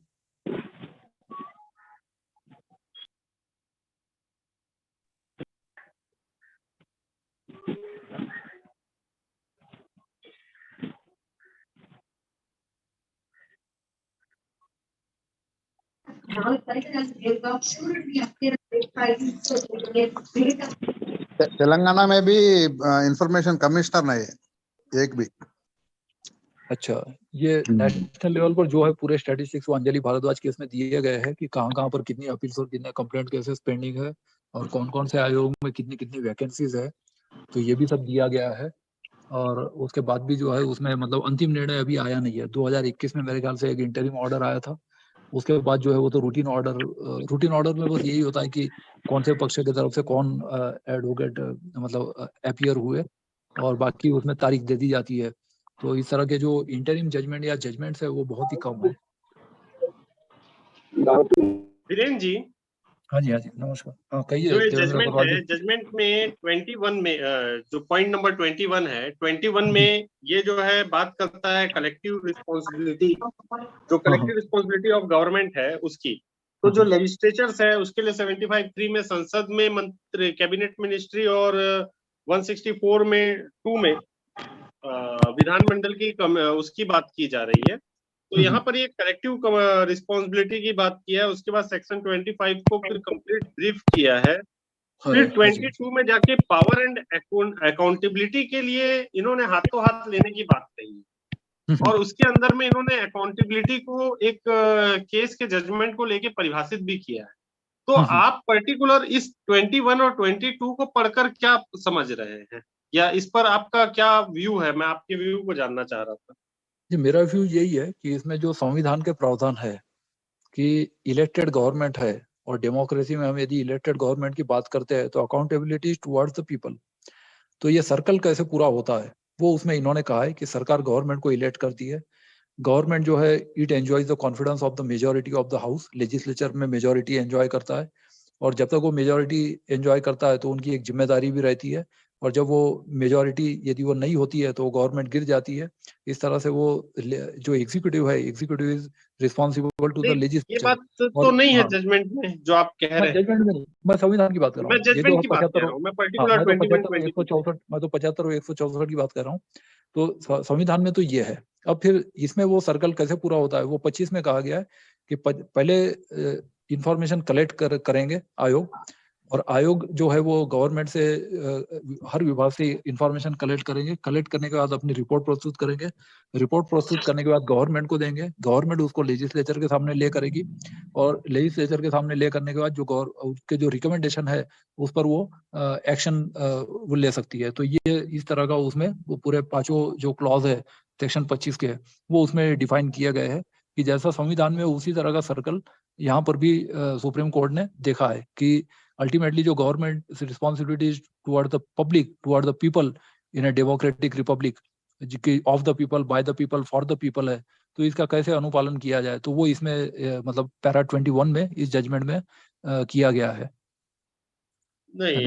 तेलंगाना में भी इंफॉर्मेशन कमिश्नर नहीं है एक भी। अच्छा, ये नेशनल लेवल पर जो है पूरे स्टैटिस्टिक्स वो अंजलि भारद्वाज केस में दिए गए हैं कि कहाँ कहाँ पर कितनी अपील्स और कितने कंप्लेंट केसेस पेंडिंग है और कौन कौन से आयोग में कितनी कितनी वैकेंसीज है, तो ये भी सब दिया गया है। और उसके बाद भी जो है उसमें मतलब अंतिम निर्णय अभी आया नहीं है। 2021 में मेरे ख्याल से एक इंटरिम ऑर्डर आया था, उसके बाद जो है वो तो रूटीन ऑर्डर में बस यही होता है कि कौन से पक्ष की तरफ से कौन एडवोकेट मतलब अपीयर हुए और बाकी उसमें तारीख दे दी जाती है। तो इस तरह के जो इंटरिम जजमेंट या जजमेंट्स है वो बहुत ही कम है। वीरेंद्र जी, हाँ जी नमस्कार। हाँ कहिए। जो ये जजमेंट है, जजमेंट में 21 में जो पॉइंट नंबर 21 है, 21 में ये जो है बात करता है कलेक्टिव रिस्पॉन्सिबिलिटी, जो कलेक्टिव रिस्पॉन्सिबिलिटी ऑफ गवर्नमेंट है उसकी। तो जो लेजिस्लेचर्स है उसके लिए 75(3) में संसद में मंत्री कैबिनेट मिनिस्ट्री और 164 में 2 में विधानमंडल की उसकी बात की जा रही है। तो यहाँ पर ये कलेक्टिव रिस्पॉन्सिबिलिटी की बात की है। उसके बाद सेक्शन 25 को फिर कंप्लीट ब्रीफ किया है। फिर 22 में जाके पावर एंड अकाउंटेबिलिटी के लिए इन्होंने हाथों हाथ लेने की बात कही है और उसके अंदर में इन्होंने अकाउंटेबिलिटी को एक केस के जजमेंट को लेके परिभाषित भी किया है। तो आप पर्टिकुलर इस 21 और 22 को पढ़कर क्या समझ रहे हैं, या इस पर आपका क्या व्यू है? मैं आपके व्यू को जानना चाह रहा था। जी, मेरा व्यू यही है कि इसमें जो संविधान के प्रावधान है कि इलेक्टेड गवर्नमेंट है और डेमोक्रेसी में हम यदि इलेक्टेड गवर्नमेंट की बात करते हैं तो अकाउंटेबिलिटी टुवर्ड्स द पीपल, तो ये सर्कल कैसे पूरा होता है वो उसमें इन्होंने कहा है कि सरकार गवर्नमेंट को इलेक्ट करती है। गवर्नमेंट जो है it enjoys the confidence of the majority of the house, legislature में मेजोरिटी एंजॉय करता है और जब तक वो मेजोरिटी एंजॉय करता है तो उनकी एक जिम्मेदारी भी रहती है और जब वो मेजोरिटी यदि वो नहीं होती है तो गवर्नमेंट गिर जाती है। इस तरह से वो जो एग्जीक्यूटिव है, executive is responsible to the legislature. ये बात तो नहीं है जजमेंट में जो आप कह रहे हैं। जजमेंट में नहीं, मैं संविधान की बात कर रहा हूँ। मैं जजमेंट की बात कर रहा हूँ, मैं पर्टिकुलर 164 और 164 की बात कर रहा हूँ। तो संविधान में तो ये है। अब फिर इसमें वो सर्कल कैसे पूरा होता है, वो 25 में कहा गया है कि पहले इंफॉर्मेशन कलेक्ट करेंगे आयोग, और आयोग जो है वो गवर्नमेंट से हर विभाग से इंफॉर्मेशन कलेक्ट करेंगे। कलेक्ट करने के बाद अपनी रिपोर्ट प्रस्तुत करेंगे। रिपोर्ट प्रस्तुत करने के बाद गवर्नमेंट को देंगे। गवर्नमेंट उसको लेजिस्लेचर के सामने ले करेगी और लेजिस्लेचर के सामने ले करने के बाद जो उसके जो रिकमेंडेशन है उस पर वो एक्शन वो ले सकती है। तो ये इस तरह का उसमें वो पूरे पांचों जो क्लॉज है सेक्शन 25 के वो उसमें डिफाइन किया गया है कि जैसा संविधान में उसी तरह का सर्कल यहाँ पर भी सुप्रीम कोर्ट ने देखा है कि अल्टीमेटली जो government responsibility toward the public, toward the people in a democratic Republic, of the people, by the people, for the people है। तो इसका कैसे अनुपालन किया जाए, तो वो इसमें मतलब पैरा 21 में इस जजमेंट में किया गया है। नहीं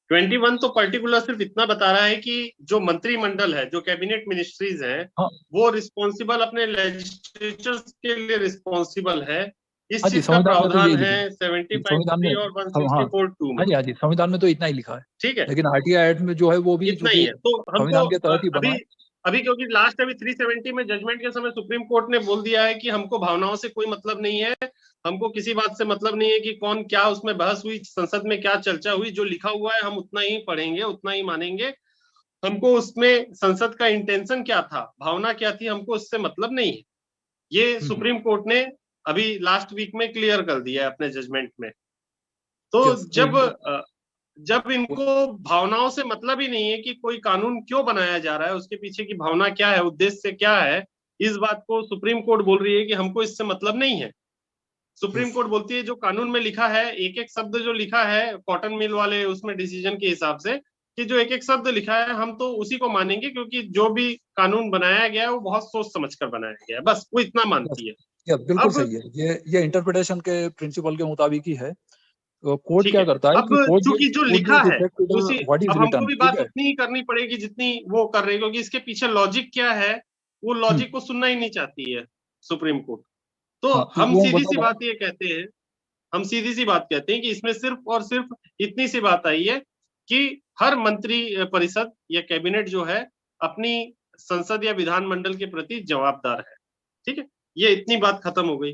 21 तो पर्टिकुलर सिर्फ इतना बता रहा है कि जो मंत्रिमंडल है, जो कैबिनेट मिनिस्ट्रीज है, वो रिस्पॉन्सिबल अपने लेजिस्लेचर्स के लिए रिस्पॉन्सिबल है। इस चीज का प्रावधान है 75(3) और 164(2) में। हाँ जी, संविधान में तो इतना ही लिखा है। ठीक है, लेकिन आरटीआई एक्ट में जो है वो भी इतना ही है। तो संविधान के तहत ही बना है। अभी क्योंकि लास्ट अभी 370 में जजमेंट के समय सुप्रीम कोर्ट ने बोल दिया है कि हमको भावनाओं से कोई मतलब नहीं है, हमको किसी बात से मतलब नहीं है कि कौन क्या उसमें बहस हुई, संसद में क्या चर्चा हुई, जो लिखा हुआ है हम उतना ही पढ़ेंगे, उतना ही मानेंगे। हमको उसमें संसद का इंटेंशन क्या था, भावना क्या थी, हमको उससे मतलब नहीं है। ये सुप्रीम कोर्ट ने अभी लास्ट वीक में क्लियर कर दिया है अपने जजमेंट में। तो जब इनको भावनाओं से मतलब ही नहीं है कि कोई कानून क्यों बनाया जा रहा है, उसके पीछे की भावना क्या है, उद्देश्य क्या है, इस बात को सुप्रीम कोर्ट बोल रही है कि हमको इससे मतलब नहीं है। सुप्रीम कोर्ट बोलती है जो कानून में लिखा है, एक एक शब्द जो लिखा है कॉटन मिल वाले उसमें डिसीजन के हिसाब से, कि जो एक एक शब्द लिखा है हम तो उसी को मानेंगे, क्योंकि जो भी कानून बनाया गया है वो बहुत सोच समझ कर बनाया गया है, बस वो इतना मानती है। बिल्कुल सही है। ये इंटरप्रिटेशन के प्रिंसिपल के मुताबिक ही है। कोर्ट क्या करता है कि अब चूंकि जो लिखा है उसी, अब हमको भी बात उतनी ही करनी पड़ेगी जितनी वो कर रही है, क्योंकि इसके पीछे लॉजिक क्या है वो लॉजिक को सुनना ही नहीं चाहती है सुप्रीम कोर्ट। तो हम सीधी सी बात ये कहते हैं, हम सीधी सी बात कहते हैं कि इसमें सिर्फ और सिर्फ इतनी सी बात आई है कि हर मंत्री परिषद या कैबिनेट जो है अपनी संसद या विधानमंडल के प्रति जवाबदार है। ठीक है, ये इतनी बात खत्म हो गई।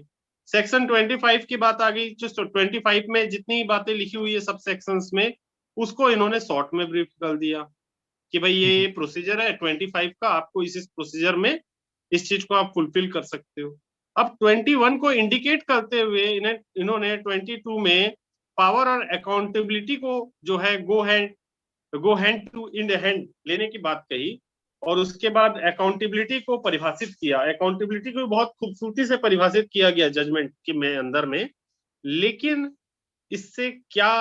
सेक्शन 25 की बात आ गई, जो 25 में जितनी बातें लिखी हुई है सब सेक्शंस में, उसको इन्होंने शॉर्ट में ब्रीफ कर दिया कि भाई ये प्रोसीजर है 25 का, आपको इस प्रोसीजर में इस चीज को आप फुलफिल कर सकते हो। अब 21 को इंडिकेट करते हुए इन्होंने 22 में पावर और अकाउंटेबिलिटी को जो है go hand to in hand लेने की बात कही, और उसके बाद अकाउंटेबिलिटी को परिभाषित किया। अकाउंटेबिलिटी को बहुत खूबसूरती से परिभाषित किया गया जजमेंट के में अंदर में, लेकिन इससे क्या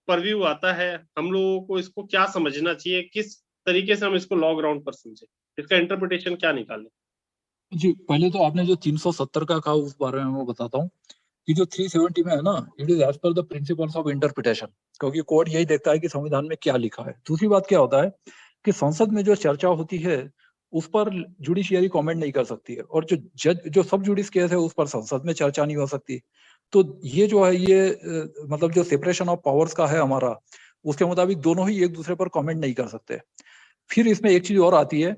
परव्यू आता है, हम लोगों को इसको क्या समझना चाहिए, किस तरीके से हम इसको लॉ ग्राउंड पर समझे, इसका इंटरप्रिटेशन क्या निकाले? जी, पहले तो आपने जो 370 का कहा उस बारे में मैं बताता हूँ कि जो 370 में है ना, it is as per the principles of interpretation, क्योंकि कोर्ट यही देखता है कि संविधान में क्या लिखा है। दूसरी बात क्या होता है कि संसद में जो चर्चा होती है उस पर जुडिशियरी कमेंट नहीं कर सकती है, और जो सब जुडिस केस है उस पर संसद में चर्चा नहीं हो सकती। तो ये जो है ये मतलब जो सेपरेशन ऑफ पावर्स का है हमारा, उसके मुताबिक दोनों ही एक दूसरे पर कमेंट नहीं कर सकते। फिर इसमें एक चीज और आती है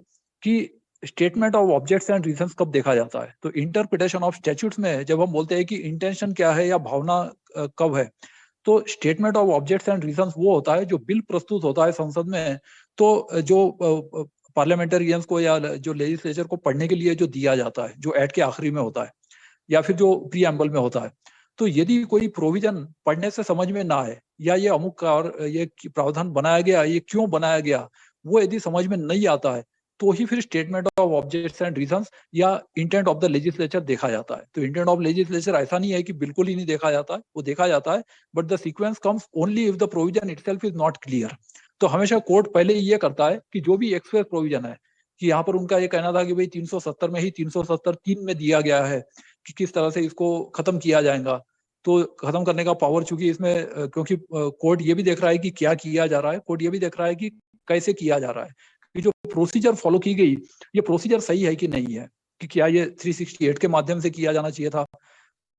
कि statement of objects and reasons कब देखा जाता है। तो इंटरप्रिटेशन ऑफ स्टैट्यूट्स में जब हम बोलते हैं कि इंटेंशन क्या है या भावना कब है, तो statement of objects and reasons वो होता है जो बिल प्रस्तुत होता है संसद में, तो जो पार्लियामेंटेरियंस को या जो लेजिस्लेचर को पढ़ने के लिए जो दिया जाता है, जो एक्ट के आखिरी में होता है या फिर जो प्रीएम्बल में होता है। तो यदि कोई प्रोविजन पढ़ने से समझ में ना आए, या ये अमुक का और ये प्रावधान बनाया गया, ये क्यों बनाया गया, वो यदि समझ में नहीं आता है, तो ही फिर statement of objects and reasons या इंटेंट ऑफ द लेजिस्लेचर देखा जाता है। तो इंटेंट ऑफ लेजिस्लेचर ऐसा नहीं है कि बिल्कुल ही नहीं देखा जाता है, वो देखा जाता है, but the sequence comes only if the provision itself is not clear. तो हमेशा कोर्ट पहले ये करता है कि जो भी एक्सप्रेस प्रोविजन है, कि यहाँ पर उनका ये कहना था कि भाई 370 में ही 370(3) में दिया गया है कि किस तरह से इसको खत्म किया जाएगा। तो खत्म करने का पावर चूंकि इसमें, क्योंकि कोर्ट ये भी देख रहा है कि क्या किया जा रहा है, कोर्ट ये भी देख रहा है कि कैसे किया जा रहा है, कि जो प्रोसीजर फॉलो की गई ये प्रोसीजर सही है कि नहीं है, कि क्या ये 368 के माध्यम से किया जाना चाहिए था,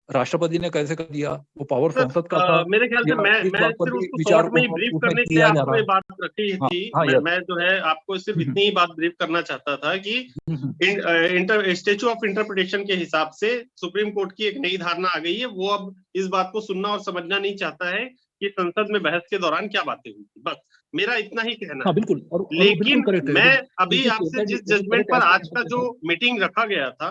राष्ट्रपति ने कैसे कर दिया, वो पावर संसद का था। मेरे ख्याल से मैं सिर्फ उसको शॉर्ट में ही ब्रीफ करने के लिए आपको ये बात रखी थी। मैं जो है आपको सिर्फ इतनी ही बात ब्रीफ करना चाहता था कि स्टैच्यू ऑफ इंटरप्रिटेशन के हिसाब से सुप्रीम कोर्ट की एक नई धारणा आ गई है। वो अब इस बात को सुनना और समझना नहीं चाहता है कि संसद में बहस के दौरान क्या बातें हुई थी। बस मेरा इतना ही कहना है। बिल्कुल। लेकिन मैं अभी आपसे जिस जजमेंट पर आज का जो मीटिंग रखा गया था,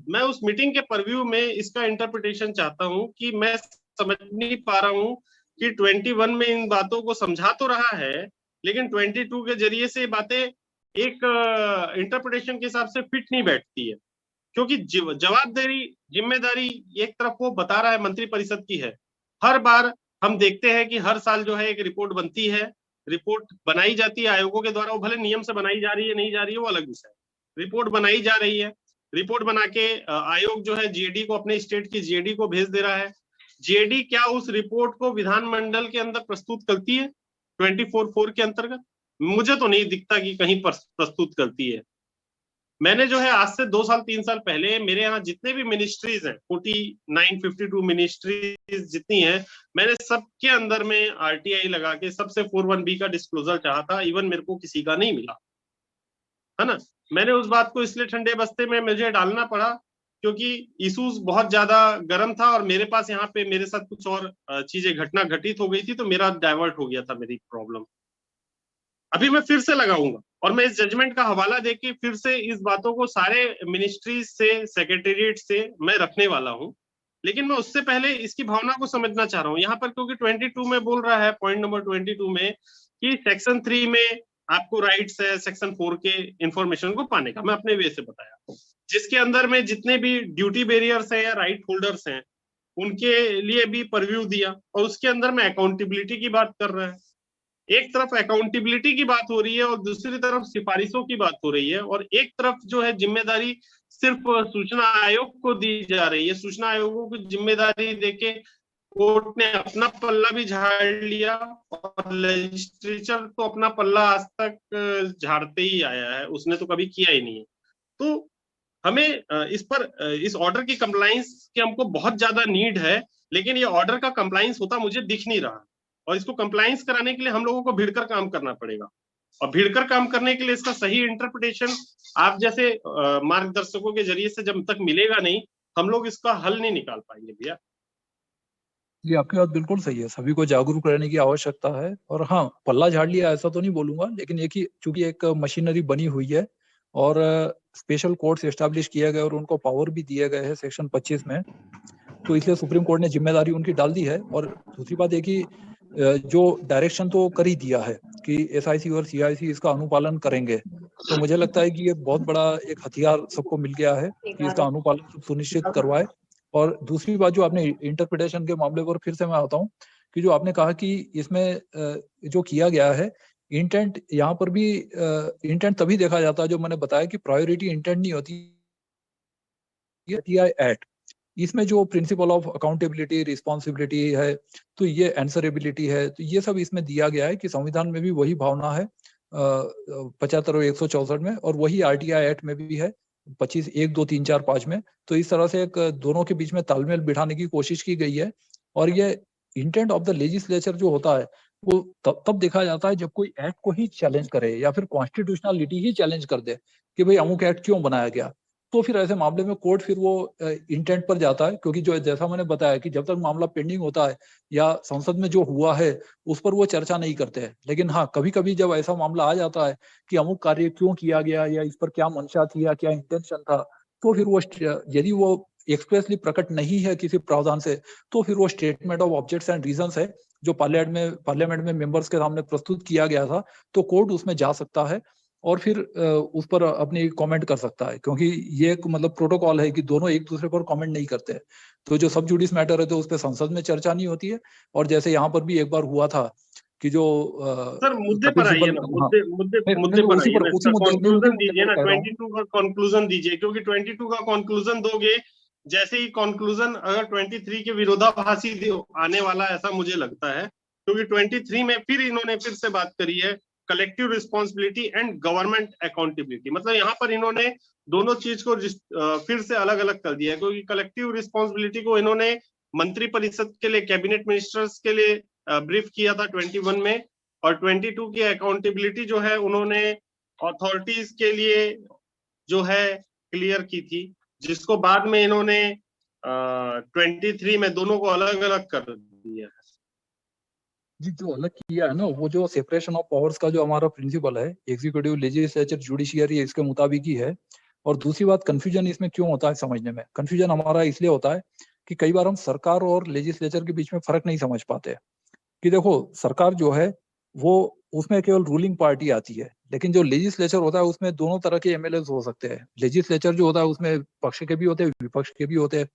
मैं उस मीटिंग के परव्यू में इसका इंटरप्रिटेशन चाहता हूं कि मैं समझ नहीं पा रहा हूं कि 21 में इन बातों को समझा तो रहा है, लेकिन 22 के जरिए से बातें एक इंटरप्रिटेशन के हिसाब से फिट नहीं बैठती है। क्योंकि जवाबदारी, जिम्मेदारी एक तरफ वो बता रहा है मंत्री परिषद की है। हर बार हम देखते हैं कि हर साल जो है एक रिपोर्ट बनती है, रिपोर्ट बनाई जाती है आयोगों के द्वारा। वो भले नियम से बनाई जा रही है नहीं जा रही है वो अलग विषय है। रिपोर्ट बनाई जा रही है, रिपोर्ट बना के आयोग जो है जीएडी को, अपने स्टेट की जीएडी को भेज दे रहा है। जीएडी क्या उस रिपोर्ट को विधानमंडल के अंदर प्रस्तुत करती है 24(4) के अंतर्गत? मुझे तो नहीं दिखता कि कहीं प्रस्तुत करती है। मैंने जो है आज से 2 साल 3 साल पहले मेरे यहाँ जितने भी मिनिस्ट्रीज हैं, 52 मिनिस्ट्रीज जितनी हैं, मैंने सबके अंदर में आरटीआई लगा के सबसे 41B का डिस्क्लोजर चाहा था। इवन मेरे को किसी का नहीं मिला, है ना। मैंने उस बात को इसलिए ठंडे बस्ते में मुझे डालना पड़ा क्योंकि इशूज बहुत ज्यादा गर्म था और मेरे पास यहाँ पे मेरे साथ कुछ और चीजें घटना घटित हो गई थी, तो मेरा डाइवर्ट हो गया था मेरी प्रॉब्लम। अभी मैं फिर से लगाऊंगा और मैं इस जजमेंट का हवाला देके फिर से इस बातों को सारे मिनिस्ट्रीज से, सेक्रेटेरिएट से मैं रखने वाला हूं। लेकिन मैं उससे पहले इसकी भावना को समझना चाह रहा हूं यहाँ पर, क्योंकि 22 में बोल रहा है, पॉइंट नंबर 22 में, कि सेक्शन 3 में आपको राइट्स है सेक्शन 4 के इंफॉर्मेशन को पाने का। मैं अपने वे से बताया, जिसके अंदर में जितने भी ड्यूटी बैरियर्स हैं या राइट होल्डर्स हैं उनके लिए भी परव्यू दिया, और उसके अंदर में अकाउंटेबिलिटी की बात कर रहा है। एक तरफ अकाउंटेबिलिटी की बात हो रही है और दूसरी तरफ सिफारिशों की बात हो रही है, और एक तरफ जो है जिम्मेदारी सिर्फ सूचना आयोग को दी जा रही है। सूचना आयोगों को जिम्मेदारी देके कोर्ट ने अपना पल्ला भी झाड़ लिया और लेजिस्लेचर तो अपना पल्ला आज तक झाड़ते ही आया है, उसने तो कभी किया ही नहीं है। तो हमें इस पर, इस ऑर्डर की कंप्लायंस की हमको बहुत ज्यादा नीड है, लेकिन ये ऑर्डर का कंप्लायंस होता मुझे दिख नहीं रहा, और इसको कंप्लायंस कराने के लिए हम लोगों को भिड़कर काम करना पड़ेगा। और भिड़कर काम करने के लिए इसका सही इंटरप्रिटेशन आप जैसे मार्गदर्शकों के जरिए से जब तक मिलेगा नहीं, हम लोग इसका हल नहीं निकाल पाएंगे भैया। ये आपकी बात बिल्कुल सही है, सभी को जागरूक रहने की आवश्यकता है। और हाँ, पल्ला झाड़ लिया ऐसा तो नहीं बोलूंगा, लेकिन एक ही चूंकि एक मशीनरी बनी हुई है और स्पेशल कोर्ट्स एस्टैब्लिश किए गए और उनको पावर भी दिए गए हैं सेक्शन 25 में, तो इसलिए सुप्रीम कोर्ट ने जिम्मेदारी उनकी डाल दी है। और दूसरी बात है कि जो डायरेक्शन तो कर ही दिया है कि SIC और CIC इसका अनुपालन करेंगे, तो मुझे लगता है कि ये बहुत बड़ा एक हथियार सबको मिल गया है कि इसका अनुपालन सुनिश्चित करवाए। और दूसरी बात जो आपने इंटरप्रिटेशन के मामले पर फिर से मैं आता हूँ कि जो आपने कहा कि इसमें जो किया गया है इंटेंट, यहाँ पर भी इंटेंट तभी देखा जाता है जो मैंने बताया कि प्रायोरिटी इंटेंट नहीं होती एक्ट। इसमें जो प्रिंसिपल ऑफ अकाउंटेबिलिटी, रिस्पॉन्सिबिलिटी है, तो ये आंसरेबिलिटी है, तो ये सब इसमें दिया गया है कि संविधान में भी वही भावना है 75 और 164 में, और वही RTI एक्ट में भी है 25 1 2 3 4 5 में। तो इस तरह से एक दोनों के बीच में तालमेल बिठाने की कोशिश की गई है। और ये इंटेंट ऑफ द लेजिस्लेचर जो होता है वो तब देखा जाता है जब कोई एक्ट को ही चैलेंज करे या फिर कॉन्स्टिट्यूशनलिटी ही चैलेंज कर दे कि भाई अमुक एक्ट क्यों बनाया गया, तो फिर ऐसे मामले में कोर्ट फिर वो इंटेंट पर जाता है। क्योंकि जो जैसा मैंने बताया कि जब तक मामला पेंडिंग होता है या संसद में जो हुआ है उस पर वो चर्चा नहीं करते हैं। लेकिन हाँ, कभी कभी जब ऐसा मामला आ जाता है कि अमुक कार्य क्यों किया गया या इस पर क्या मंशा थी या क्या इंटेंशन था, तो फिर वो यदि वो एक्सप्रेसली प्रकट नहीं है किसी प्रावधान से, तो फिर वो statement of objects and reasons है जो पार्लियामेंट में मेंबर्स के सामने प्रस्तुत किया गया था, तो कोर्ट उसमें जा सकता है और फिर उस पर अपनी कमेंट कर सकता है। क्योंकि ये एक मतलब प्रोटोकॉल है कि दोनों एक दूसरे पर कमेंट नहीं करते हैं। तो जो सब जुडिस मैटर है तो उस पर संसद में चर्चा नहीं होती है। और जैसे यहाँ पर भी एक बार हुआ था कि जो सर मुद्दे पर आइए ना, मुद्दे पर आइए ना, इसका कंक्लूजन दीजिए ना, 22 का कंक्लूजन दीजिए। क्योंकि 22 का कंक्लूजन दोगे, जैसे ही कंक्लूजन अगर 23 के विरोधाभासी आने वाला, ऐसा मुझे लगता है। क्योंकि 23 में फिर इन्होंने फिर से बात करी है collective responsibility and government accountability. मतलब यहाँ पर इन्होंने दोनों चीज को फिर से अलग अलग कर दिया है। क्योंकि कलेक्टिव रिस्पॉन्सिबिलिटी को इन्होंने मंत्रिपरिषद के लिए, कैबिनेट मिनिस्टर्स के लिए ब्रीफ किया था 21 में, और 22 की अकाउंटेबिलिटी जो है उन्होंने अथॉरिटीज के लिए जो है क्लियर की थी, जिसको बाद में इन्होंने 23 में दोनों को अलग अलग कर दिया। जी, जो अलग किया है ना, वो जो सेपरेशन ऑफ पावर्स का जो हमारा प्रिंसिपल है, एग्जीक्यूटिव, लेजिस्लेचर, जुडिशियरी, इसके मुताबिक ही है। और दूसरी बात, कंफ्यूजन इसमें क्यों होता है समझने में, कंफ्यूजन हमारा इसलिए होता है कि कई बार हम सरकार और लेजिस्लेचर के बीच में फर्क नहीं समझ पाते। कि देखो, सरकार जो है वो उसमें केवल रूलिंग पार्टी आती है, लेकिन जो लेजिस्लेचर होता है उसमें दोनों तरह के MLAs हो सकते हैं। लेजिस्लेचर जो होता है उसमें पक्ष के भी होते हैं, विपक्ष के भी होते हैं।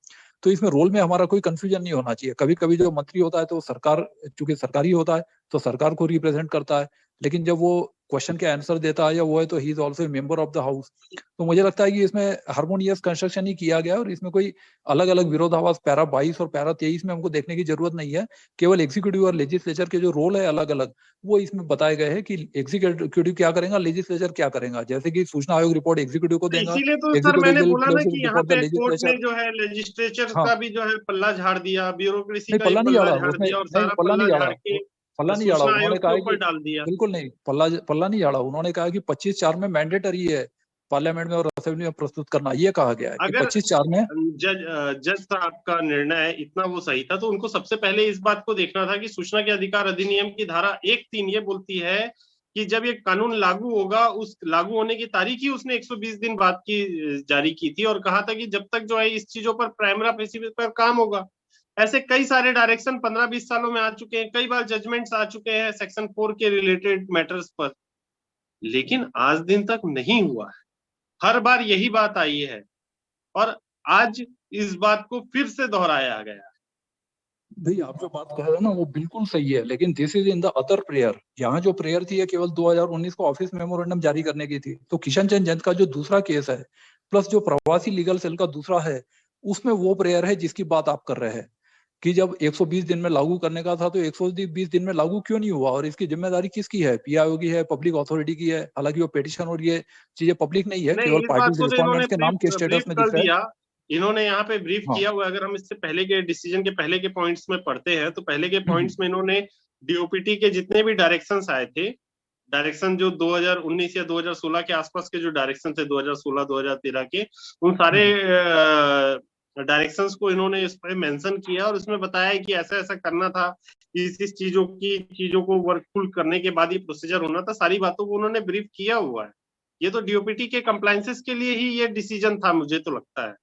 तो इसमें रोल में हमारा कोई कंफ्यूजन नहीं होना चाहिए। कभी कभी जो मंत्री होता है तो सरकार, चूंकि सरकारी होता है तो सरकार को रिप्रेजेंट करता है, लेकिन जब वो क्वेश्चन के आंसर देता है या वो है तो he is also member of the house. तो मुझे लगता है कि इसमें हार्मोनियस कंस्ट्रक्शन ही किया गया और इसमें कोई अलग अलग विरोधाभास पैरा 22 और पैरा 23 में हमको देखने की जरूरत नहीं है। केवल एग्जीक्यूटिव और लेजिस्लेचर के जो रोल है अलग अलग, वो इसमें बताए गए हैं कि एग्जीक्यूटिव क्या करेगा, लेजिस्लेचर क्या करेगा। जैसे कि सूचना आयोग रिपोर्ट एग्जीक्यूटिव को देगा, इसीलिए तो सर मैंने बोला ना कि यहाँ पे कोर्ट ने जो है लेजिस्लेचर का भी जो है पल्ला झाड़ दिया, ब्यूरोक्रेसी का पल्ला नहीं झाड़ दिया, और सारा पल्ला झाड़ के पल्ला नहीं झाड़ा। उन्होंने कहा कि डाल दिया। बिल्कुल नहीं, पल्ला नहीं झाड़ा। उन्होंने कहा कि 25/4 में मैंडेटरी है पार्लियामेंट में और असेंबली में प्रस्तुत करना, ये कहा गया है। अगर 25/4 में जज साहब का निर्णय इतना वो सही था, तो उनको सबसे पहले इस बात को देखना था कि सूचना के अधिकार अधिनियम की धारा 1(3) ये बोलती है कि जब ये कानून लागू होगा, उस लागू होने की तारीख ही उसने 120 दिन बाद की जारी की थी, और कहा था कि जब तक जो है इस चीजों पर प्राइमरी फेसी पर काम होगा। ऐसे कई सारे डायरेक्शन 15-20 सालों में आ चुके हैं, कई बार जजमेंट्स आ चुके हैं सेक्शन 4 के रिलेटेड मैटर्स पर, लेकिन आज दिन तक नहीं हुआ है। हर बार यही बात आई है और आज इस बात को फिर से दोहराया गया है। भाई, आप जो बात कह रहे हैं ना वो बिल्कुल सही है, लेकिन this is in the other prayer. यहाँ जो प्रेयर थी केवल 2019 को ऑफिस मेमोरेंडम जारी करने की थी। तो किशन चंद जैन का जो दूसरा केस है, प्लस जो प्रवासी लीगल सेल का दूसरा है, उसमें वो प्रेयर है जिसकी बात आप कर रहे हैं कि जब 120 दिन में लागू करने का था तो 120 दिन में लागू क्यों नहीं हुआ और इसकी जिम्मेदारी किसकी है, PIO की है, पब्लिक अथॉरिटी की है। हालांकि वो पिटीशन और ये चीजें पब्लिक नहीं है, केवल पार्टीज रिस्पोंडेंट्स के नाम के स्टेटस में दिख रहा है। इन्होंने यहाँ पे ब्रीफ किया हुआ है। अगर हम इससे पहले के डिसीजन के पहले के पॉइंट्स में पढ़ते हैं तो पहले के पॉइंट्स में इन्होंने DOPT के जितने भी डायरेक्शंस आए थे, डायरेक्शन जो 2019 या 2016 के आसपास के जो डायरेक्शन थे, 2016-2013 के, उन सारे डायरेक्शंस को इन्होंने इस पे मेंशन किया और उसमें बताया कि ऐसा ऐसा करना था, इस चीजों को वर्कफुल करने के बाद ये प्रोसीजर होना था, सारी बातों को उन्होंने ब्रीफ किया हुआ है। ये तो डीओपीटी के कंप्लायंसेस के लिए ही ये डिसीजन था, मुझे तो लगता है।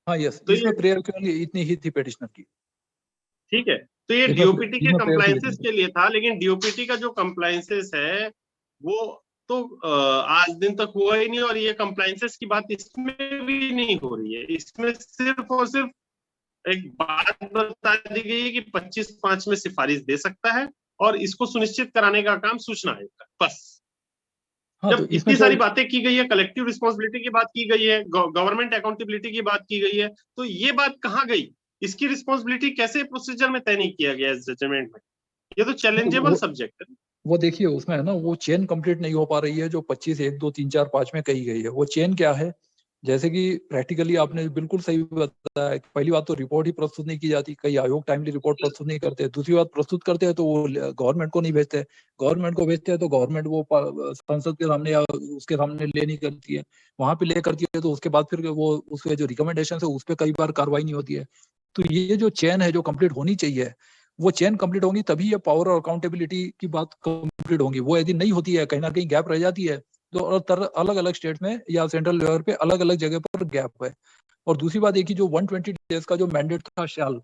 हाँ यस, तो इसमें प्रेयर के लिए इतनी ही थी पेटिशनर की। ठीक है, तो ये डीओपीटी के कंप्लायंसेस के लिए था, लेकिन डीओपीटी का जो कंप्लायंसेस है वो तो आज दिन तक हुआ ही नहीं, और ये कंप्लायंसेस की बात इसमें भी नहीं हो रही है। इसमें सिर्फ और सिर्फ एक बात बता दी गई है कि 25/5 में सिफारिश दे सकता है और इसको सुनिश्चित कराने का काम सूचना आयोग का, बस। हाँ, जब तो इतनी सारी बातें की गई है, कलेक्टिव रिस्पॉन्सिबिलिटी की बात की गई है, गवर्नमेंट अकाउंटेबिलिटी की बात की गई है, तो ये बात कहाँ गई? इसकी रिस्पॉन्सिबिलिटी कैसे प्रोसीजर में तय नहीं किया गया इस जजमेंट में? ये तो चैलेंजेबल सब्जेक्ट है। वो देखिए उसमें है ना, वो चेन कंप्लीट नहीं हो पा रही है जो 25, 1, 2, 3, 4, 5 में कही गई है। वो चेन क्या है, जैसे कि प्रैक्टिकली आपने बिल्कुल सही बताया। पहली बात तो रिपोर्ट ही प्रस्तुत नहीं की जाती, कई आयोग टाइमली रिपोर्ट प्रस्तुत नहीं करते। दूसरी बात, प्रस्तुत करते हैं तो वो गवर्नमेंट को नहीं भेजते, गवर्नमेंट को भेजते हैं तो गवर्नमेंट वो संसद के सामने या उसके सामने ले नहीं करती है, वहां पे ले करती है तो उसके बाद फिर वो उसके जो रिकमेंडेशन है उस पर कई बार कार्रवाई नहीं होती है। तो ये जो चेन है जो कंप्लीट होनी चाहिए, वो चेन कंप्लीट होगी तभी ये पावर और अकाउंटेबिलिटी की बात कंप्लीट होगी। वो यदि नहीं होती है, कहीं ना कहीं गैप रह जाती है, तो अलग अलग स्टेट में या सेंट्रल लेवल पे अलग अलग जगह पर गैप है। और दूसरी बात एक ही, जो 120 डेज का जो मैंडेट था शाल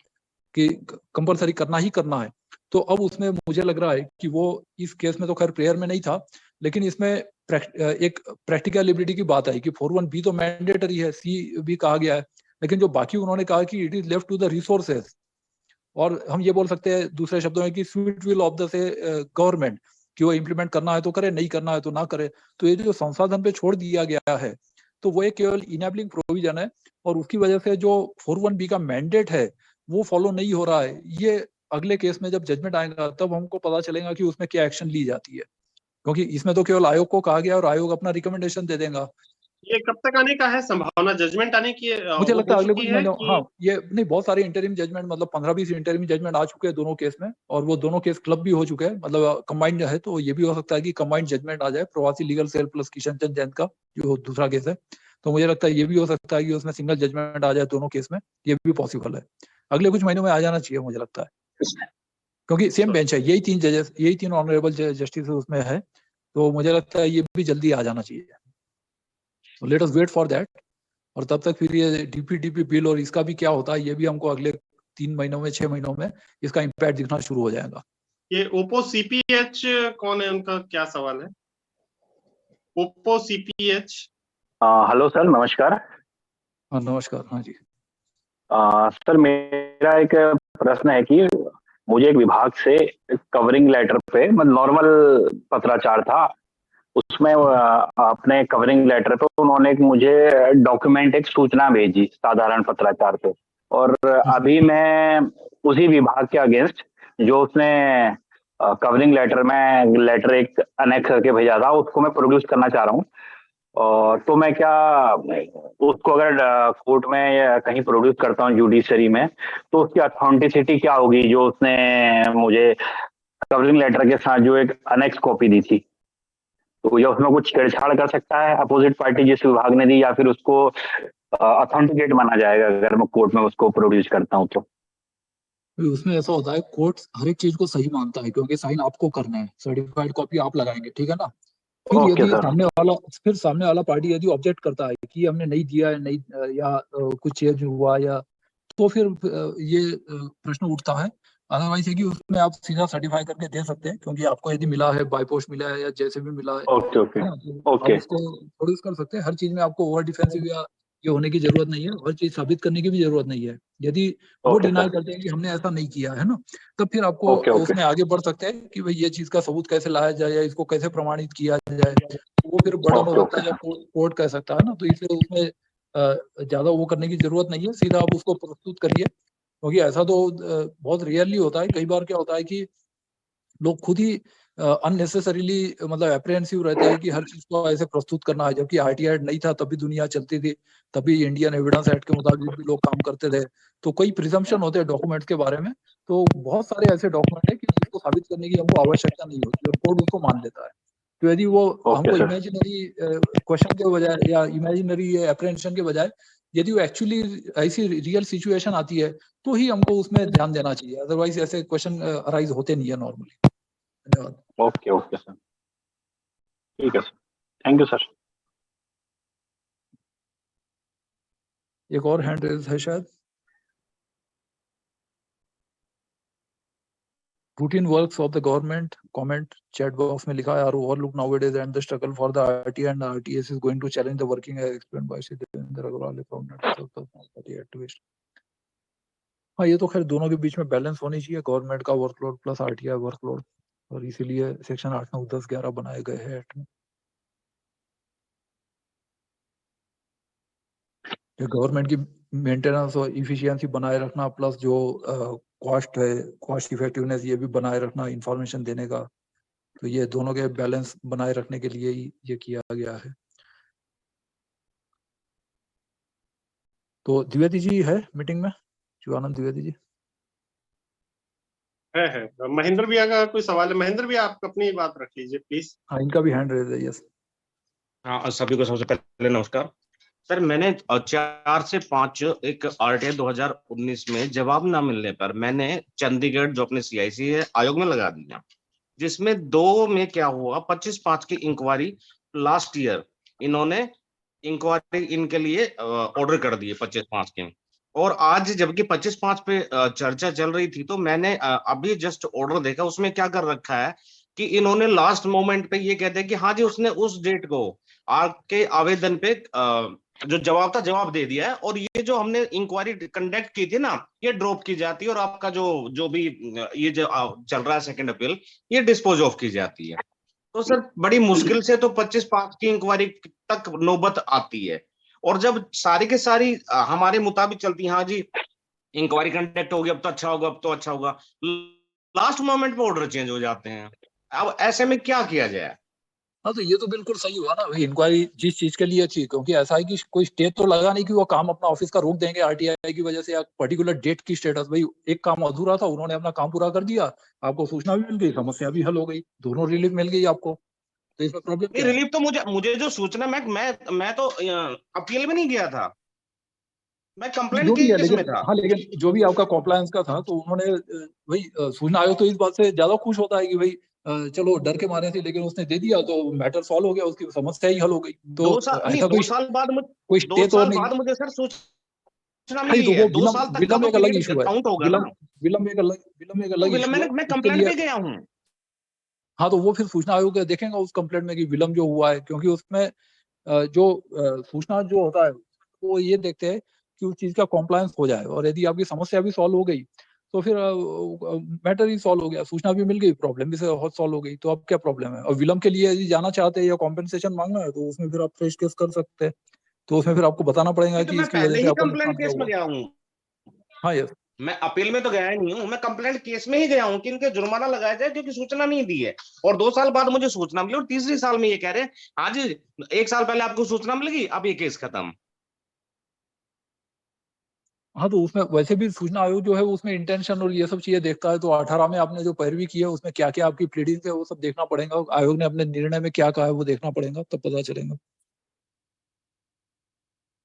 कि कंपलसरी करना ही करना है, तो अब उसमें मुझे लग रहा है कि वो इस केस में तो खैर प्रेयर में नहीं था, लेकिन इसमें एक प्रैक्टिकलिटी की बात आई कि 41B तो मैंडेटरी है, सी भी कहा गया है, लेकिन जो बाकी उन्होंने कहा कि it is left to the resources, और हम ये बोल सकते हैं दूसरे शब्दों में कि स्वीट विल ऑफ द से गवर्नमेंट, कि वो इम्प्लीमेंट करना है तो करे, नहीं करना है तो ना करे। तो ये जो संसाधन पे छोड़ दिया गया है, तो वो एक केवल इनेबलिंग प्रोविजन है, और उसकी वजह से जो 41B का मैंडेट है वो फॉलो नहीं हो रहा है। ये अगले केस में जब जजमेंट आएगा तब हमको पता चलेगा कि उसमें क्या एक्शन ली जाती है, क्योंकि इसमें तो केवल आयोग को कहा गया और आयोग अपना रिकमेंडेशन दे देगा। ये कब तक आने का है संभावना, जजमेंट आने की? मुझे लगता है अगले कुछ महीनों, हाँ ये नहीं, बहुत सारे इंटरिम जजमेंट, मतलब 15-20 इंटरिम जजमेंट आ चुके हैं दोनों केस में, और वो दोनों केस क्लब भी हो चुके हैं, मतलब कंबाइंड है। तो ये भी हो सकता है कि कंबाइंड जजमेंट आ जाए प्रवासी legal cell plus Kishan Chand Jain का जो दूसरा केस है। तो मुझे लगता है ये भी हो सकता है कि उसमें सिंगल जजमेंट आ जाए दोनों केस में, ये भी पॉसिबल है। अगले कुछ महीनों में आ जाना चाहिए मुझे लगता है, क्योंकि सेम बेंच है, यही 3 जजेस, यही 3 ऑनरेबल जस्टिस उसमें है, तो मुझे लगता है ये भी जल्दी आ जाना चाहिए। तो let us wait for that. और तब तक फिर ये डीपीडीपी बिल और इसका भी क्या होता है, ये भी हमको अगले 3 महीनों में 6 महीनों में इसका इम्पैक्ट दिखना शुरू हो जाएगा। ये ओप्पो सीपीएच कौन है, उनका क्या सवाल है? Oppo CPH. हेलो सर, नमस्कार। हाँ नमस्कार। हाँ जी सर, मेरा एक प्रश्न है कि मुझे एक विभाग से कवरिंग लेटर पे, मतलब नॉर्मल पत्राचार था, उसमें अपने कवरिंग लेटर पे उन्होंने मुझे डॉक्यूमेंट, एक सूचना भेजी साधारण पत्राचार पे, और अभी मैं उसी विभाग के अगेंस्ट जो उसने कवरिंग लेटर में लेटर एक अनेक्स करके भेजा था, उसको मैं प्रोड्यूस करना चाह रहा हूँ। और तो मैं क्या उसको अगर कोर्ट में या कहीं प्रोड्यूस करता हूँ जुडिशरी में, तो उसकी अथेंटिसिटी क्या होगी जो उसने मुझे कवरिंग लेटर के साथ जो एक अनेक्स कॉपी दी थी, तो या उसमें कुछ छेड़छाड़ कर सकता है अपोजिट पार्टी जिस विभाग ने दी, या फिर उसको ऑथेंटिकेट माना जाएगा अगर मैं कोर्ट में उसको प्रोड्यूस करता हूँ? तो उसमें ऐसा होता है, कोर्ट हर एक चीज को सही मानता है, क्योंकि साइन आपको करना है, सर्टिफाइड कॉपी आप लगाएंगे, ठीक है ना। फिर यदि सामने वाला पार्टी यदि ऑब्जेक्ट करता है कि हमने नहीं दिया है, नहीं या कुछ चेंज हुआ, या तो फिर ये प्रश्न उठता है। अदरवाइज है कि उसमें आप सीधा सर्टिफाई करके दे सकते हैं, क्योंकि आपको यदि मिला है, बाय पोस्ट मिला है या जैसे भी मिला है, ओके ओके आप उसको प्रोड्यूस कर सकते हैं। हर चीज में आपको ओवर डिफेंसिव या ये होने की जरूरत नहीं है, हर चीज साबित करने की भी जरूरत नहीं है। यदि वो डिनाई करते हैं कि हमने ऐसा नहीं किया है ना, तब फिर आपको उसमें आगे बढ़ सकते हैं कि भाई ये चीज का सबूत कैसे लाया जाए या इसको कैसे प्रमाणित किया जाए, वो फिर बड़ा हो सकता है या कोर्ट कह सकता है ना। तो इसलिए उसमें ज्यादा वो करने की जरूरत नहीं है, सीधा आप उसको प्रस्तुत करिए, क्योंकि ऐसा तो बहुत रेयरली होता है। कई बार क्या होता है कि लोग खुद ही अननेसेसरीली मतलब एप्रीहेंसिव रहते हैं कि हर चीज को ऐसे प्रस्तुत करना है, जबकि आरटीआई एक्ट नहीं था तभी दुनिया चलती थी, तभी इंडियन एविडेंस एक्ट के मुताबिक भी लोग काम करते थे। तो कई प्रिजम्पशन होते हैं डॉक्यूमेंट्स के बारे में, तो बहुत सारे ऐसे डॉक्यूमेंट है कि जिसको साबित करने की हमको आवश्यकता नहीं होती और कोर्ट उसको मान लेता है। तो यदि वो हमको इमेजिनरी क्वेश्चन के बजाय या इमेजिनरी एप्रीहेंशन के बजाय यदि वो एक्चुअली ऐसी रियल सिचुएशन आती है तो ही हमको उसमें ध्यान देना चाहिए, अदरवाइज ऐसे क्वेश्चन अराइज होते नहीं है नॉर्मली। धन्यवाद। ओके ओके सर, ठीक है सर, थैंक यू सर। एक और हैंड रेज है शायद। Routine works of the government, comment chat box में लिखा है, are overlooked nowadays and the struggle for the RTI and RTS is going to challenge the working as explained by Shri Devendra Agarwal from party activist। हाँ, ये तो खैर दोनों के बीच में बैलेंस होनी चाहिए, गवर्नमेंट का वर्कलोड प्लस RTI वर्कलोड, और इसीलिए सेक्शन 8, 9, 10, 11 बनाए गए हैं एक्ट में। गवर्नमेंट की मेंटेनेंस और इफिशियंसी बनाए रखना प्लस जो कॉस्ट है, कॉस्ट इफेक्टिवनेस, ये भी बनाए रखना इंफॉर्मेशन देने का, तो ये दोनों के बैलेंस बनाए रखने के लिए ही ये किया गया है। तो द्विवेदी जी है मीटिंग में, शिवानंद द्विवेदी जी है। महेंद्र भैया का कोई सवाल है? महेंद्र भैया आप अपनी बात रख लीजिए प्लीज। हाँ, इनका भी हैंड रेज है। यस। हाँ, सभी को सबसे पहले नमस्कार सर। मैंने 4 से 5 एक RTI 2019 में जवाब ना मिलने पर मैंने चंडीगढ़ जो अपने CIC है आयोग में लगा दिया, जिसमें 2 में क्या हुआ, 25/5 की इंक्वायरी लास्ट ईयर इन्होंने इंक्वायरी इनके लिए ऑर्डर कर दिए 25/5 के, और आज जबकि 25/5 पे चर्चा चल रही थी तो मैंने अभी जस्ट ऑर्डर देखा, उसमें क्या कर रखा है कि इन्होंने लास्ट मोमेंट पे ये कहते हैं कि हाँ जी उसने उस डेट को आपके आवेदन पे जो जवाब था जवाब दे दिया है, और ये जो हमने इंक्वायरी कंडक्ट की थी ना ये ड्रॉप की जाती है, और आपका जो भी ये जो चल रहा है सेकंड अपील ये डिस्पोज ऑफ की जाती है। तो सर बड़ी मुश्किल से तो 25/5 की इंक्वायरी तक नौबत आती है, और जब सारी के सारी हमारे मुताबिक चलती है, हाँ जी इंक्वायरी कंडक्ट होगी अब तो अच्छा होगा, अब तो अच्छा होगा, लास्ट मोमेंट पे ऑर्डर चेंज हो जाते हैं। अब ऐसे में क्या किया जाए? हाँ, तो ये तो बिल्कुल सही हुआ ना भाई, इंक्वायरी जिस चीज के लिए अच्छी, क्योंकि ऐसा है कि कोई स्टेट तो लगा नहीं कि वो काम अपना ऑफिस का रोक देंगे RTI की वजह से या पर्टिकुलर डेट की स्टेटस। भाई एक काम अधूरा था, उन्होंने अपना काम पूरा कर दिया, आपको सूचना भी मिल गई, समस्या भी हल हो गई, दोनों रिलीफ मिल गई आपको, तो इसमें प्रॉब्लम क्या है? रिलीफ तो मुझे जो सूचना, मैं तो अपील में नहीं गया था, मैं कंप्लेंट केस में था। हाँ, लेकिन जो भी आपका कॉम्प्लायंस का था तो उन्होंने भाई सूचना आयोग तो इस बात से ज्यादा खुश होता है कि भाई चलो डर के मारे थे लेकिन उसने दे दिया तो मैटर सॉल्व हो गया, उसकी समस्या ही हल हो गई। तो 2 साल बाद कोई स्टे तो नहीं, मुझे सर सूचना मिली है। 2 साल तक विलम्ब एक अलग इशू है, काउंट होगा ना। विलम्ब एक अलग इशू है। मैं कंप्लेंट पे गया हूँ। हाँ, तो वो फिर सूचना आयोग देखेंगे उस कंप्लेंट में कि विलम्ब जो हुआ है, क्योंकि उसमें जो सूचना जो होता है वो ये देखते हैं कि उस चीज का कॉम्प्लायंस हो जाए, और यदि आपकी समस्या भी सॉल्व हो गई तो फिर मैटर ही सॉल्व हो गया, सूचना भी मिल गई, प्रॉब्लम भी सॉल्व हो गई, तो अब क्या प्रॉब्लम है? और विलम्ब के लिए यदि जाना चाहते हैं या कॉम्पेंसेशन मांगना है तो उसमें फिर आप फ्रेश केस कर सकते हैं, तो उसमें फिर आपको बताना पड़ेगा कि इसकी वजह से आपको कंप्लेंट केस में गया हूँ। हाँ यस, मैं अपील में तो गया ही नहीं हूँ, मैं कंप्लेंट केस में ही गया हूँ कि इनके जुर्माना लगाया जाए क्योंकि सूचना नहीं दी है, और 2 साल बाद मुझे सूचना मिली, और तीसरे साल में ये कह रहे हैं हाँ जी 1 साल पहले आपको सूचना मिलेगी, अब ये केस खत्म। हाँ, तो उसमें वैसे भी सूचना आयोग जो है उसमें इंटेंशन और ये सब चीजें देखता है, तो 18 में आपने जो पैरवी की है उसमें क्या क्या आपकी प्लीडिंग है वो सब देखना पड़ेगा, आयोग ने अपने निर्णय में क्या कहा है वो देखना पड़ेगा, तब पता चलेगा।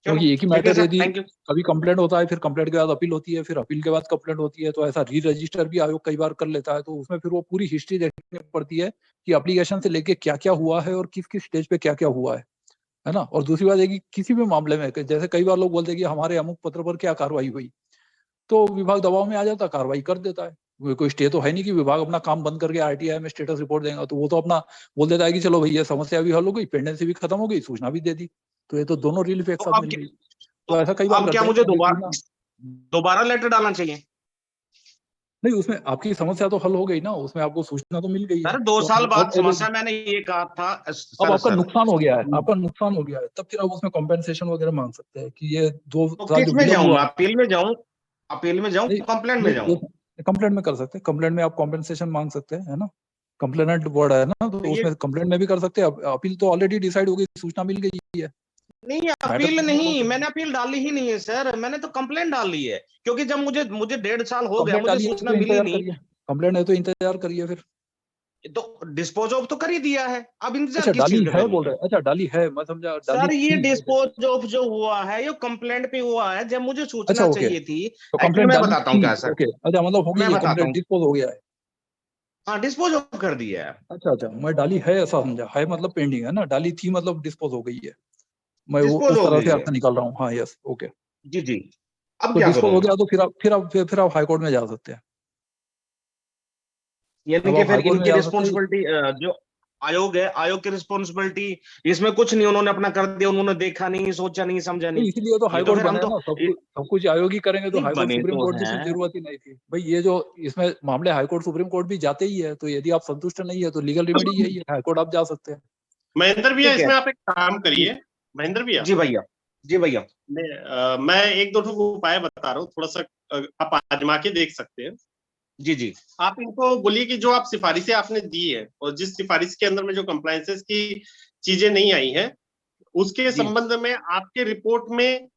क्योंकि एक ही मैटर यदि कभी कंप्लेंट होता है, फिर कंप्लेंट के बाद अपील होती है, फिर अपील के बाद कंप्लेंट होती है, तो ऐसा री रजिस्टर भी आयोग कई बार कर लेता है, तो उसमें फिर वो पूरी हिस्ट्री देखनी पड़ती है कि एप्लीकेशन से लेके क्या क्या हुआ है और किस किस स्टेज पे क्या क्या हुआ है ना। और दूसरी बात है कि किसी भी मामले में जैसे कई बार लोग बोलते हैं कि हमारे अमुक पत्र पर क्या कार्रवाई हुई, तो विभाग दबाव में आ जाता है, कार्रवाई कर देता है। कोई स्टे तो है नहीं कि विभाग अपना काम बंद करके RTI में स्टेटस रिपोर्ट देगा, तो वो तो अपना बोल देता है कि चलो भैया समस्या भी हल हो गई, पेंडेंसी भी खत्म हो गई, सूचना भी दे दी, तो ये तो दोनों रिलीफ एक साथ मिल गई। तो ऐसा कई बार क्या मुझे दोबारा लेटर डालना चाहिए? नहीं, उसमें आपकी समस्या तो हल हो गई ना, उसमें आपको सूचना तो मिल गई है। सर 2 साल बाद समस्या मैंने ये कहा था, अब आपका नुकसान हो गया है, आपका नुकसान हो गया है, तब फिर आप उसमें कॉम्पेंसेशन वगैरह मांग सकते हैं कि ये 2 साल किस में जाऊं, अपील में जाऊं, कंप्लेंट में जाऊं? कंप्लेंट में कर सकते हैं, कंप्लेंट में आप कॉम्पेंसेशन मांग सकते हैं, है ना, कंप्लेनेंट वर्ड है ना, तो उसमें कंप्लेंट में भी कर सकते हैं। अपील तो ऑलरेडी डिसाइड हो गई, सूचना मिल गई है। नहीं, अपील नहीं, मैंने अपील डाली ही नहीं है सर, मैंने तो कंप्लेंट डाली है, क्योंकि जब मुझे 1.5 साल हो गया, मुझे सूचना मिली नहीं। कंप्लेंट है तो इंतजार करिए फिर। तो डिस्पोज ऑफ तो कर ही दिया है, अब इंतजार अच्छा किस डाली चीज का है करूं? बोल रहे, अच्छा डाली है, मैं समझा डाली सर ये थी। डिस्पोज ऑफ जो हुआ है ये कंप्लेंट पे हुआ है, जब मुझे अच्छा सूचना ओके, चाहिए थी। तो एक्चुअली कंप्लेंट मैं डाली बताता हूँ थी, क्या सर, ओके अच्छा मतलब हो गई मैं है, बताता कंप्लेंट हूँ। डिस्पोज हो गया है। हाँ डिस्पोज ऑफ कर दिया है, अच्छा अच्छा, मैं डाली है ऐसा समझा, है मतलब पेंडिंग है ना, डाली थी मतलब डिस्पोज हो गई है, मैं वो डिस्पोज उस हो तरह गई से है। अर्थ निकाल रहा हूँ। हाँ यस ओके, जी जी, अब तो क्या डिस्पोज करूं हो मैं? गया तो फिर आप हाई कोर्ट में जा सकते हैं। यानी अब कि आप फिर हाई कोर्ट में इनकी जा सकते हैं। रिस्पॉन्सिबिलिटी जो आयोग है, आयोग की रिस्पॉन्सिबिलिटी इसमें कुछ नहीं, उन्होंने अपना कर दिया, उन्होंने देखा नहीं, सोचा नहीं, समझा नहीं नहीं। इसीलिए तो ये हाई तो कोर्ट फिर हम बने हैं तो ना, सब कुछ आयोग ही करेंगे तो नहीं हाई कोर्ट बने सुप्रीम तो कोर्ट की फिर हैं। जरूरत ही नहीं थी भाई। ये जो इसमें मामले हाई कोर्ट सुप्रीम कोर्ट भी जाते ही है, तो यदि आप संतुष्ट नहीं है तो लीगल रेमेडी यही है, हाई कोर्ट आप जा सकते हैं। महेंद्र भैया, ठीक है इसमें आप एक काम जी करिए। महेंद्र भैया, जी भैया, जी भैया। मैं एक दो ठो उपाय बता रहा हूँ, थोड़ा सा आप आजमा के देख सकते हैं। जी जी आप इनको बोलिए कि जो आप सिफारिशें आपने दी है और जिस सिफारिश के अंदर में जो कंप्लायंसेस की चीजें नहीं आई हैं, उसके जी संबंध में आपके रिपोर्ट में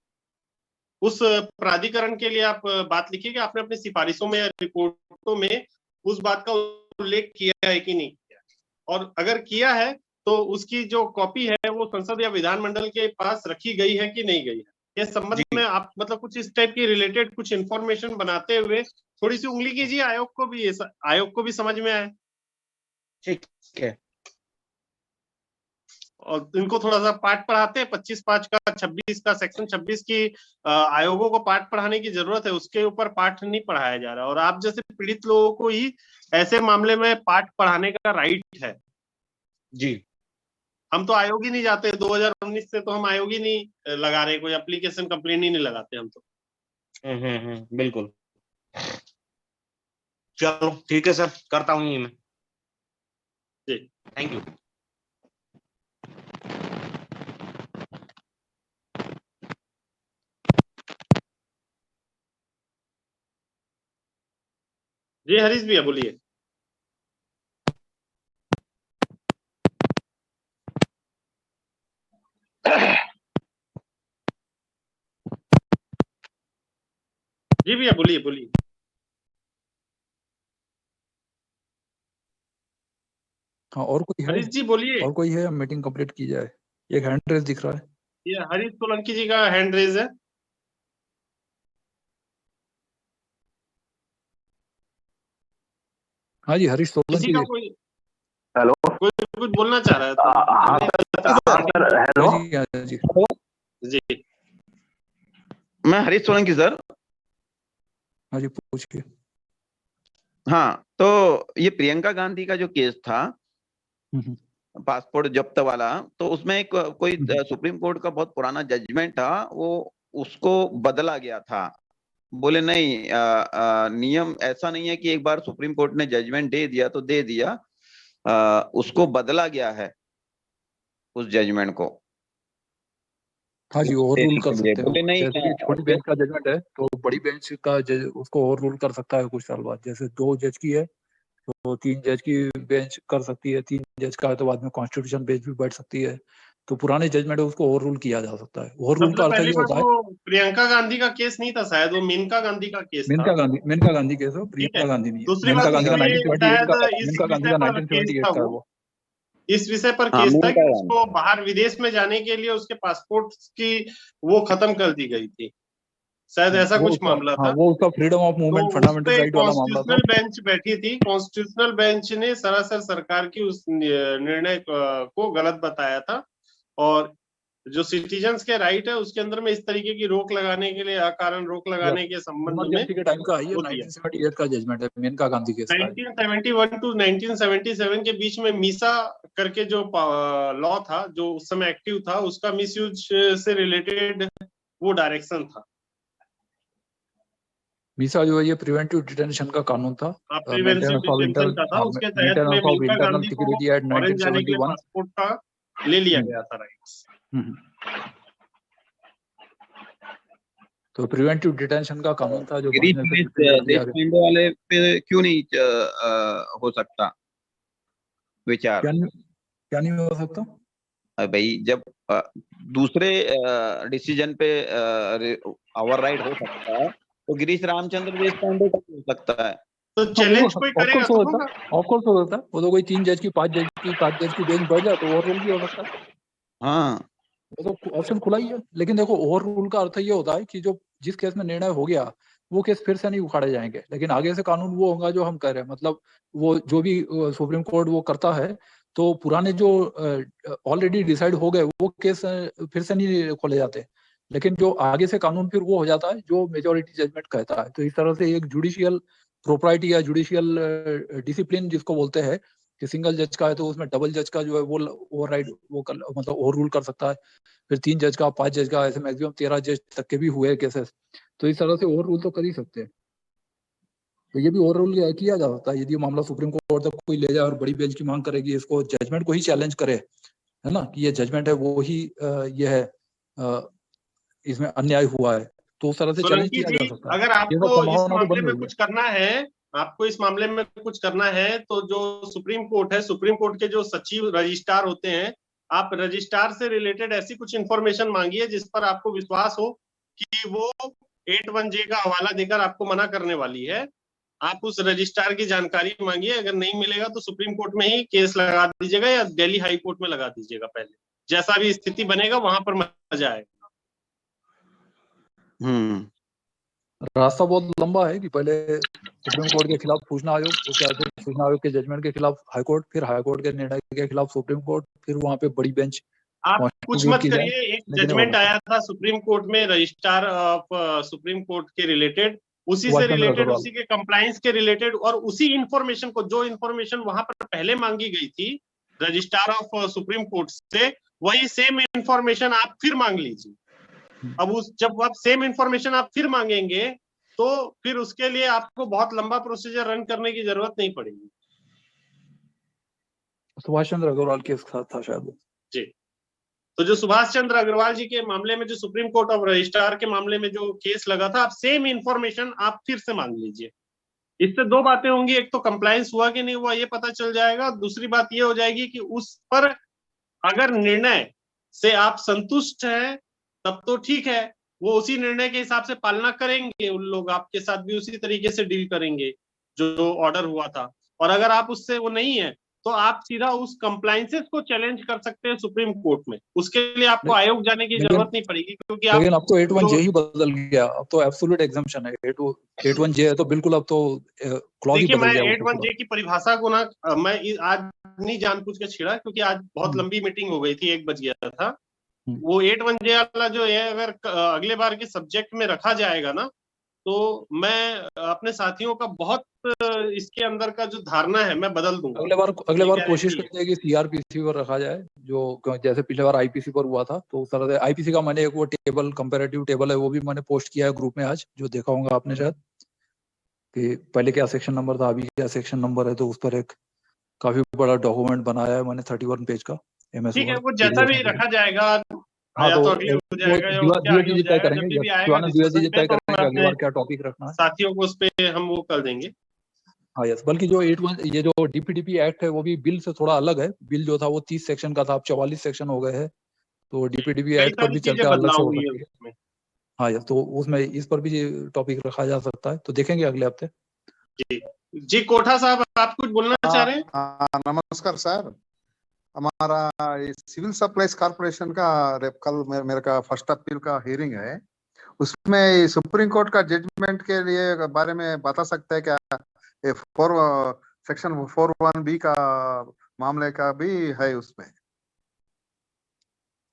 उस प्राधिकरण के लिए आप बात लिखिए कि आपने अपनी सिफारिशों में या रिपोर्टों में उस बात का उल्लेख किया है कि नहीं किया, और अगर किया है तो उसकी जो कॉपी है वो संसद या विधानमंडल के पास रखी गई है कि नहीं गई है। ये संबंध जी में आप मतलब कुछ इस टाइप की रिलेटेड कुछ इंफॉर्मेशन बनाते हुए थोड़ी सी उंगली कीजिए, आयोग को भी समझ में आए ठीक है। और इनको थोड़ा सा पाठ पढ़ाते हैं। 25(5) का 26 का सेक्शन 26 की आयोगों को पाठ पढ़ाने की जरूरत है, उसके ऊपर पाठ नहीं पढ़ाया जा रहा, और आप जैसे पीड़ित लोगों को ही ऐसे मामले में पाठ पढ़ाने का राइट है। जी हम तो आयोग ही नहीं जाते, 2019 से तो हम आयोग ही नहीं लगा रहे, कोई एप्लीकेशन कंप्लेन ही नहीं लगाते हम तो। बिल्कुल। चलो ठीक है सर, करता हूँ ये मैं। जी थैंक यू। जी हरीश भैया बोलिए। जी भैया बोलिए बोलिए। हाँ और कोई है, हरीश जी बोलिए। और कोई है, मीटिंग कंप्लीट की जाए। एक हैंड रेस दिख रहा है। ये हरीश सोलंकी जी का हैंड रेज है। हाँ जी हरीश किसी सोलंकी का जी। कोई हेलो कुछ बोलना चाह रहा है तो हाँ सर, हेलो हाँ जी जी। मैं हरीश सोलंकी सर। हाँ जी पूछिए। हाँ तो ये प्रियंका गांधी का जो केस था पासपोर्ट जब्त वाला, तो उसमें एक कोई सुप्रीम कोर्ट का बहुत पुराना जजमेंट था, वो उसको बदला गया था। बोले नहीं, नियम ऐसा नहीं है कि एक बार सुप्रीम कोर्ट ने जजमेंट दे दिया तो दे दिया, उसको बदला गया है उस जजमेंट को। हाँ जी ओवर रूल कर सकते हैं, बोले नहीं, जैसे कि छोटी बेंच का जजमेंट है तो बड़ी बेंच का जज उसको ओवर रूल कर सकता है कुछ साल बाद। जैसे 2 जज की है तो 3 जज की बेंच कर सकती है, 3 जज का है तो बाद में कॉन्स्टिट्यूशन बेंच भी बैठ सकती है। तो पुराने जजमेंट है उसको ओवर रूल किया जा सकता है। ओवर रूल सबसे का अर्थ पहली ये बात होता है, वो प्रियंका गांधी का केस नहीं था, शायद वो मेनका गांधी का केस था। मेनका गांधी केस है, ठीक है। प्रियंका गांधी नहीं है। दूसरी मेनका बात गांधी का ये 1978 का, शायद इस मेनका गांधी विषय का पर केस 1978 था, का है वो वो। इस विषय पर हाँ, केस था कि मेनका उसको बाहर विदेश में जाने के लिए उसके पासपोर्ट की वो खत्म कर दी गई थी, शायद ऐसा वो कुछ उसका, मामला हाँ था। वो उसका फ्रीडम ऑफ तो मूवमेंट उस फंडामेंटल पे राइट वाला मामला था। कॉन्स्टिट्यूशनल बेंच बैठी थी, कॉन्स्टिट्यूशनल बेंच ने सरासर सरकार की उस निर्णय को गलत बताया था, और जो सिटीजन्स के राइट है उसके अंदर में इस तरीके की रोक लगाने के लिए, अकारण रोक लगाने के संबंध में इमरजेंसी के टाइम का है ये, वो दिया। 1978 का जजमेंट है, मेनका गांधी केस का है। 1971 टू 1977 के बीच में मीसा करके जो लॉ था जो उस समय एक्टिव था, उसका मिसयूज से रिलेटेड वो डायरेक्शन था। मीसा जो है ये प्रिवेंटिव डिटेंशन का कानून था, प्रिवेंटिव डिटेंशन का था, उसके तहत में maintenance of Maneka internal Gandhi को सिक्योरिटी एक्ट फॉरेन जाने के लिए 1971। पासपोर्ट का ले लिया गया था राइट्स। तो प्रिवेंटिव डिटेंशन का कानून था जो गिरीश बाद में कर दिया गया। देशपांडे वाले पे क्यों नहीं हो सकता विचार? क्या नहीं हो सकता भाई, जब दूसरे डिसीजन पे ओवर राइड हो सकता है तो गिरीश रामचंद्र देशपांडे का हो सकता है। तो चैलेंज कोई करेगा तो होगा। ऑफ कोर्स हो सकता है, वो तो कोई 3 जज की 5 जज की 7 जज की बेंच बढ़ जाए तो ओवर रूल भी हो सकता है। हाँ, वो तो ऑप्शन खुला ही है। लेकिन देखो, ओवर रूल का अर्थ ये होता है कि जो जिस केस में निर्णय हो गया वो केस फिर से नहीं उखाड़े जाएंगे, लेकिन आगे से कानून वो होगा जो हम कह रहे हैं। मतलब वो जो भी सुप्रीम कोर्ट वो करता है, तो पुराने जो ऑलरेडी डिसाइड हो गए वो केस फिर से नहीं खोले जाते, लेकिन जो आगे से कानून फिर वो हो जाता है जो मेजोरिटी जजमेंट कहता है। तो इस तरह से एक जुडिशियल प्रोप्राइटी या जुडिशियल डिसिप्लिन जिसको बोलते हैं कि सिंगल जज का है तो उसमें डबल जज का जो है वो ओवरराइड मतलब ओवर रूल कर सकता है, फिर 3 जज का 5 जज का, ऐसे मैक्सिमम 13 जज तक के भी हुए केसेस। तो इस तरह से ओवर रूल तो कर ही सकते हैं। तो ये भी ओवर रूल किया जा सकता है यदि मामला सुप्रीम कोर्ट तक कोई ले जाए और बड़ी बेंच की मांग करेगी, इसको जजमेंट को ही चैलेंज करे, है ना, कि ये जजमेंट है वो ही ये है, इसमें अन्याय हुआ है, तो उस तरह से चैलेंज किया जा सकता है। अगर आपको इस मामले में कुछ करना है, आपको इस मामले में कुछ करना है, तो जो सुप्रीम कोर्ट है, सुप्रीम कोर्ट के जो सचिव रजिस्ट्रार होते हैं, आप रजिस्ट्रार से रिलेटेड ऐसी कुछ इंफॉर्मेशन मांगिए जिस पर आपको विश्वास हो कि वो 81J का हवाला देकर आपको मना करने वाली है। आप उस रजिस्ट्रार की जानकारी मांगिए। अगर नहीं मिलेगा तो सुप्रीम कोर्ट में ही केस लगा दीजिएगा या दिल्ली हाई कोर्ट में लगा दीजिएगा। पहले जैसा भी स्थिति बनेगा वहां पर मजा आएगा। रास्ता बहुत लंबा है कि पहले सुप्रीम कोर्ट के खिलाफ सूचना आयोग, उसके बाद सूचना आयोग के जजमेंट के खिलाफ हाई कोर्ट, फिर हाई कोर्ट के निर्णय के खिलाफ सुप्रीम कोर्ट, फिर वहां पे बड़ी बेंच। आप कुछ मत करिए, एक जजमेंट आया था सुप्रीम कोर्ट में रजिस्ट्रार ऑफ सुप्रीम कोर्ट के रिलेटेड, उसी से रिलेटेड, उसी के कंप्लायंस के रिलेटेड, और उसी इंफॉर्मेशन को, जो इंफॉर्मेशन वहां पर पहले मांगी गई थी रजिस्ट्रार ऑफ सुप्रीम कोर्ट से, वही सेम इंफॉर्मेशन आप फिर मांग लीजिए। अब जब आप सेम इंफॉर्मेशन आप फिर मांगेंगे तो फिर उसके लिए आपको बहुत लंबा प्रोसीजर रन करने की जरूरत नहीं पड़ेगी। सुभाष चंद्र अग्रवाल के साथ था शायद जी। तो जो सुभाष चंद्र अग्रवाल जी के मामले में, जो सुप्रीम कोर्ट ऑफ रजिस्ट्रार के मामले में जो केस लगा था, आप सेम इंफॉर्मेशन आप फिर से मांग लीजिए। इससे दो बातें होंगी, एक तो कंप्लायंस हुआ कि नहीं हुआ ये पता चल जाएगा, दूसरी बात ये हो जाएगी कि उस पर अगर निर्णय से आप संतुष्ट हैं तब तो ठीक है, वो उसी निर्णय के हिसाब से पालना करेंगे, उन लोग आपके साथ भी उसी तरीके से डील करेंगे जो ऑर्डर हुआ था। और अगर आप उससे वो नहीं है तो आप सीधा उस कंप्लायंसेस को चैलेंज कर सकते हैं सुप्रीम कोर्ट में। उसके लिए आपको आयोग जाने की जरूरत नहीं पड़ेगी, क्योंकि आप, लेकिन अब तो 81J ही बदल गया, अब तो एब्सोल्यूट एग्जम्पशन है। 81J है तो बिल्कुल अब तो क्लॉज ही बदल गया। 81J की परिभाषा को ना मैं आज नहीं जानबूझ के छेड़ा, क्योंकि आज बहुत लंबी मीटिंग हो गई थी, 1 बज गया था। वो 81J वाला जो है, अगर अगले बार के सब्जेक्ट में रखा जाएगा ना, तो मैं अपने साथियों का बहुत इसके अंदर का जो धारणा है मैं बदल दूंगा। अगले बार कोशिश करते हैं कि सीआरपीसी पर रखा जाए, जो जैसे पिछले बार आईपीसी पर हुआ था। तो उस तरह से आईपीसी का मैंने एक वो टेबल, कंपैरेटिव टेबल है, वो भी मैंने पोस्ट किया है ग्रुप में आज, जो देखा होगा आपने शायद, कि पहले क्या सेक्शन नंबर था, अभी क्या सेक्शन नंबर है। तो उस पर एक काफी बड़ा डॉक्यूमेंट बनाया है मैंने, 31 पेज का। ठीक है, वो जैसा भी रखा जाएगा, हाँ, तो अगले हो जाएगा या उसके आगे हो जाएगा, जब भी आएगा अगली बार क्या टॉपिक रखना है, साथियों को उस पे हम वो कर देंगे। हाँ, यस। बल्कि जो 81 ये जो डीपीडीपी एक्ट है वो भी बिल से थोड़ा अलग है। बिल जो था वो 30 सेक्शन का था, अब 44 सेक्शन हो गए हैं। तो डीपीडीपी एक्ट पर भी चर्चा अलग से हो सकती है। हाँ, यस। तो उसमें इस पर भी टॉपिक रखा जा सकता है, तो देखेंगे अगले हफ्ते। जी कोठा साहब, आप कुछ बोलना चाह रहे हैं? नमस्कार सर, हमारा सिविल सप्लाईज कॉर्पोरेशन का कल मेरे का फर्स्ट अपील का हियरिंग है, उसमें सुप्रीम कोर्ट का जजमेंट के लिए बारे में बता सकते हैं क्या? सेक्शन 41B का मामले का भी है उसमें।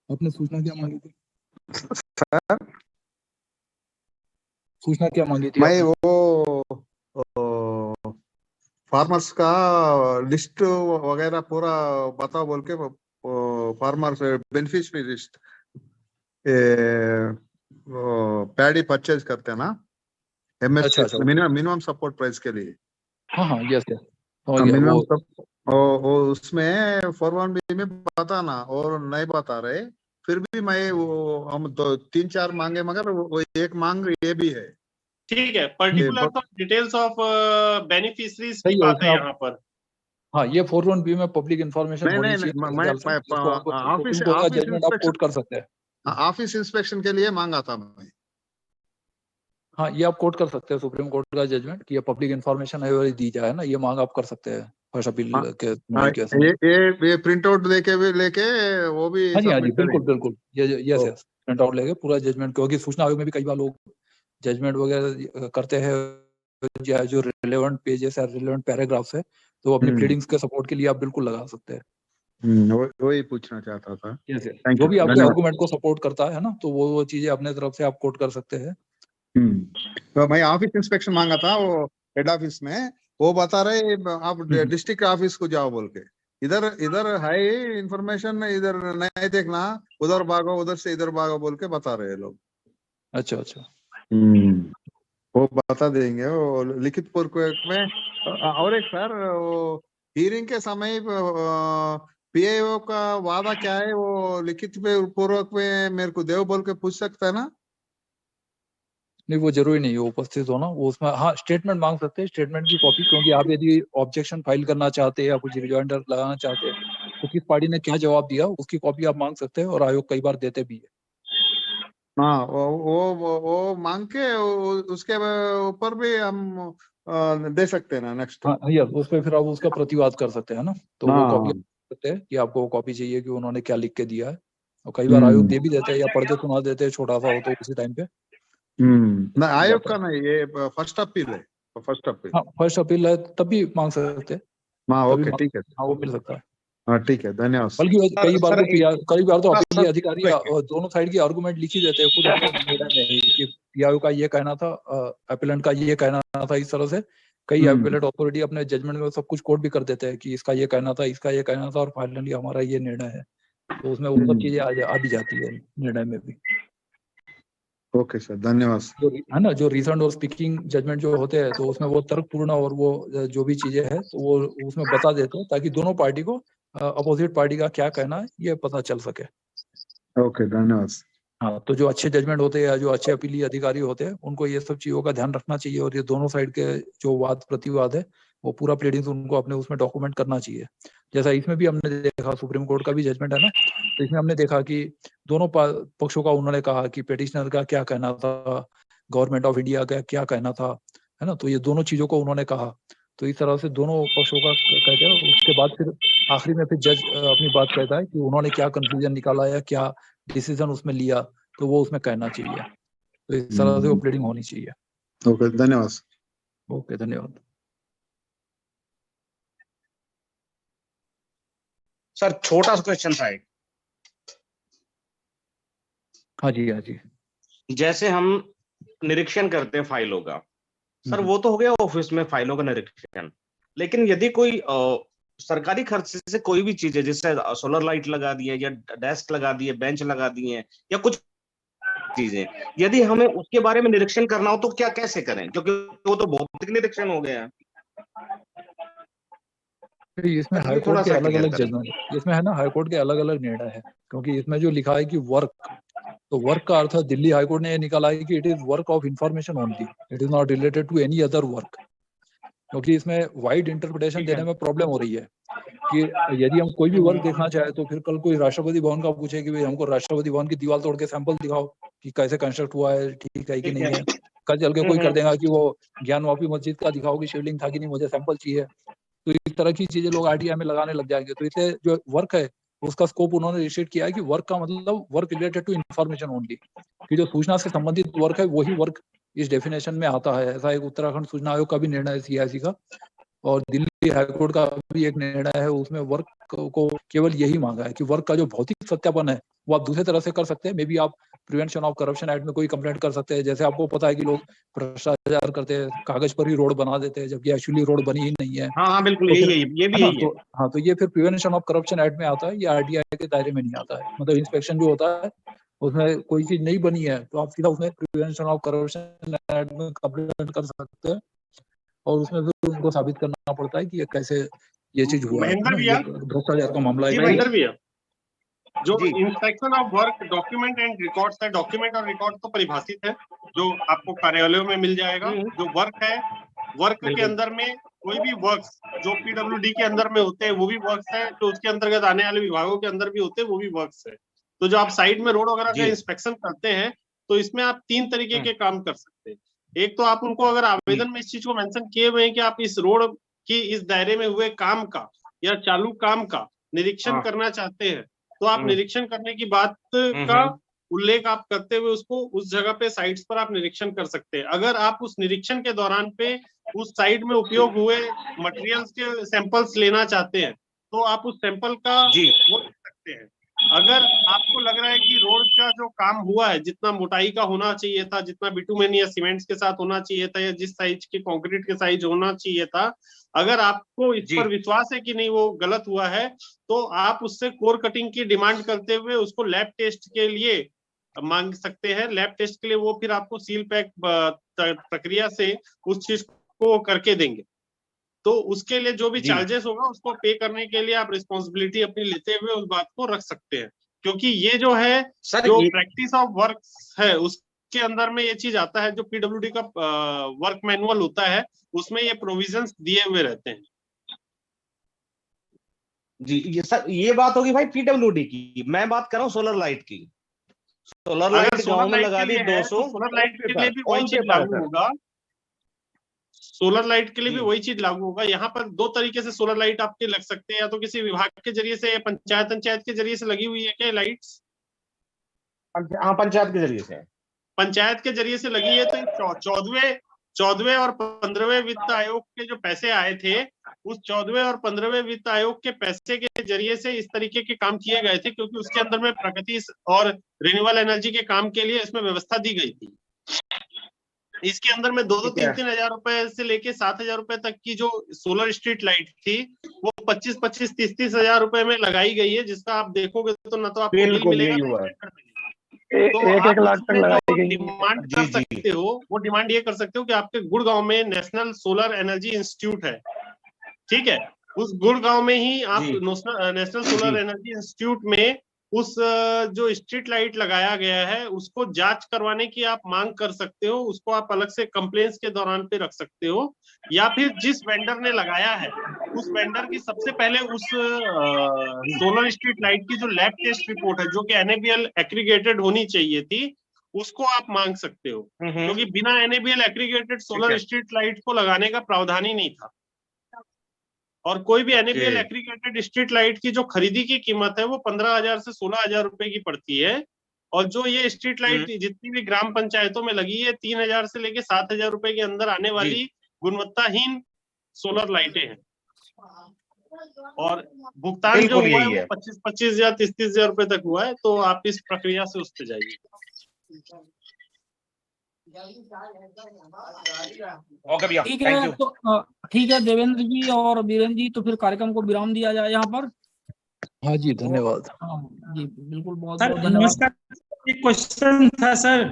आपने सूचना क्या मांगी थी सर? सूचना क्या मांगी थी? मैं वो फार्मर्स का लिस्ट वगैरह पूरा बताओ बोल के, farmers beneficiary list paddy purchase करते हैं ना, MSP मिनिमम सपोर्ट प्राइस के लिए। हाँ, यस यस, मिनिमम उसमें 41B में बताना और नहीं बता रहे, फिर भी मैं हम 3-4 मांगे, मगर वो एक मांग ये भी है। ठीक है, पर्टिकुलर तो डिटेल्स ऑफ बेनिफिशरीज की बात है यहाँ पर। हाँ, ये 41B में पब्लिक इंफॉर्मेशन होनी चाहिए। ऑफिस इंस्पेक्शन के लिए मांगा था मैं। हाँ, ये आप कोट कर सकते हैं सुप्रीम कोर्ट का जजमेंट कि ये पब्लिक इन्फॉर्मेशन है दी जाए ना, ये मांग आप कर सकते हैं फर्स्ट अपील के सुनवाई के समय। ये प्रिंट आउट लेके वो भी हाँ जी सबमिट करें। बिल्कुल यस प्रिंट आउट लेके पूरा जजमेंट, क्योंकि सूचना आयोग में भी कई बार लोग जजमेंट वगैरह करते हैं जो रिलेवेंट पेजेस है, रिलेवेंट पैराग्राफ्स है, तो अपनी प्लीडिंग्स के सपोर्ट के लिए आप बिल्कुल लगा सकते हैं। वही पूछना चाहता था। जो भी आपके आर्गुमेंट को सपोर्ट करता है ना, तो वो चीजें अपने तरफ से आप कोट कर सकते हैं। तो मैं ऑफिस इंस्पेक्शन मांगा था वो हेड ऑफिस में, वो बता रहे आप डिस्ट्रिक्ट ऑफिस को जाओ बोल के। इधर है इंफॉर्मेशन, इधर नहीं देखना, उधर भागो, उधर से इधर भागो बोल के बता रहे लोग। अच्छा वो बता देंगे वो लिखित पूर्वक में। और एक सर, वो हियरिंग के समय पीआईओ का वादा क्या है, वो लिखित पूर्वक में मेरे को देव बोल के पूछ सकता है ना? नहीं, वो जरूरी नहीं है उपस्थित होना, वो उसमें हाँ स्टेटमेंट मांग सकते हैं, स्टेटमेंट की कॉपी, क्योंकि आप यदि ऑब्जेक्शन फाइल करना चाहते हैं या कुछ रिजॉइंडर लगाना चाहते हैं तो किस पार्टी ने क्या जवाब दिया उसकी कॉपी आप मांग सकते हैं, और आयोग कई बार देते भी है। हाँ, वो मांग के उसके ऊपर भी हम दे सकते हैं ना नेक्स्ट। हाँ यस, उस पर फिर आप उसका प्रतिवाद कर सकते हैं ना, तो वो कॉपी सकते हैं कि आपको वो कॉपी चाहिए कि उन्होंने क्या लिख के दिया है, और कई बार आयोग दे भी देते हैं या पढ़ के सुना देते हैं, छोटा सा हो तो उसी टाइम पे। ना आयोग का नहीं, ये फर्स्ट अपील है। फर्स्ट अपील, हाँ फर्स्ट अपील है तब भी मांग सकते हैं। हाँ ओके ठीक है, हाँ वो मिल सकता है। हाँ ठीक है, धन्यवाद। बल्कि कई बार तो अपील अधिकारी दोनों साइड की आर्गुमेंट लिख ही देते हैं खुद अपने निर्णय में कि पीआईओ का ये कहना था, अपीलेंट का ये कहना था, इस तरह से कई अपीलेट अथॉरिटी अपने जजमेंट में सब कुछ कोट भी कर देते हैं कि इसका ये कहना था, इसका ये कहना था, और फाइनली हमारा ये निर्णय है, तो उसमें वो सब चीजें आ भी जाती है निर्णय में भी। ओके सर, धन्यवाद। है ना, जो रीजन और स्पीकिंग जजमेंट जो होते हैं तो उसमें वो तर्कपूर्ण और वो जो भी चीजें हैं तो वो उसमें बता देते हैं, ताकि दोनों पार्टी को अपोजिट पार्टी का क्या कहना है ये पता चल सके। ओके, धन्यवाद। हाँ, तो जो अच्छे जजमेंट होते हैं या जो अच्छे अपीली अधिकारी होते हैं उनको ये सब चीजों का ध्यान रखना चाहिए, और ये दोनों साइड के जो वाद प्रतिवाद है वो पूरा प्लीडिंग्स उनको अपने उसमें डॉक्यूमेंट करना चाहिए। जैसा इसमें भी हमने देखा, सुप्रीम कोर्ट का भी जजमेंट है ना, तो इसमें हमने देखा कि दोनों पक्षों का उन्होंने कहा कि पिटिशनर का क्या कहना था, गवर्नमेंट ऑफ इंडिया का क्या कहना था, है ना, तो ये दोनों चीजों को उन्होंने कहा। तो इस तरह से दोनों पक्षों का कहते हैं, उसके बाद फिर आखिरी में फिर जज अपनी बात कहता है कि उन्होंने क्या कंक्लूजन निकाला या क्या डिसीजन उसमें लिया, तो वो उसमें कहना चाहिए। तो इस तरह से वो प्लीडिंग होनी चाहिए। ओके, धन्यवाद। ओके, धन्यवाद सर। छोटा सा क्वेश्चन था एक। हाँ जी। जैसे हम निरीक्षण करते हैं फाइलों का, सर वो तो हो गया ऑफिस में फाइलों का निरीक्षण, लेकिन यदि कोई सरकारी खर्च से कोई भी चीज है, जैसे सोलर लाइट लगा दी है या डेस्क लगा दी है, बेंच लगा दिए हैं या कुछ चीजें, यदि हमें उसके बारे में निरीक्षण करना हो तो क्या कैसे करें, क्योंकि वो तो भौतिक निरीक्षण हो गया है। इसमें हाईकोर्ट के अलग अलग जजमेंट, इसमें है ना हाईकोर्ट के अलग अलग निर्णय है, क्योंकि इसमें जो लिखा है कि वर्क, तो वर्क का अर्थ दिल्ली हाईकोर्ट ने ये निकाला है कि it is work of information only, it is not related to any other work. क्योंकि इसमें वाइड इंटरप्रिटेशन देने में प्रॉब्लम हो रही है कि यदि हम कोई भी वर्क देखना चाहे तो फिर कल कोई राष्ट्रपति भवन का पूछे कि भाई हमको राष्ट्रपति भवन की दीवार तोड़ के सैंपल दिखाओ कि कैसे कंस्ट्रक्ट हुआ है, ठीक है कि नहीं है। कल चल के कोई कर देगा कि वो ज्ञानवापी मस्जिद का दिखाओ कि शिवलिंग था कि नहीं, मुझे सैंपल चाहिए। तो इस तरह की चीजें लोग आरटीआई में लगाने लग जाएंगे। तो इससे जो वर्क है उसका स्कोप उन्होंने रिस्ट्रिक्ट किया है कि वर्क का मतलब work related to information only, कि जो सूचना से संबंधित वर्क है वही वर्क इस डेफिनेशन में आता है। ऐसा एक उत्तराखंड सूचना आयोग का भी निर्णय है सीआईसी का, और दिल्ली हाईकोर्ट का भी एक निर्णय है, उसमें वर्क को केवल यही मांगा है कि वर्क का जो भौतिक सत्यापन है वो आप दूसरे तरह से कर सकते हैं। मे बी आप प्रिवेंशन ऑफ करप्शन एक्ट में कोई कंप्लेंट कर सकते हैं, जैसे आपको पता है कि लोग भ्रष्टाचार करते हैं, कागज पर ही रोड बना देते हैं जबकि एक्चुअली रोड बनी ही नहीं है। हाँ बिल्कुल, तो ये भी यही है। हाँ, तो ये फिर प्रिवेंशन ऑफ करप्शन एक्ट में आता है, ये आरटीआई के दायरे में नहीं आता है। मतलब इंस्पेक्शन जो होता है उसमें कोई चीज नहीं बनी है तो आप सीधा उसमें प्रिवेंशन ऑफ करप्शन एक्ट में कंप्लेंट कर सकते हैं, और उसमें फिर उनको साबित करना पड़ता है कि ये कैसे ये चीज हुआ है, भ्रष्टाचार का मामला है। जो inspection of work document and records है, डॉक्यूमेंट और रिकॉर्ड तो परिभाषित है जो आपको कार्यालयों में मिल जाएगा। जो वर्क है, वर्क के अंदर में कोई भी वर्क्स जो पीडब्ल्यूडी के अंदर में होते हैं वो भी वर्क्स है, तो उसके अंतर्गत आने वाले विभागों के अंदर भी होते हैं वो भी वर्क्स है। तो जो आप साइड में रोड वगैरह का इंस्पेक्शन करते हैं तो इसमें आप 3 तरीके के काम कर सकते हैं। एक तो आप उनको अगर आवेदन में इस चीज को मेंशन किए हुए हैं कि आप इस रोड की इस दायरे में हुए काम का या चालू काम का निरीक्षण करना चाहते हैं, तो आप निरीक्षण करने की बात का उल्लेख आप करते हुए उसको उस जगह पे साइट्स पर आप निरीक्षण कर सकते हैं। अगर आप उस निरीक्षण के दौरान पे उस साइट में उपयोग हुए मटेरियल्स के सैंपल्स लेना चाहते हैं, तो आप उस सैंपल का वो ले सकते हैं। अगर आपको लग रहा है कि रोड का जो काम हुआ है, जितना मोटाई का होना चाहिए था, जितना बिटुमेन या सीमेंट्स के साथ होना चाहिए था, या जिस साइज के कंक्रीट के साइज होना चाहिए था, अगर आपको इस पर विश्वास है कि नहीं वो गलत हुआ है, तो आप उससे कोर कटिंग की डिमांड करते हुए उसको लैब टेस्ट के लिए मांग सकते हैं। लैब टेस्ट के लिए वो फिर आपको सील पैक प्रक्रिया से उस चीज को करके देंगे। तो उसके लिए जो भी चार्जेस होगा उसको पे करने के लिए आप रिस्पॉन्सिबिलिटी अपनी लेते हुए उस बात को रख सकते हैं, क्योंकि ये जो है जो प्रैक्टिस ऑफ वर्क है उसके अंदर में ये चीज आता है। जो पीडब्ल्यूडी का वर्क मैनुअल होता है उसमें ये प्रोविजंस दिए हुए रहते हैं। जी ये सर, ये बात होगी भाई पीडब्ल्यूडी की। मैं बात कर रहा हूँ सोलर लाइट की। सोलर लाइट गाँव में लगा दी 200, सोलर लाइट के लिए भी वही चीज लागू होगा। सोलर लाइट के लिए भी वही चीज लागू होगा। यहाँ पर दो तरीके से सोलर लाइट आपके लग सकते हैं, या तो किसी विभाग के जरिए से, पंचायत के जरिए से लगी हुई है क्या लाइट्स? हाँ पंचायत के जरिए से, पंचायत के जरिए से लगी है। तो 14वें और 15वें वित्त आयोग के जो पैसे आए थे, उस 14वें और 15वें वित्त आयोग के पैसे के जरिए से इस तरीके के काम किए गए थे, क्योंकि उसके अंदर में प्रगति और रिन्यूएबल एनर्जी के काम के लिए इसमें व्यवस्था दी गई थी। इसके अंदर में 2-3 हजार रुपए से लेके 7,000 रुपए तक की जो सोलर स्ट्रीट लाइट थी वो 25-25, 30-30 हजार रुपए में लगाई गई है, जिसका आप देखोगे तो ना तो आपको बिल मिलेगा, तो आप उसमें जो डिमांड कर सकते हो वो डिमांड ये कर सकते हो कि आपके गुड़गांव में नेशनल सोलर एनर्जी इंस्टीट्यूट है, ठीक है, उस गुड़गांव में ही आप नेशनल सोलर एनर्जी इंस्टीट्यूट में उस जो स्ट्रीट लाइट लगाया गया है उसको जांच करवाने की आप मांग कर सकते हो। उसको आप अलग से कंप्लेंट्स के दौरान पे रख सकते हो, या फिर जिस वेंडर ने लगाया है उस वेंडर की सबसे पहले उस सोलर स्ट्रीट लाइट की जो लैब टेस्ट रिपोर्ट है, जो कि NABL एग्रीगेटेड होनी चाहिए थी, उसको आप मांग सकते हो, क्योंकि बिना NABL aggregated solar street light को लगाने का प्रावधान ही नहीं था। और कोई भी NABL एग्रीगेटेड स्ट्रीट लाइट की जो खरीदी की कीमत है वो 15,000 से 16,000 रुपए की पड़ती है, और जो ये स्ट्रीट लाइट जितनी भी ग्राम पंचायतों में लगी है 3,000 से लेके 7,000 रुपए के अंदर आने वाली गुणवत्ताहीन सोलर लाइटें हैं। और भुगतान जो हुआ है वो 25-25 या 30-30 हजार रुपए तक हुआ है। तो आप इस प्रक्रिया से उस पे जाइए। ठीक है, तो ठीक है देवेंद्र जी और बीरेन जी, तो फिर कार्यक्रम को विराम दिया जाए यहाँ पर। हाँ जी धन्यवाद। हाँ जी बिल्कुल, बहुत सर बहुत धन्यवाद। एक क्वेश्चन था सर।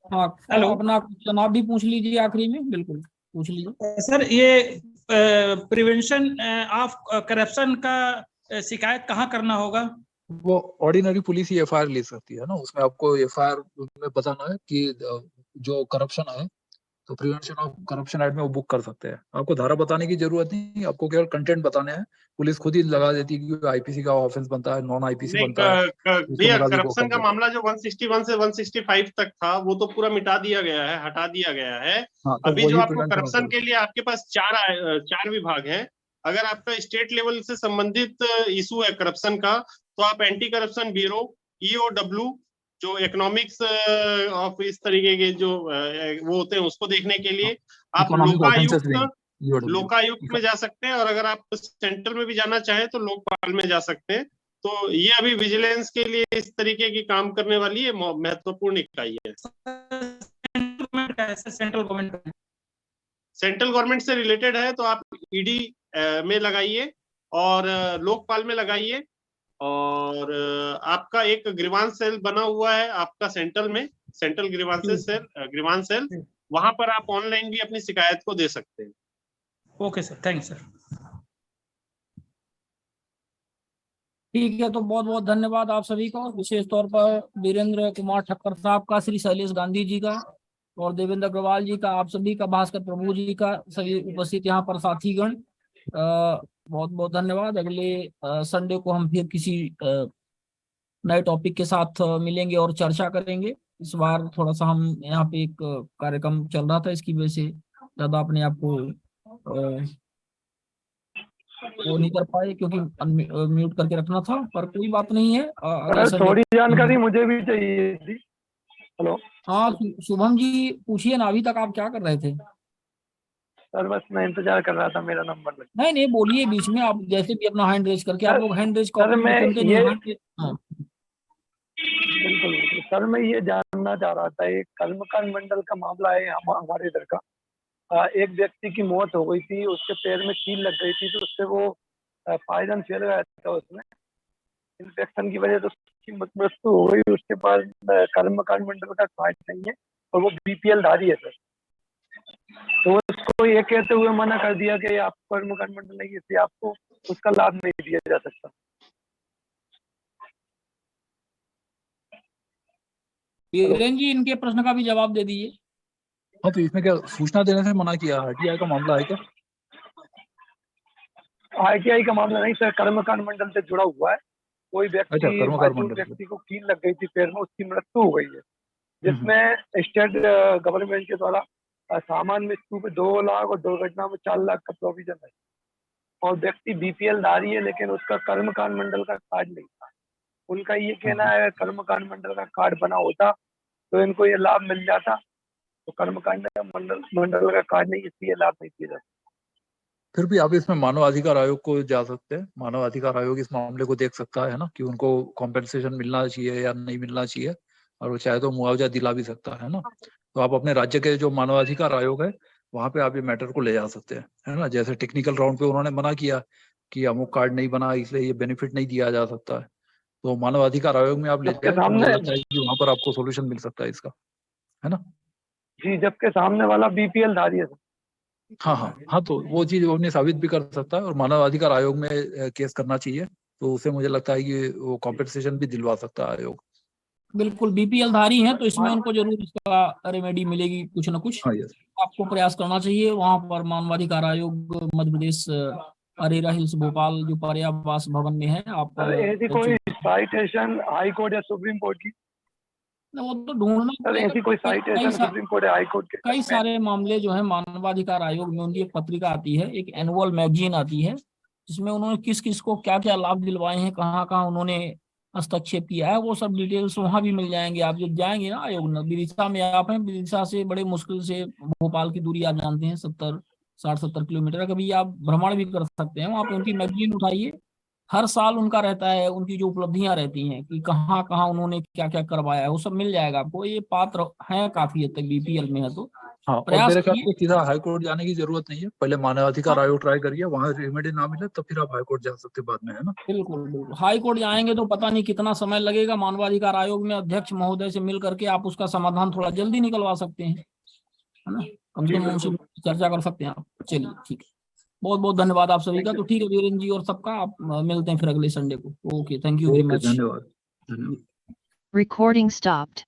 हाँ हेलो, अपना क्वेश्चन आप भी पूछ लीजिए आखिरी में, बिल्कुल पूछ लीजिए। सर ये प्रिवेंशन ऑफ करप्शन का शिकायत कहाँ करना होगा? वो ऑर्डिनरी पुलिस ही FIR ले सकती है ना, उसमें आपको FIR में बताना है कि जो करप्शन है तो प्रिवेंशन ऑफ करप्शन एक्ट में वो बुक कर सकते हैं। आपको धारा बताने की जरूरत नहीं, आपको केवल कंटेंट बताने हैं। पुलिस खुद ही लगा देती है कि IPC का ऑफेंस बनता है, नॉन IPC बनता है। भैया करप्शन का मामला जो 161 से 165 तक था वो तो पूरा मिटा दिया गया है, हटा दिया गया है। हाँ, तो अभी जो आपको करप्शन के लिए आपके पास चार विभाग हैं। अगर आपका स्टेट लेवल से संबंधित इशू है करप्शन का, तो आप एंटी करप्शन ब्यूरो EOW जो इकोनॉमिक्स ऑफ इस तरीके के जो वो होते हैं उसको देखने के लिए आप लोकायुक्त में जा सकते हैं, और अगर आप सेंट्रल में भी जाना चाहें तो लोकपाल में जा सकते हैं। तो ये अभी विजिलेंस के लिए इस तरीके की काम करने वाली है महत्वपूर्ण इकाई है। सेंट्रल गवर्नमेंट से रिलेटेड है तो आप ED में लगाइए और लोकपाल में लगाइए, और आपका एक ग्रीवांस सेल बना हुआ है आपका सेंट्रल में, सेंट्रल ग्रीवांस सेल, वहां पर आप ऑनलाइन भी अपनी शिकायत को दे सकते हैं। Okay sir, thanks sir. ठीक है, तो बहुत बहुत धन्यवाद आप सभी का, विशेष तौर पर वीरेंद्र कुमार ठक्कर साहब का, श्री शैलेश गांधी जी का और देवेंद्र अग्रवाल जी का, आप सभी का, भास्कर प्रभु जी का, सभी उपस्थित यहाँ पर साथीगण, बहुत बहुत धन्यवाद। अगले संडे को हम फिर किसी नए टॉपिक के साथ मिलेंगे और चर्चा करेंगे। इस बार थोड़ा सा हम यहाँ पे एक कार्यक्रम चल रहा था, इसकी वजह से ज्यादा अपने आप को वो नहीं कर पाए, क्योंकि म्यूट करके रखना था। पर कोई बात नहीं है, अगले संडे थोड़ी जानकारी मुझे भी चाहिए थी। हेलो, हाँ शुभम जी पूछिए ना, अभी तक आप क्या कर रहे थे? सर बस मैं इंतजार कर रहा था मेरा नंबर लगे। नहीं नहीं बोलिए, बीच में आप जैसे भी अपना हैंड रेज करके, आप लोग हैंड रेज सर मैं ये हाँ बिल्कुल बिल्कुल सर, मैं ये जानना चाह रहा था, एक कर्मकांड मंडल का मामला है हमारे इधर का। एक व्यक्ति की मौत हो गई थी, उसके पैर में कील लग गई थी, तो उससे वो पॉइजन फैल गया था, उसमें इन्फेक्शन की वजह से उसकी मृत्यु हो गई। उसके बाद कर्मकांड मंडल का कार्ड नहीं है और वो बीपीएल धारी है सर, तो उसको ये कहते हुए मना कर दिया कि आप कर्मकांड मंडल नहीं है, इसलिए आपको उसका लाभ नहीं दिया जा सकता। वीरेन जी इनके प्रश्न का भी जवाब दे दीजिए। हाँ, तो इसमें क्या सूचना देने से मना किया? आरटीआई का मामला है क्या? आरटीआई का मामला नहीं सर, कर्मकांड मंडल से जुड़ा हुआ है। कोई व्यक्ति को कील लग गई थी पैर में, उसकी मृत्यु हो गई है, जिसमें स्टेट गवर्नमेंट के द्वारा सामान्य मृत्यु पे 2 लाख और दुर्घटना में 4 लाख का प्रोविजन है। और व्यक्ति बीपीएल धारी है, लेकिन उसका कर्मकांड मंडल का कार्ड नहीं था। उनका ये कहना है कर्मकांड मंडल का कार्ड बना होता तो इनको ये लाभ मिल जाता, तो कर्मकांड मंडल का कार्ड नहीं, इसलिए लाभ नहीं दिया जाता। फिर भी आप इसमें मानव अधिकार आयोग को जा सकते हैं। मानव अधिकार आयोग इस मामले को देख सकता है ना, कि उनको कॉम्पेंसेशन मिलना चाहिए या नहीं मिलना चाहिए, और वो चाहे तो मुआवजा दिला भी सकता है ना। तो आप अपने राज्य के जो मानवाधिकार आयोग है वहां पे आप ये मैटर को ले जा सकते हैं, है ना। जैसे टेक्निकल राउंड पे उन्होंने मना किया कि अमुक कार्ड नहीं बना, इसलिए ये बेनिफिट नहीं दिया जा सकता है, तो मानवाधिकार आयोग में आप ले जाए, तो मुझे लगता है कि वहां पर आपको सोल्यूशन मिल सकता है इसका, है ना जी। जबकि सामने वाला बीपीएल धारी है। हाँ, तो वो चीज वो साबित भी कर सकता है, और मानवाधिकार आयोग में केस करना चाहिए, तो उसे मुझे लगता है कि वो कॉम्पेंसेशन भी दिलवा सकता है आयोग। बिल्कुल, बीपीएल धारी है तो इसमें उनको जरूर इसका रेमेडी मिलेगी कुछ ना कुछ। आपको प्रयास करना चाहिए। वहां पर मानवाधिकार आयोग मध्य प्रदेश अरेरा हिल्स भोपाल जो पर्यावास भवन में है, आप ऐसी कोई साइटेशन हाई कोर्ट या सुप्रीम कोर्ट की, वो तो ढूंढना, ऐसी कोई साइटेशन सुप्रीम कोर्ट या हाई कोर्ट के? कई सारे मामले जो है मानवाधिकार आयोग में, उनकी एक पत्रिका आती है, एक एनुअल मैगजीन आती है, जिसमें उन्होंने किस किस को क्या क्या लाभ दिलवाए हैं, कहाँ कहाँ उन्होंने हस्तक्षेप किया है, वो सब डिटेल्स वहां भी मिल जाएंगे। आप जब जाएंगे ना आयोग में, विदिशा में आप हैं, विदिशा से बड़े मुश्किल से भोपाल की दूरी आप जानते हैं 60-70 किलोमीटर, कभी आप भ्रमण भी कर सकते हैं वहाँ पे। उनकी मैगजीन उठाइए, हर साल उनका रहता है, उनकी जो उपलब्धियां रहती हैं कि कहाँ कहाँ उन्होंने क्या क्या करवाया है, वो सब मिल जाएगा आपको। ये पात्र है काफी हद तक बीपीएल में है, तो हाँ, और मेरे ख्याल से सीधा हाई कोर्ट जाने की जरूरत नहीं है, पहले मानवाधिकार आयोग ट्राई करिए, वहां रेमेडी ना मिले तो फिर आप हाई कोर्ट जा सकते बाद में, है ना। बिल्कुल बिल्कुल, हाई कोर्ट जाएंगे तो पता नहीं कितना समय लगेगा। मानवाधिकार आयोग में अध्यक्ष महोदय से मिल करके आप उसका समाधान थोड़ा जल्दी निकलवा सकते हैं, है ना, कम से कम उनसे चर्चा कर सकते हैं आप। चलिए ठीक है, बहुत बहुत धन्यवाद आप सभी का। तो ठीक है वीरेन जी और सबका, आप मिलते हैं फिर अगले संडे को। Okay, thank you very much. धन्यवाद। Recording stopped.